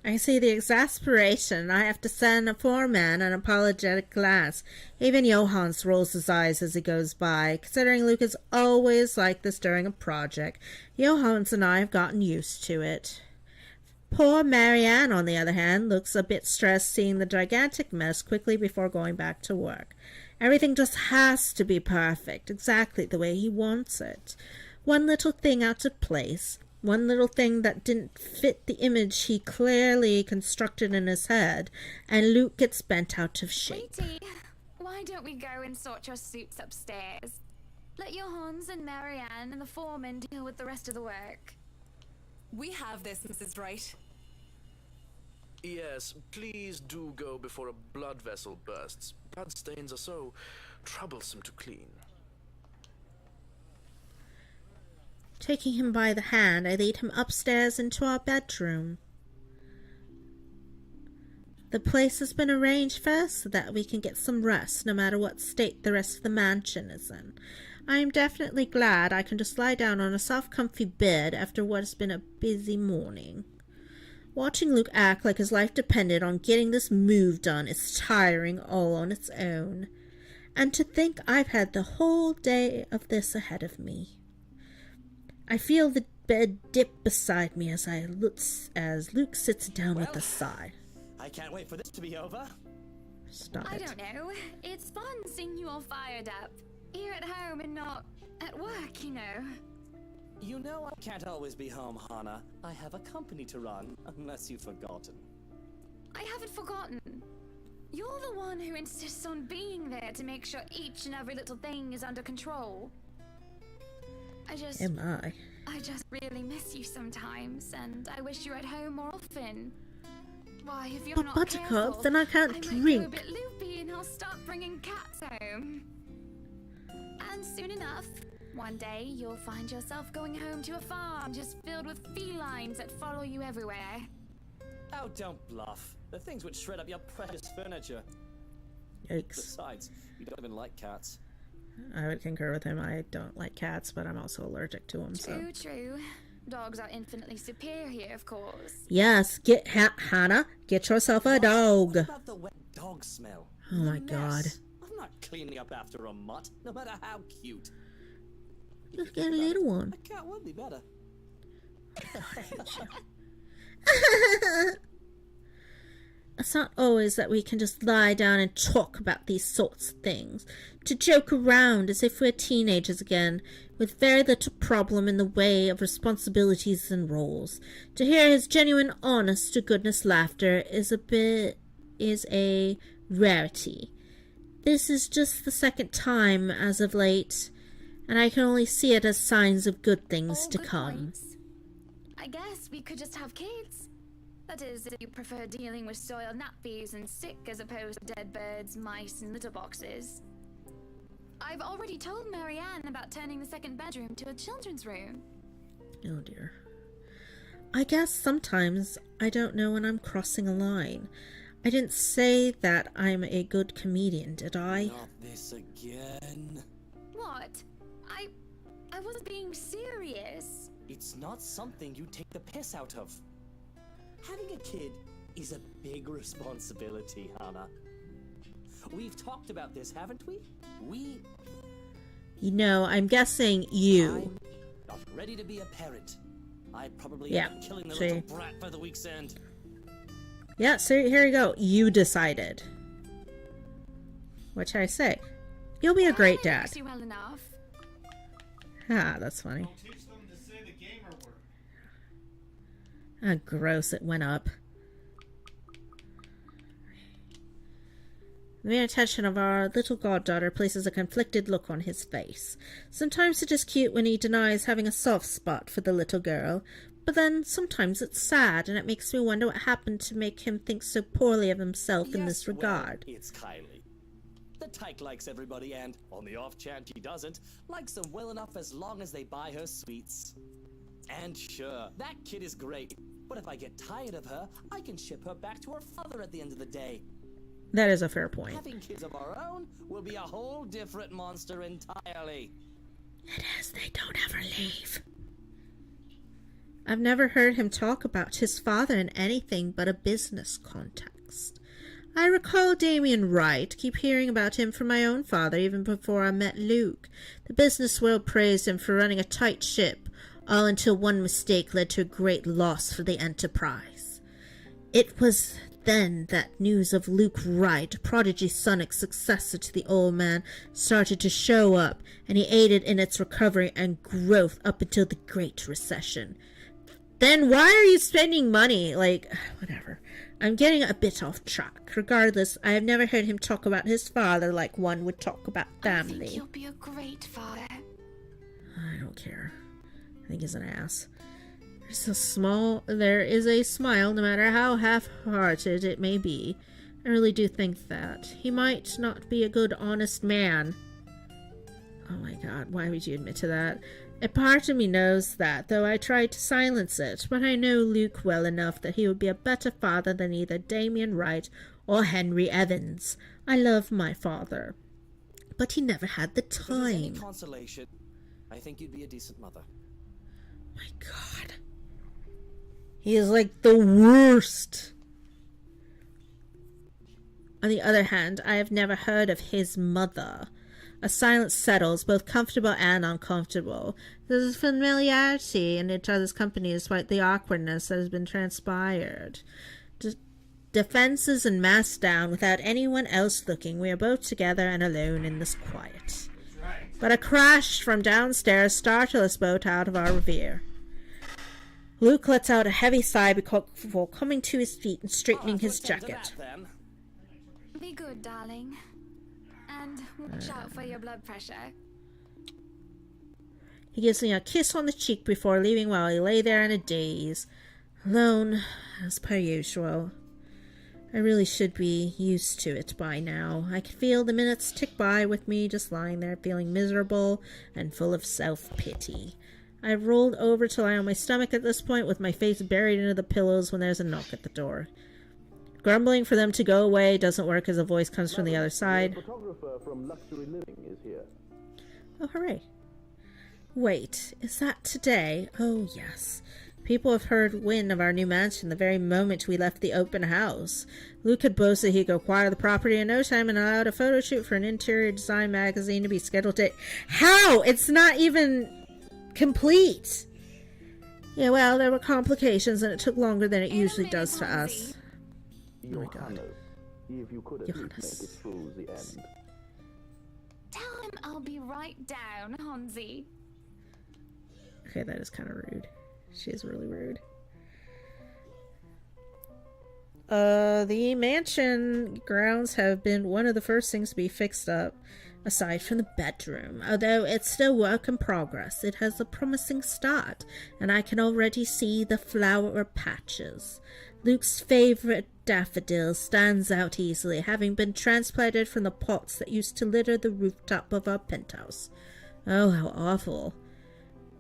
I see the exasperation. I have to send a poor man an apologetic glance. Even Johannes rolls his eyes as he goes by. Considering Luke is always like this during a project, Johannes and I have gotten used to it. Poor Marianne, on the other hand, looks a bit stressed seeing the gigantic mess quickly before going back to work. Everything just has to be perfect, exactly the way he wants it. One little thing out of place, one little thing that didn't fit the image he clearly constructed in his head, and Luke gets bent out of shape. Sweetie, why don't we go and sort your suits upstairs? Let Johannes and Marianne and the foreman deal with the rest of the work. We have this, Mrs. Wright. Yes, please do go before a blood vessel bursts. Blood stains are so troublesome to clean. Taking him by the hand, I lead him upstairs into our bedroom. The place has been arranged first so that we can get some rest, no matter what state the rest of the mansion is in. I am definitely glad I can just lie down on a soft, comfy bed after what has been a busy morning. Watching Luke act like his life depended on getting this move done is tiring all on its own. And to think I've had the whole day of this ahead of me. I feel the bed dip beside me as Luke sits down with a sigh. I can't wait for this to be over. Stop I it. don't know. It's fun seeing you all fired up. Here at home and not at work, you know. You know I can't always be home, Hana. I have a company to run, unless you've forgotten. I haven't forgotten. You're the one who insists on being there to make sure each and every little thing is under control. I just really miss you sometimes, and I wish you were at home more often. Why, if you're But not Buttercup, careful, then I can't might drink. go a bit loopy and I'll start bringing cats home. And soon enough, one day you'll find yourself going home to a farm just filled with felines that follow you everywhere. Oh, don't bluff. The things would shred up your precious furniture. Yikes. Besides, you don't even like cats. I would concur with him. I don't like cats, but I'm also allergic to them, so... True. Dogs are infinitely superior, of course. Yes, Hannah, get yourself a dog. What about the wet dog smell? Oh my god. I'm not cleaning up after a mutt, no matter how cute. Just get a little one. A cat would be better. It's not always that we can just lie down and talk about these sorts of things. To joke around as if we're teenagers again, with very little problem in the way of responsibilities and roles. To hear his genuine, honest-to-goodness laughter is a rarity. This is just the second time as of late, and I can only see it as signs of good things to come. Points. I guess we could just have kids. That is, if you prefer dealing with soiled nappies and sick as opposed to dead birds, mice, and litter boxes. I've already told Marianne about turning the second bedroom to a children's room. Oh dear. I guess sometimes I don't know when I'm crossing a line. I didn't say that I'm a good comedian, did I? Not this again. What? I wasn't being serious. It's not something you take the piss out of. Having a kid is a big responsibility, Hana. We've talked about this, haven't we? You know, I'm guessing you. I'm not ready to be a parent. I'd probably Yeah, end up killing the see. little brat by the week's end. Yeah, so here you go. You decided. What should I say? You'll be a great dad. Knows you well enough. Ah, that's funny. Don't teach them to say the gamer word. Ah, gross, it went up. The mere attention of our little goddaughter places a conflicted look on his face. Sometimes it is cute when he denies having a soft spot for the little girl, but then sometimes it's sad, and it makes me wonder what happened to make him think so poorly of himself in this regard. Well, it's Kylie. The tyke likes everybody, and on the off chance she doesn't, likes them well enough as long as they buy her sweets. And sure, that kid is great, but if I get tired of her, I can ship her back to her father at the end of the day. That is a fair point. Having kids of our own will be a whole different monster entirely. It is, they don't ever leave. I've never heard him talk about his father in anything but a business context. I recall Damien Wright, keep hearing about him from my own father even before I met Luke. The business world praised him for running a tight ship, all until one mistake led to a great loss for the enterprise. It was then that news of Luke Wright, prodigy son and successor to the old man, started to show up, and he aided in its recovery and growth up until the Great Recession. Then why are you spending money? Like, whatever. I'm getting a bit off track. Regardless, I have never heard him talk about his father like one would talk about family. I think you'll be a great father. I don't care. I think he's an ass. There is a smile, no matter how half-hearted it may be. I really do think that. He might not be a good, honest man. Oh my god, why would you admit to that? A part of me knows that, though I tried to silence it, but I know Luke well enough that he would be a better father than either Damien Wright or Henry Evans. I love my father, but he never had the time. If there's any consolation, I think you'd be a decent mother. My god. He is like the worst. On the other hand, I have never heard of his mother. A silence settles, both comfortable and uncomfortable. There's a familiarity in each other's company despite the awkwardness that has been transpired. Defenses and masked down without anyone else looking, we are both together and alone in this quiet. But a crash from downstairs startled us both out of our reverie. Luke lets out a heavy sigh before coming to his feet and straightening his jacket. Be good, darling. And watch out for your blood pressure. He gives me a kiss on the cheek before leaving while I lay there in a daze. Alone, as per usual. I really should be used to it by now. I could feel the minutes tick by with me just lying there feeling miserable and full of self-pity. I rolled over to lie on my stomach at this point with my face buried into the pillows when there's a knock at the door. Grumbling for them to go away doesn't work as a voice comes from the other side. The photographer from Luxury Living is here. Oh, hooray. Wait, is that today? Oh, yes. People have heard wind of our new mansion the very moment we left the open house. Luke had boasted he could acquire the property in no time and allowed a photo shoot for an interior design magazine to be scheduled to... How? It's not even complete. Yeah, well, there were complications and it took longer than it usually does to us. Oh my god. If you could at least make it through the end. Tell him I'll be right down, Hansi. Okay, that is kind of rude. She is really rude. The mansion grounds have been one of the first things to be fixed up, aside from the bedroom. Although it's still work in progress, it has a promising start, and I can already see the flower patches. Luke's favorite daffodil stands out easily, having been transplanted from the pots that used to litter the rooftop of our penthouse. Oh, how awful.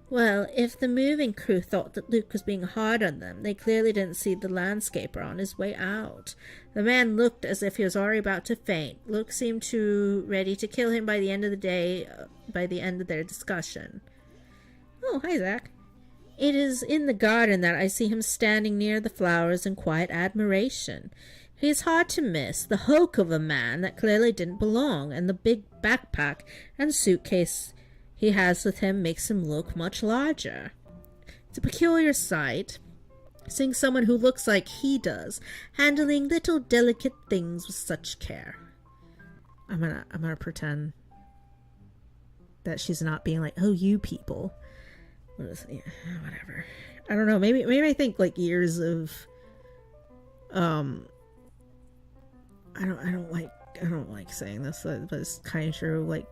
Well, if the moving crew thought that Luke was being hard on them, they clearly didn't see the landscaper on his way out. The man looked as if he was already about to faint. Luke seemed ready to kill him by the end of the day, by the end of their discussion. Oh, hi, Zach. It is in the garden that I see him standing near the flowers in quiet admiration. He is hard to miss, the hulk of a man that clearly didn't belong, and the big backpack and suitcase he has with him makes him look much larger. It's a peculiar sight, seeing someone who looks like he does, handling little delicate things with such care. I'm gonna pretend that she's not being like, oh, you people. Yeah, whatever. I don't know. Maybe I think like years of I don't like saying this, but it's kind of true. Like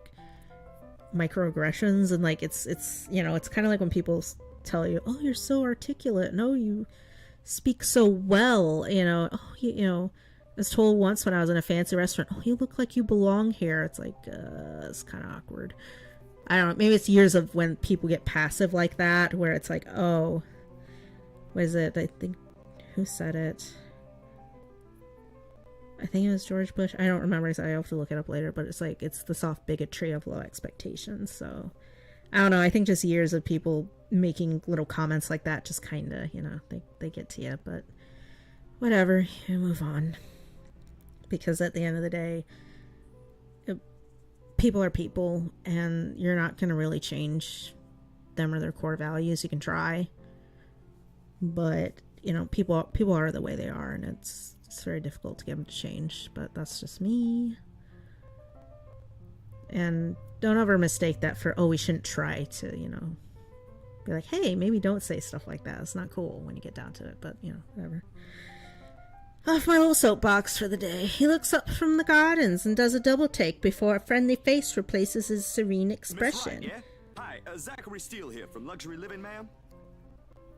microaggressions, and like it's it's kind of like when people tell you, "Oh, you're so articulate. No, you speak so well." Oh, I was told once when I was in a fancy restaurant, "Oh, you look like you belong here." It's like it's kind of awkward. I don't know. Maybe it's years of when people get passive like that, where it's like, oh, what is it? I think, who said it? I think it was George Bush. I don't remember. I have to look it up later, but it's like, it's the soft bigotry of low expectations. So, I don't know. I think just years of people making little comments like that just kind of, they get to you. But whatever, you move on. Because at the end of the day, people are people, and you're not going to really change them or their core values. You can try, but people are the way they are, and it's very difficult to get them to change. But that's just me. And don't ever mistake that for, oh, we shouldn't try to, be like, hey, maybe don't say stuff like that. It's not cool when you get down to it, but whatever. Off my little soapbox for the day. He looks up from the gardens and does a double take before a friendly face replaces his serene expression. Miss Wright, yeah? Hi, Zachary Steele here from Luxury Living, ma'am.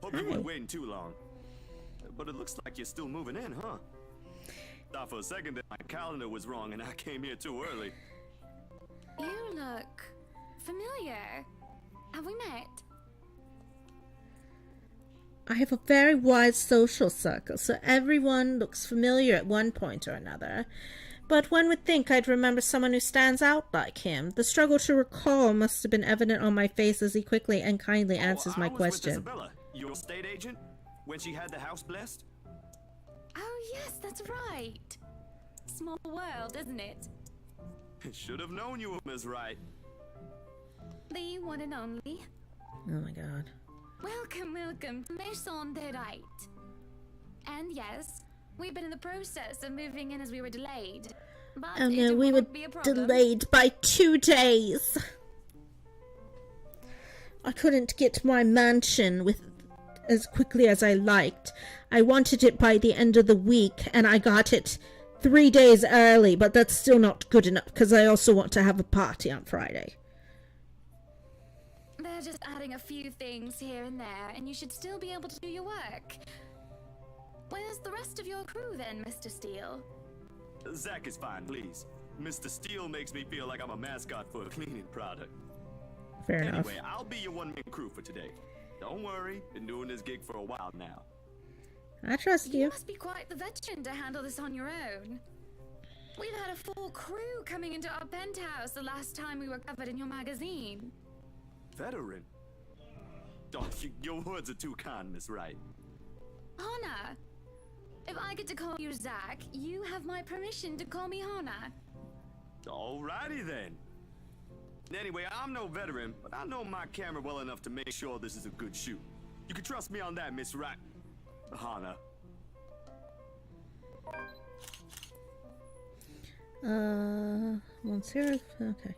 Hope you weren't waiting too long. But it looks like you're still moving in, huh? Thought for a second that my calendar was wrong and I came here too early. You look familiar. Have we met? I have a very wide social circle, so everyone looks familiar at one point or another. But one would think I'd remember someone who stands out like him. The struggle to recall must have been evident on my face as he quickly and kindly answers my question. With Isabella, your estate agent, when she had the house blessed? Oh yes, that's right. Small world, isn't it? Should have known you were Miss Wright. The one and only. Oh my god. Welcome to Maison de Right. And yes, we've been in the process of moving in as we were delayed. But Oh no, we were won't be a problem. delayed by 2 days. I couldn't get my mansion with as quickly as I liked. I wanted it by the end of the week, and I got it 3 days early, but that's still not good enough, because I also want to have a party on Friday. They're just adding a few things here and there, and you should still be able to do your work. Where's the rest of your crew then, Mr. Steele? Zach is fine, please. Mr. Steele makes me feel like I'm a mascot for a cleaning product. Fair enough. Anyway, I'll be your one-man crew for today. Don't worry, been doing this gig for a while now. I trust you. You must be quite the veteran to handle this on your own. We've had a full crew coming into our penthouse the last time we were covered in your magazine. Veteran? Oh, your words are too kind, Miss Wright. Hannah! If I get to call you Zach, you have my permission to call me Hannah. Alrighty then. Anyway, I'm no veteran, but I know my camera well enough to make sure this is a good shoot. You can trust me on that, Miss Wright. Hannah. Monsieur, okay.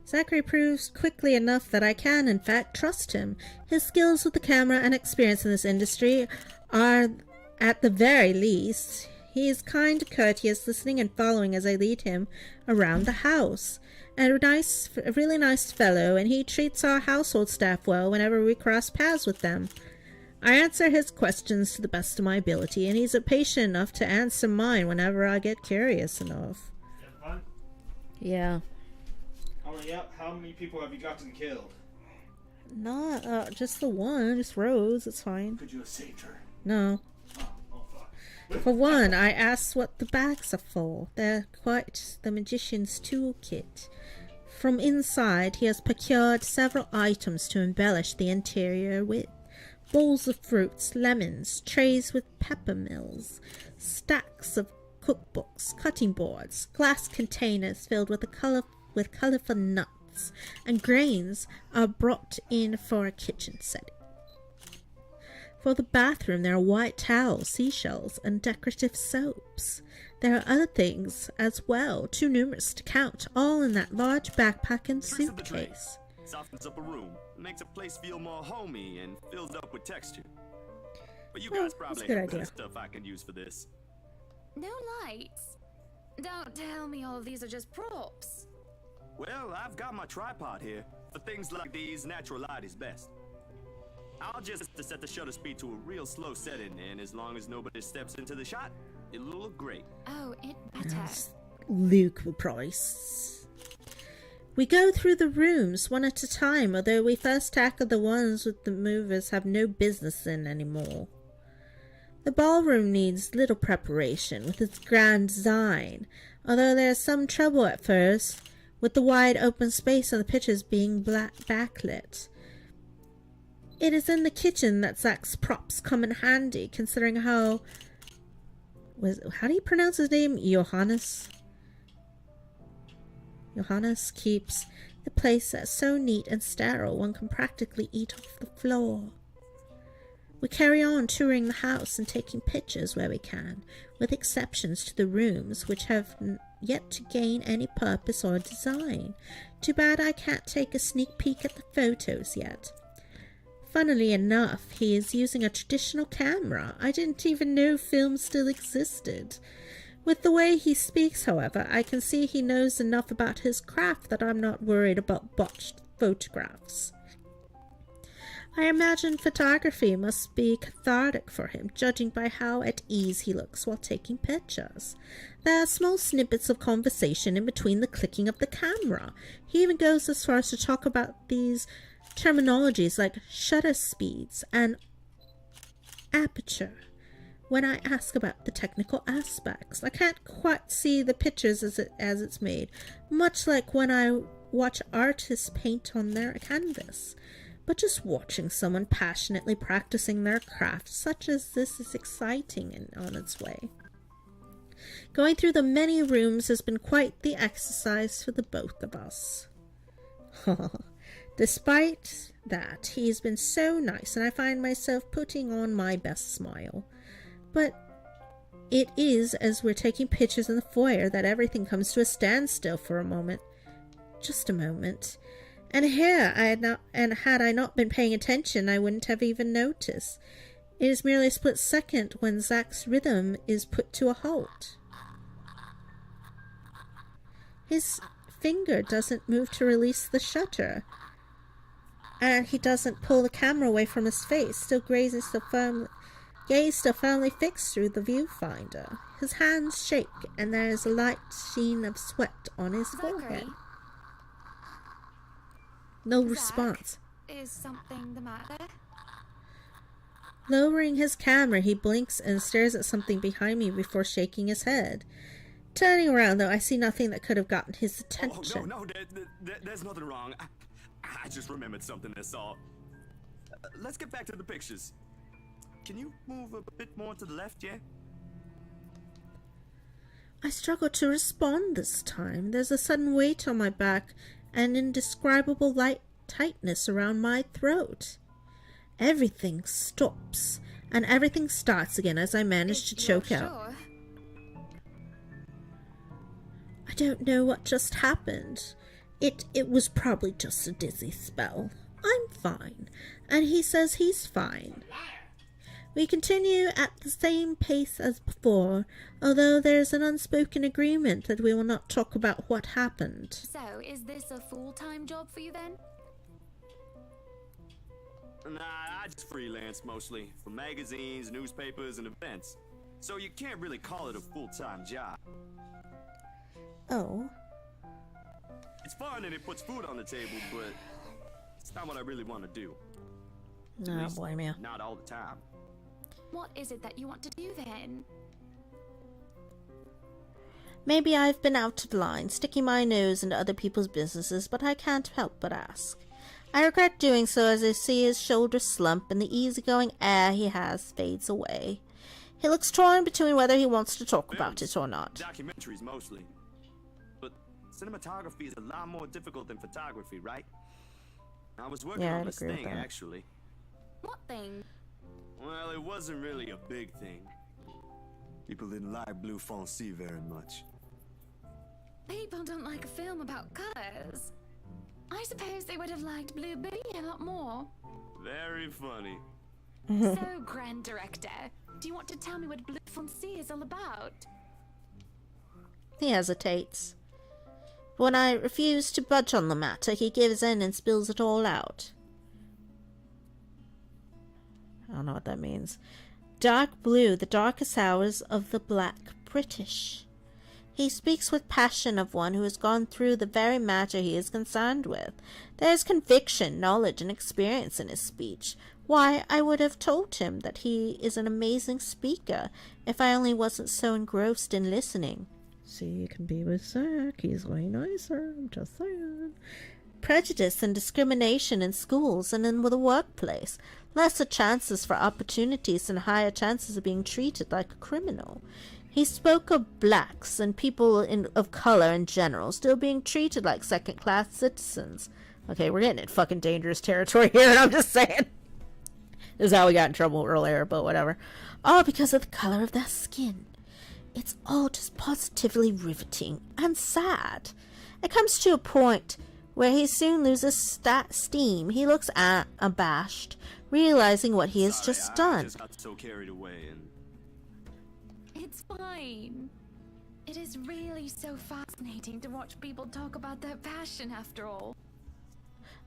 Zachary proves quickly enough that I can, in fact, trust him. His skills with the camera and experience in this industry are, at the very least, he is kind, courteous, listening and following as I lead him around the house. A really nice fellow, and he treats our household staff well whenever we cross paths with them. I answer his questions to the best of my ability, and he's patient enough to answer mine whenever I get curious enough. Fun? Yeah. How many people have you gotten killed? Not, just the one, just Rose, it's fine. Could you have saved her? No. Oh fuck. For one, I asked what the bags are for. They're quite the magician's toolkit. From inside, he has procured several items to embellish the interior with. Bowls of fruits, lemons, trays with peppermills, stacks of cookbooks, cutting boards, glass containers filled with colorful nuts, and grains are brought in for a kitchen setting. For the bathroom, there are white towels, seashells, and decorative soaps. There are other things as well, too numerous to count, all in that large backpack and suitcase. Softens up a room, makes a place feel more homey, and fills it up with texture. But you guys probably have better stuff I can use for this. No lights? Don't tell me all of these are just props. Well, I've got my tripod here. For things like these, natural light is best. I'll just set the shutter speed to a real slow setting, and as long as nobody steps into the shot, it'll look great. Oh, it better. Luke Price. We go through the rooms one at a time, although we first tackle the ones with the movers have no business in anymore. The ballroom needs little preparation with its grand design, although there's some trouble at first with the wide open space and the pictures being backlit. It is in the kitchen that Zach's props come in handy, considering how do you pronounce his name? Johannes keeps the place so neat and sterile one can practically eat off the floor. We carry on touring the house and taking pictures where we can, with exceptions to the rooms which have yet to gain any purpose or design. Too bad I can't take a sneak peek at the photos yet. Funnily enough, he is using a traditional camera. I didn't even know film still existed. With the way he speaks, however, I can see he knows enough about his craft that I'm not worried about botched photographs. I imagine photography must be cathartic for him, judging by how at ease he looks while taking pictures. There are small snippets of conversation in between the clicking of the camera. He even goes as far as to talk about these terminologies like shutter speeds and aperture. When I ask about the technical aspects, I can't quite see the pictures as it's made, much like when I watch artists paint on their canvas. But just watching someone passionately practicing their craft such as this is exciting and on its way. Going through the many rooms has been quite the exercise for the both of us. Despite that, he's been so nice, and I find myself putting on my best smile. But it is as we're taking pictures in the foyer that everything comes to a standstill for a moment. Just a moment. And here had I not been paying attention, I wouldn't have even noticed. It is merely a split second when Zach's rhythm is put to a halt. His finger doesn't move to release the shutter, and he doesn't pull the camera away from his face, still gaze still firmly fixed through the viewfinder. His hands shake, and there is a light sheen of sweat on his forehead. No response. Is something the matter? Lowering his camera, he blinks and stares at something behind me before shaking his head. Turning around, though, I see nothing that could have gotten his attention. Oh, no, there's nothing wrong. I just remembered something I saw. Let's get back to the pictures. Can you move a bit more to the left, yeah? I struggle to respond this time. There's a sudden weight on my back and indescribable light tightness around my throat. Everything stops, and everything starts again as I manage to choke out. I don't know what just happened. It was probably just a dizzy spell. I'm fine, and he says he's fine. We continue at the same pace as before, although there's an unspoken agreement that we will not talk about what happened. So, is this a full-time job for you then? Nah, I just freelance mostly, for magazines, newspapers, and events. So you can't really call it a full-time job. Oh. It's fun and it puts food on the table, but it's not what I really want to do. No, blame you. Not all the time. What is it that you want to do then? Maybe I've been out of line, sticking my nose into other people's businesses, but I can't help but ask. I regret doing so as I see his shoulders slump and the easygoing air he has fades away. He looks torn between whether he wants to talk about it or not. Documentaries mostly. But cinematography is a lot more difficult than photography, right? I was working on this thing, actually. What thing? Well, it wasn't really a big thing. People didn't like Blue Fonzie very much. People don't like a film about colors. I suppose they would have liked Blue Betty a lot more. Very funny. So, Grand Director, do you want to tell me what Blue Foncé is all about? He hesitates. When I refuse to budge on the matter, he gives in and spills it all out. I don't know what that means. Dark blue, the darkest hours of the Black British. He speaks with passion of one who has gone through the very matter he is concerned with. There is conviction, knowledge, and experience in his speech. Why, I would have told him that he is an amazing speaker, if I only wasn't so engrossed in listening. See, you can be with Zack. He's way nicer. I'm just saying. Prejudice and discrimination in schools and in the workplace. Lesser chances for opportunities and higher chances of being treated like a criminal. He spoke of blacks and people of color in general still being treated like second-class citizens. Okay, we're getting in fucking dangerous territory here, and I'm just saying. This is how we got in trouble earlier, but whatever. All because of the color of their skin. It's all just positively riveting and sad. It comes to a point where he soon loses steam. He looks abashed, realizing what he has just done. I just got so carried away and... It's fine. It is really so fascinating to watch people talk about their passion after all.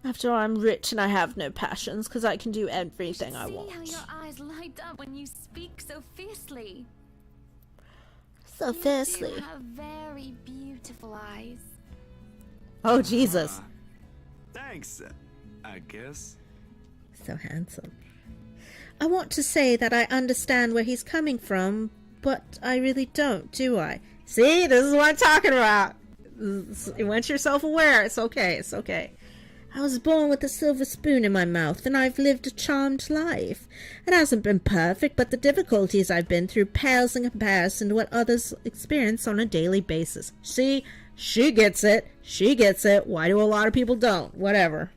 After all, I'm rich and I have no passions because I can do everything I want. See how your eyes light up when you speak so fiercely. So fiercely. You have very beautiful eyes. Oh, Jesus. Thanks, I guess. So handsome. I want to say that I understand where he's coming from, but I really don't, do I? See, this is what I'm talking about. Once you're self-aware, it's okay, it's okay. I was born with a silver spoon in my mouth, and I've lived a charmed life. It hasn't been perfect, but the difficulties I've been through pales in comparison to what others experience on a daily basis. See, she gets it. She gets it. Why do a lot of people don't? Whatever.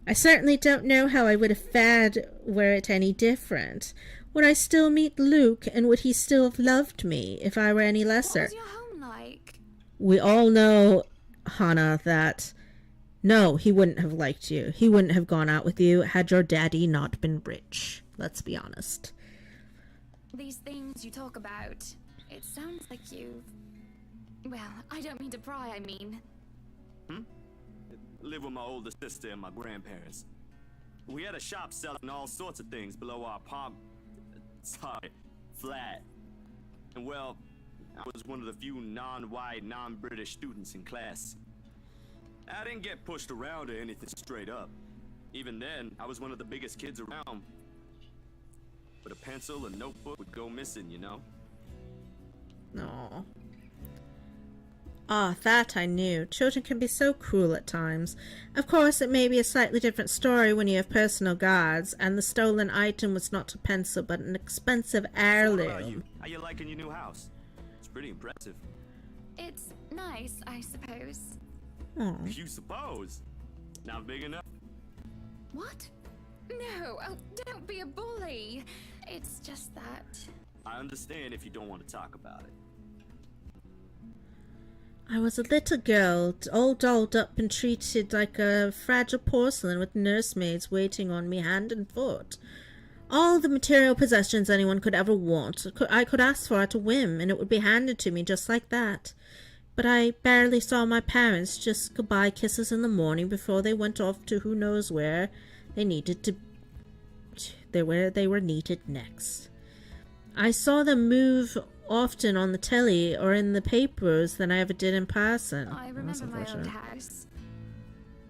I certainly don't know how I would have fared were it any different. Would I still meet Luke, and would he still have loved me if I were any lesser? What was your home like? We all know, Hannah, that... No, he wouldn't have liked you. He wouldn't have gone out with you had your daddy not been rich. Let's be honest. These things you talk about, it sounds like you... Well, I don't mean to pry, I mean. Live with my older sister and my grandparents. We had a shop selling all sorts of things below our flat. And well, I was one of the few non-white, non-British students in class. I didn't get pushed around or anything straight up. Even then, I was one of the biggest kids around. But a pencil or notebook would go missing, you know? No. Ah, that I knew. Children can be so cruel at times. Of course, it may be a slightly different story when you have personal guards, and the stolen item was not a pencil, but an expensive heirloom. What about you? How you liking your new house? It's pretty impressive. It's nice, I suppose. Aww. You suppose? Not big enough? What? No, oh, don't be a bully. It's just that... I understand if you don't want to talk about it. I was a little girl, all dolled up and treated like a fragile porcelain with nursemaids waiting on me hand and foot. All the material possessions anyone could ever want, I could ask for at a whim, and it would be handed to me just like that. But I barely saw my parents, just goodbye kisses in the morning before they went off to who knows where they needed to... where they were needed next. I saw them move often on the telly or in the papers than I ever did in person. I remember my old house.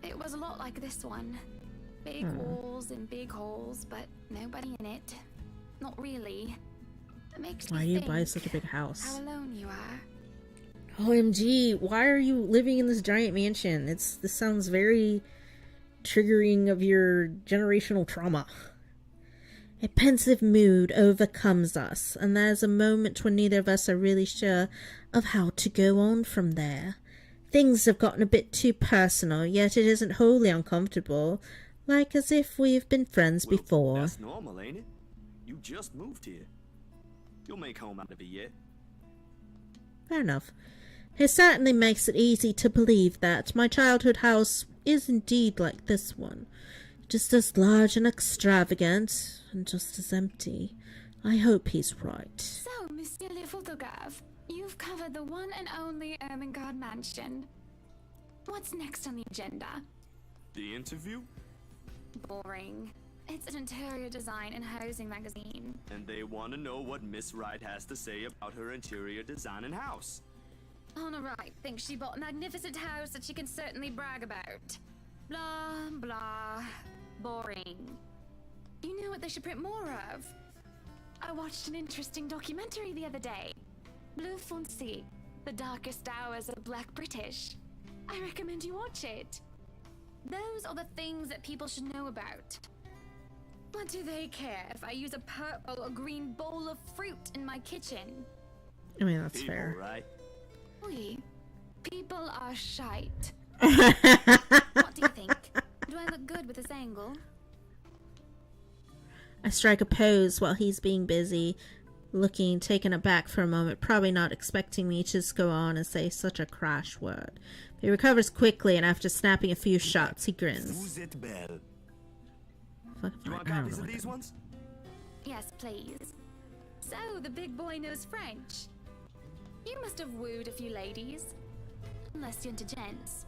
It was a lot like this one. Big walls and big halls, but nobody in it. Not really. It makes Why me you think buy such a big house? how alone you are. OMG, why are you living in this giant mansion? This sounds very triggering of your generational trauma. A pensive mood overcomes us, and there's a moment when neither of us are really sure of how to go on from there. Things have gotten a bit too personal, yet it isn't wholly uncomfortable, like as if we've been friends before. That's normal, ain't it? You just moved here. You'll make home out of it yet. Fair enough. It certainly makes it easy to believe that my childhood house is indeed like this one. Just as large and extravagant, and just as empty. I hope he's right. So, Monsieur le Photographe, you've covered the one and only Ermengarde mansion. What's next on the agenda? The interview? Boring. It's an interior design and housing magazine. And they want to know what Miss Wright has to say about her interior design and house. Honor Wright thinks she bought a magnificent house that she can certainly brag about. Blah, blah. Boring. You know what they should print more of? I watched an interesting documentary the other day. Bleu Foncé, The Darkest Hours of Black British. I recommend you watch it. Those are the things that people should know about. What do they care if I use a purple or green bowl of fruit in my kitchen? I mean, that's People, fair. right? Oui. People are shite. What do you think? Do I look good with this angle? I strike a pose while he's being busy, looking taken aback for a moment, probably not expecting me to just go on and say such a crash word. He recovers quickly, and after snapping a few shots, he grins. Vous êtes belle. Fuck, You want I don't copies know of what these that- ones? Yes, please. So, the big boy knows French. You must have wooed a few ladies. Unless you're into gents.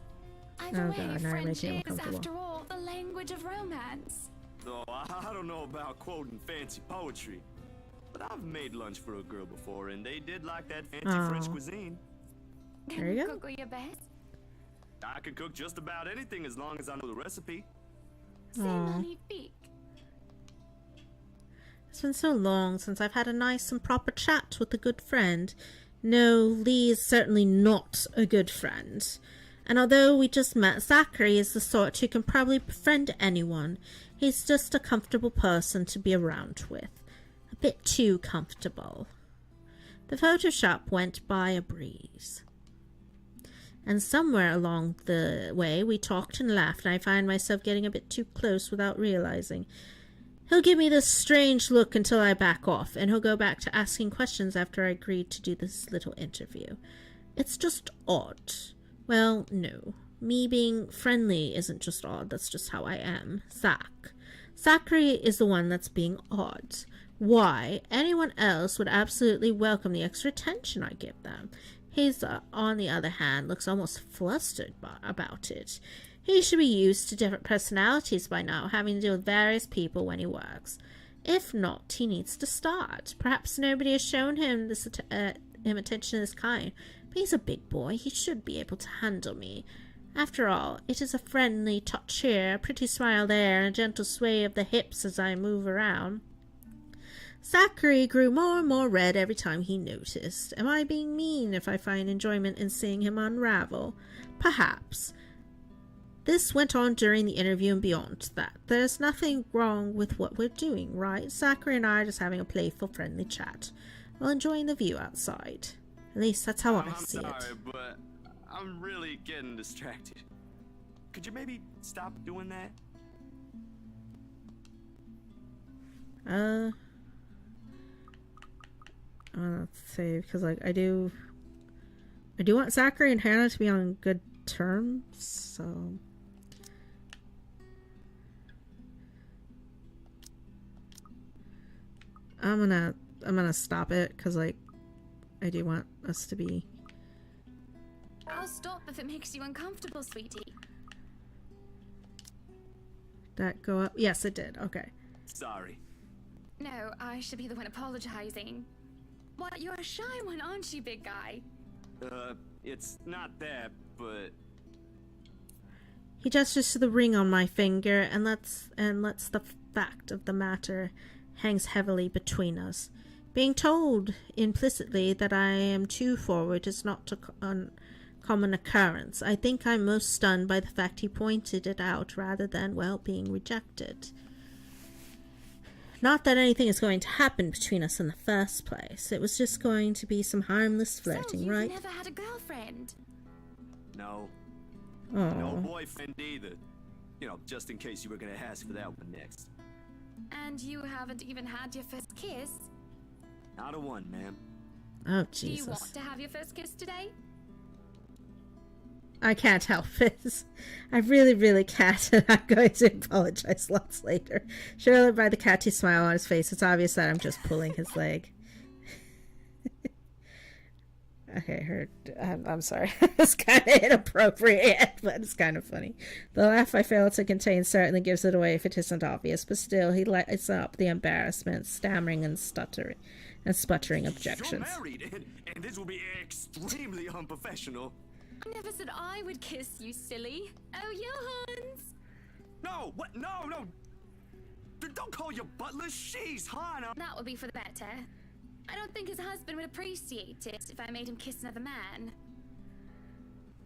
Either Oh way, God, now you're French making him is, uncomfortable. after all, the language of romance. Oh, I don't know about quoting fancy poetry. But I've made lunch for a girl before, and they did like that fancy French Aw. cuisine. There you go. Cook your best. I can cook just about anything as long as I know the recipe. C'est Aw. magnifique. It's been so long since I've had a nice and proper chat with a good friend. No, Lee is certainly not a good friend. And although we just met, Zachary is the sort who can probably befriend anyone. He's just a comfortable person to be around with. A bit too comfortable. The Photoshop went by a breeze. And somewhere along the way, we talked and laughed, and I find myself getting a bit too close without realizing. He'll give me this strange look until I back off, and he'll go back to asking questions after I agreed to do this little interview. It's just odd. Well, no. Me being friendly isn't just odd, that's just how I am. Zachary is the one that's being odd. Why? Anyone else would absolutely welcome the extra attention I give them. Hazel, on the other hand, looks almost flustered about it. He should be used to different personalities by now, having to deal with various people when he works. If not, he needs to start. Perhaps nobody has shown him him attention of this kind, but he's a big boy. He should be able to handle me. After all, it is a friendly touch here, a pretty smile there, and a gentle sway of the hips as I move around. Zachary grew more and more red every time he noticed. Am I being mean if I find enjoyment in seeing him unravel? Perhaps. This went on during the interview and beyond that. There's nothing wrong with what we're doing, right? Zachary and I are just having a playful, friendly chat while enjoying the view outside. At least that's how I see I'm it. sorry, but I'm really getting distracted. Could you maybe stop doing that? Let's see, because like I do want Zachary and Hannah to be on good terms, so I'm gonna stop it because like I do want us to be. I'll stop if it makes you uncomfortable, sweetie. That go up? Yes, it did. Okay. Sorry. No, I should be the one apologizing. What, you're a shy one, aren't you, big guy? It's not that, but He gestures to the ring on my finger and lets the fact of the matter hangs heavily between us. Being told implicitly that I am too forward is not a common occurrence. I think I'm most stunned by the fact he pointed it out rather than, well, being rejected. Not that anything is going to happen between us in the first place. It was just going to be some harmless flirting, so you've right? never had a girlfriend? no. Oh. No boyfriend either. You know, just in case you were gonna ask for that one next. And you haven't even had your first kiss? Not a one, ma'am. Oh, Do you Jesus. want to have your first kiss today? I can't help it. I really, really can't, and I'm going to apologize lots later. Surely by the catty smile on his face, it's obvious that I'm just pulling his leg. Okay, I'm sorry. It's kind of inappropriate, but it's kind of funny. The laugh I fail to contain certainly gives it away if it isn't obvious, but still, he lights up the embarrassment, stammering and sputtering objections. You're married, and this will be extremely unprofessional. I never said I would kiss you, silly. Oh, Johans! No, what? No. Don't call your butler. She's Hannah. That would be for the better. I don't think his husband would appreciate it if I made him kiss another man.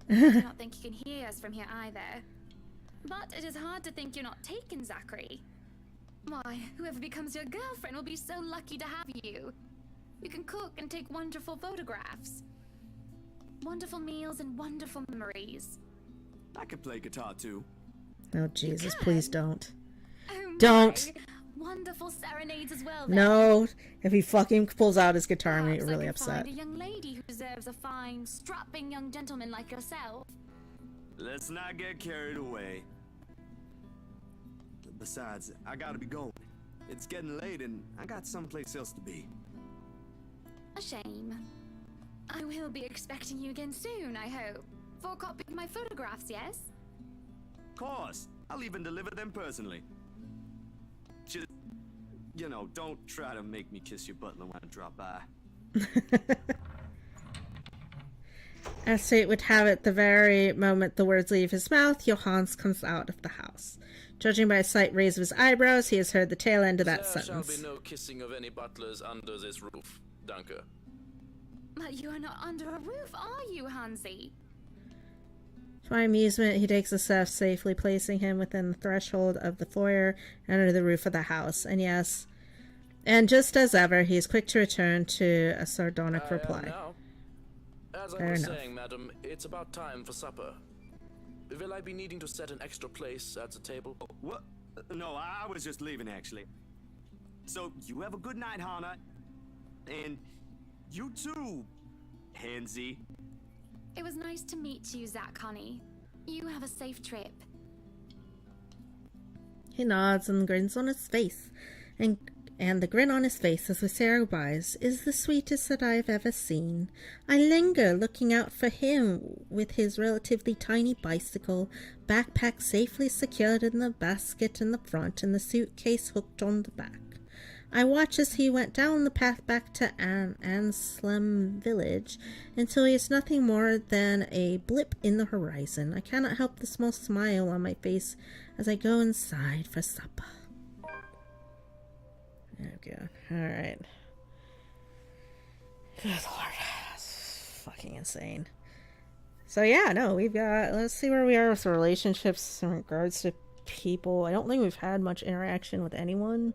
I don't think you can hear us from here either. But it is hard to think you're not taken, Zachary. Why, whoever becomes your girlfriend will be so lucky to have you. You can cook and take wonderful photographs. Wonderful meals and wonderful memories. I could play guitar too. Oh, Jesus, please don't. Oh, don't! My. Wonderful serenades as well, then. No! If he fucking pulls out his guitar, I'm Perhaps gonna get really I can upset. find a young lady who deserves a fine, strapping young gentleman like yourself. Let's not get carried away. Besides, I gotta be going. It's getting late and I got someplace else to be. A shame. I will be expecting you again soon, I hope. For a copy of my photographs, yes? Of course. I'll even deliver them personally. Just, don't try to make me kiss your butler when I drop by. As fate would have it, the very moment the words leave his mouth, Johannes comes out of the house. Judging by a slight raise of his eyebrows, he has heard the tail end of that There sentence. shall be no kissing of any butlers under this roof, Danke. But you are not under a roof, are you, Hansi? To my amusement, he takes a step, safely placing him within the threshold of the foyer and under the roof of the house. And yes, and just as ever, he is quick to return to a sardonic reply. Now. As I Fair was enough. saying, madam, it's about time for supper. Will I be needing to set an extra place at the table? What? No, I was just leaving, actually. So, you have a good night, Hannah. And you too, Hansi. It was nice to meet you, Zach, honey. You have a safe trip. He nods and grins on his face, and the grin on his face as we say our goodbyes is the sweetest that I've ever seen. I linger, looking out for him with his relatively tiny bicycle, backpack safely secured in the basket in the front and the suitcase hooked on the back. I watch as he went down the path back to Anslem village until he is nothing more than a blip in the horizon. I cannot help the small smile on my face as I go inside for supper. Okay, alright. Good lord. That's fucking insane. So yeah, no, we've got, let's see where we are with relationships in regards to people. I don't think we've had much interaction with anyone.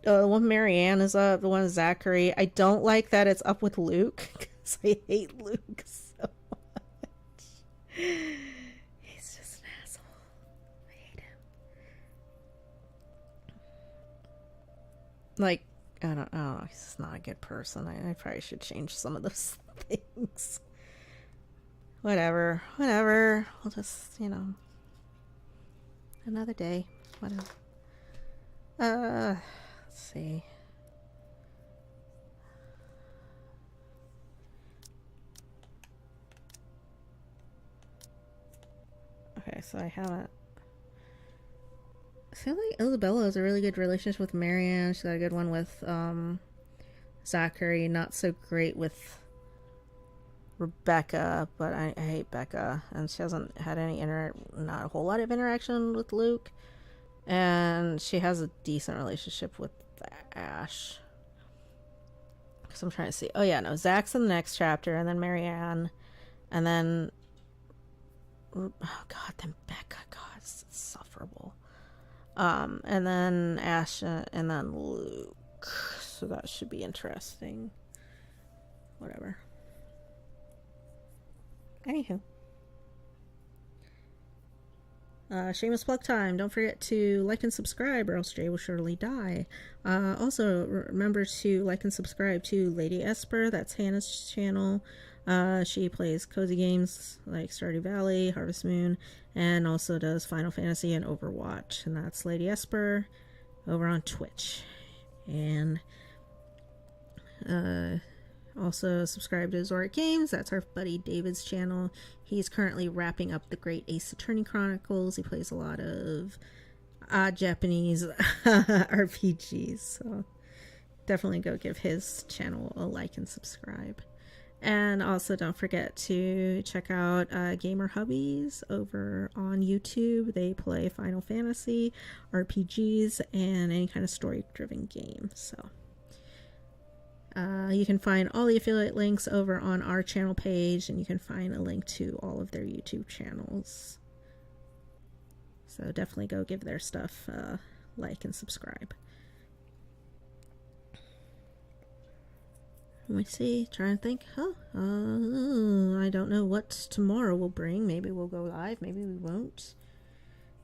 The one with Marianne is up, the one with Zachary. I don't like that it's up with Luke, because I hate Luke so much. He's just an asshole. I hate him. Like, I don't know, he's just not a good person. I probably should change some of those things. Whatever. We'll just, another day. Whatever. Let's see. Okay, so I haven't. I feel like Isabella has a really good relationship with Marianne. She's got a good one with Zachary. Not so great with Rebecca, but I hate Becca. And she hasn't had not a whole lot of interaction with Luke. And she has a decent relationship with Ash. Because I'm trying to see. Oh yeah, no, Zach's in the next chapter, and then Marianne, and then then Becca. God, it's insufferable. And then Ash, and then Luke. So that should be interesting. Whatever. Anywho. Shameless plug time. Don't forget to like and subscribe, or else Jay will surely die. Also, remember to like and subscribe to Lady Esper. That's Hannah's channel. She plays cozy games like Stardew Valley, Harvest Moon, and also does Final Fantasy and Overwatch. And that's Lady Esper over on Twitch. And also subscribe to Zoric Games. That's our buddy David's channel. He's currently wrapping up the Great Ace Attorney Chronicles. He plays a lot of odd Japanese RPGs. So definitely go give his channel a like and subscribe. And also don't forget to check out Gamer Hubbies over on YouTube. They play Final Fantasy, RPGs, and any kind of story-driven game. So you can find all the affiliate links over on our channel page, and you can find a link to all of their YouTube channels. So definitely go give their stuff a like and subscribe. Let me see, trying to think. I don't know what tomorrow will bring. Maybe we'll go live, maybe we won't.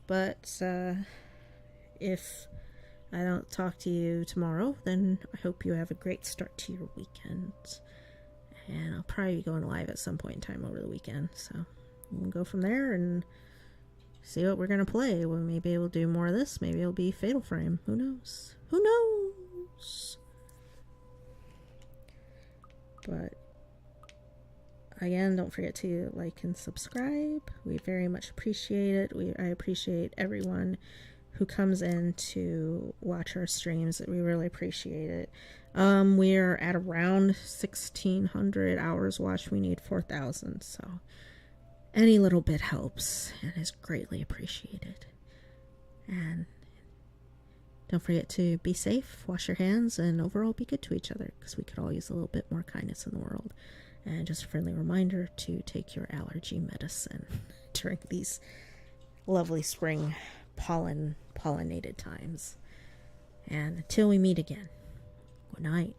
But if I don't talk to you tomorrow, then I hope you have a great start to your weekend. And I'll probably be going live at some point in time over the weekend. So we'll go from there and see what we're going to play. Well, maybe we'll do more of this. Maybe it'll be Fatal Frame. Who knows? Who knows? But again, don't forget to like and subscribe. We very much appreciate it. I appreciate everyone who comes in to watch our streams. We really appreciate it. We're at around 1,600 hours watched. We need 4,000, so any little bit helps and is greatly appreciated. And don't forget to be safe, wash your hands, and overall be good to each other, because we could all use a little bit more kindness in the world. And just a friendly reminder to take your allergy medicine during these lovely spring pollinated times. And until we meet again, good night.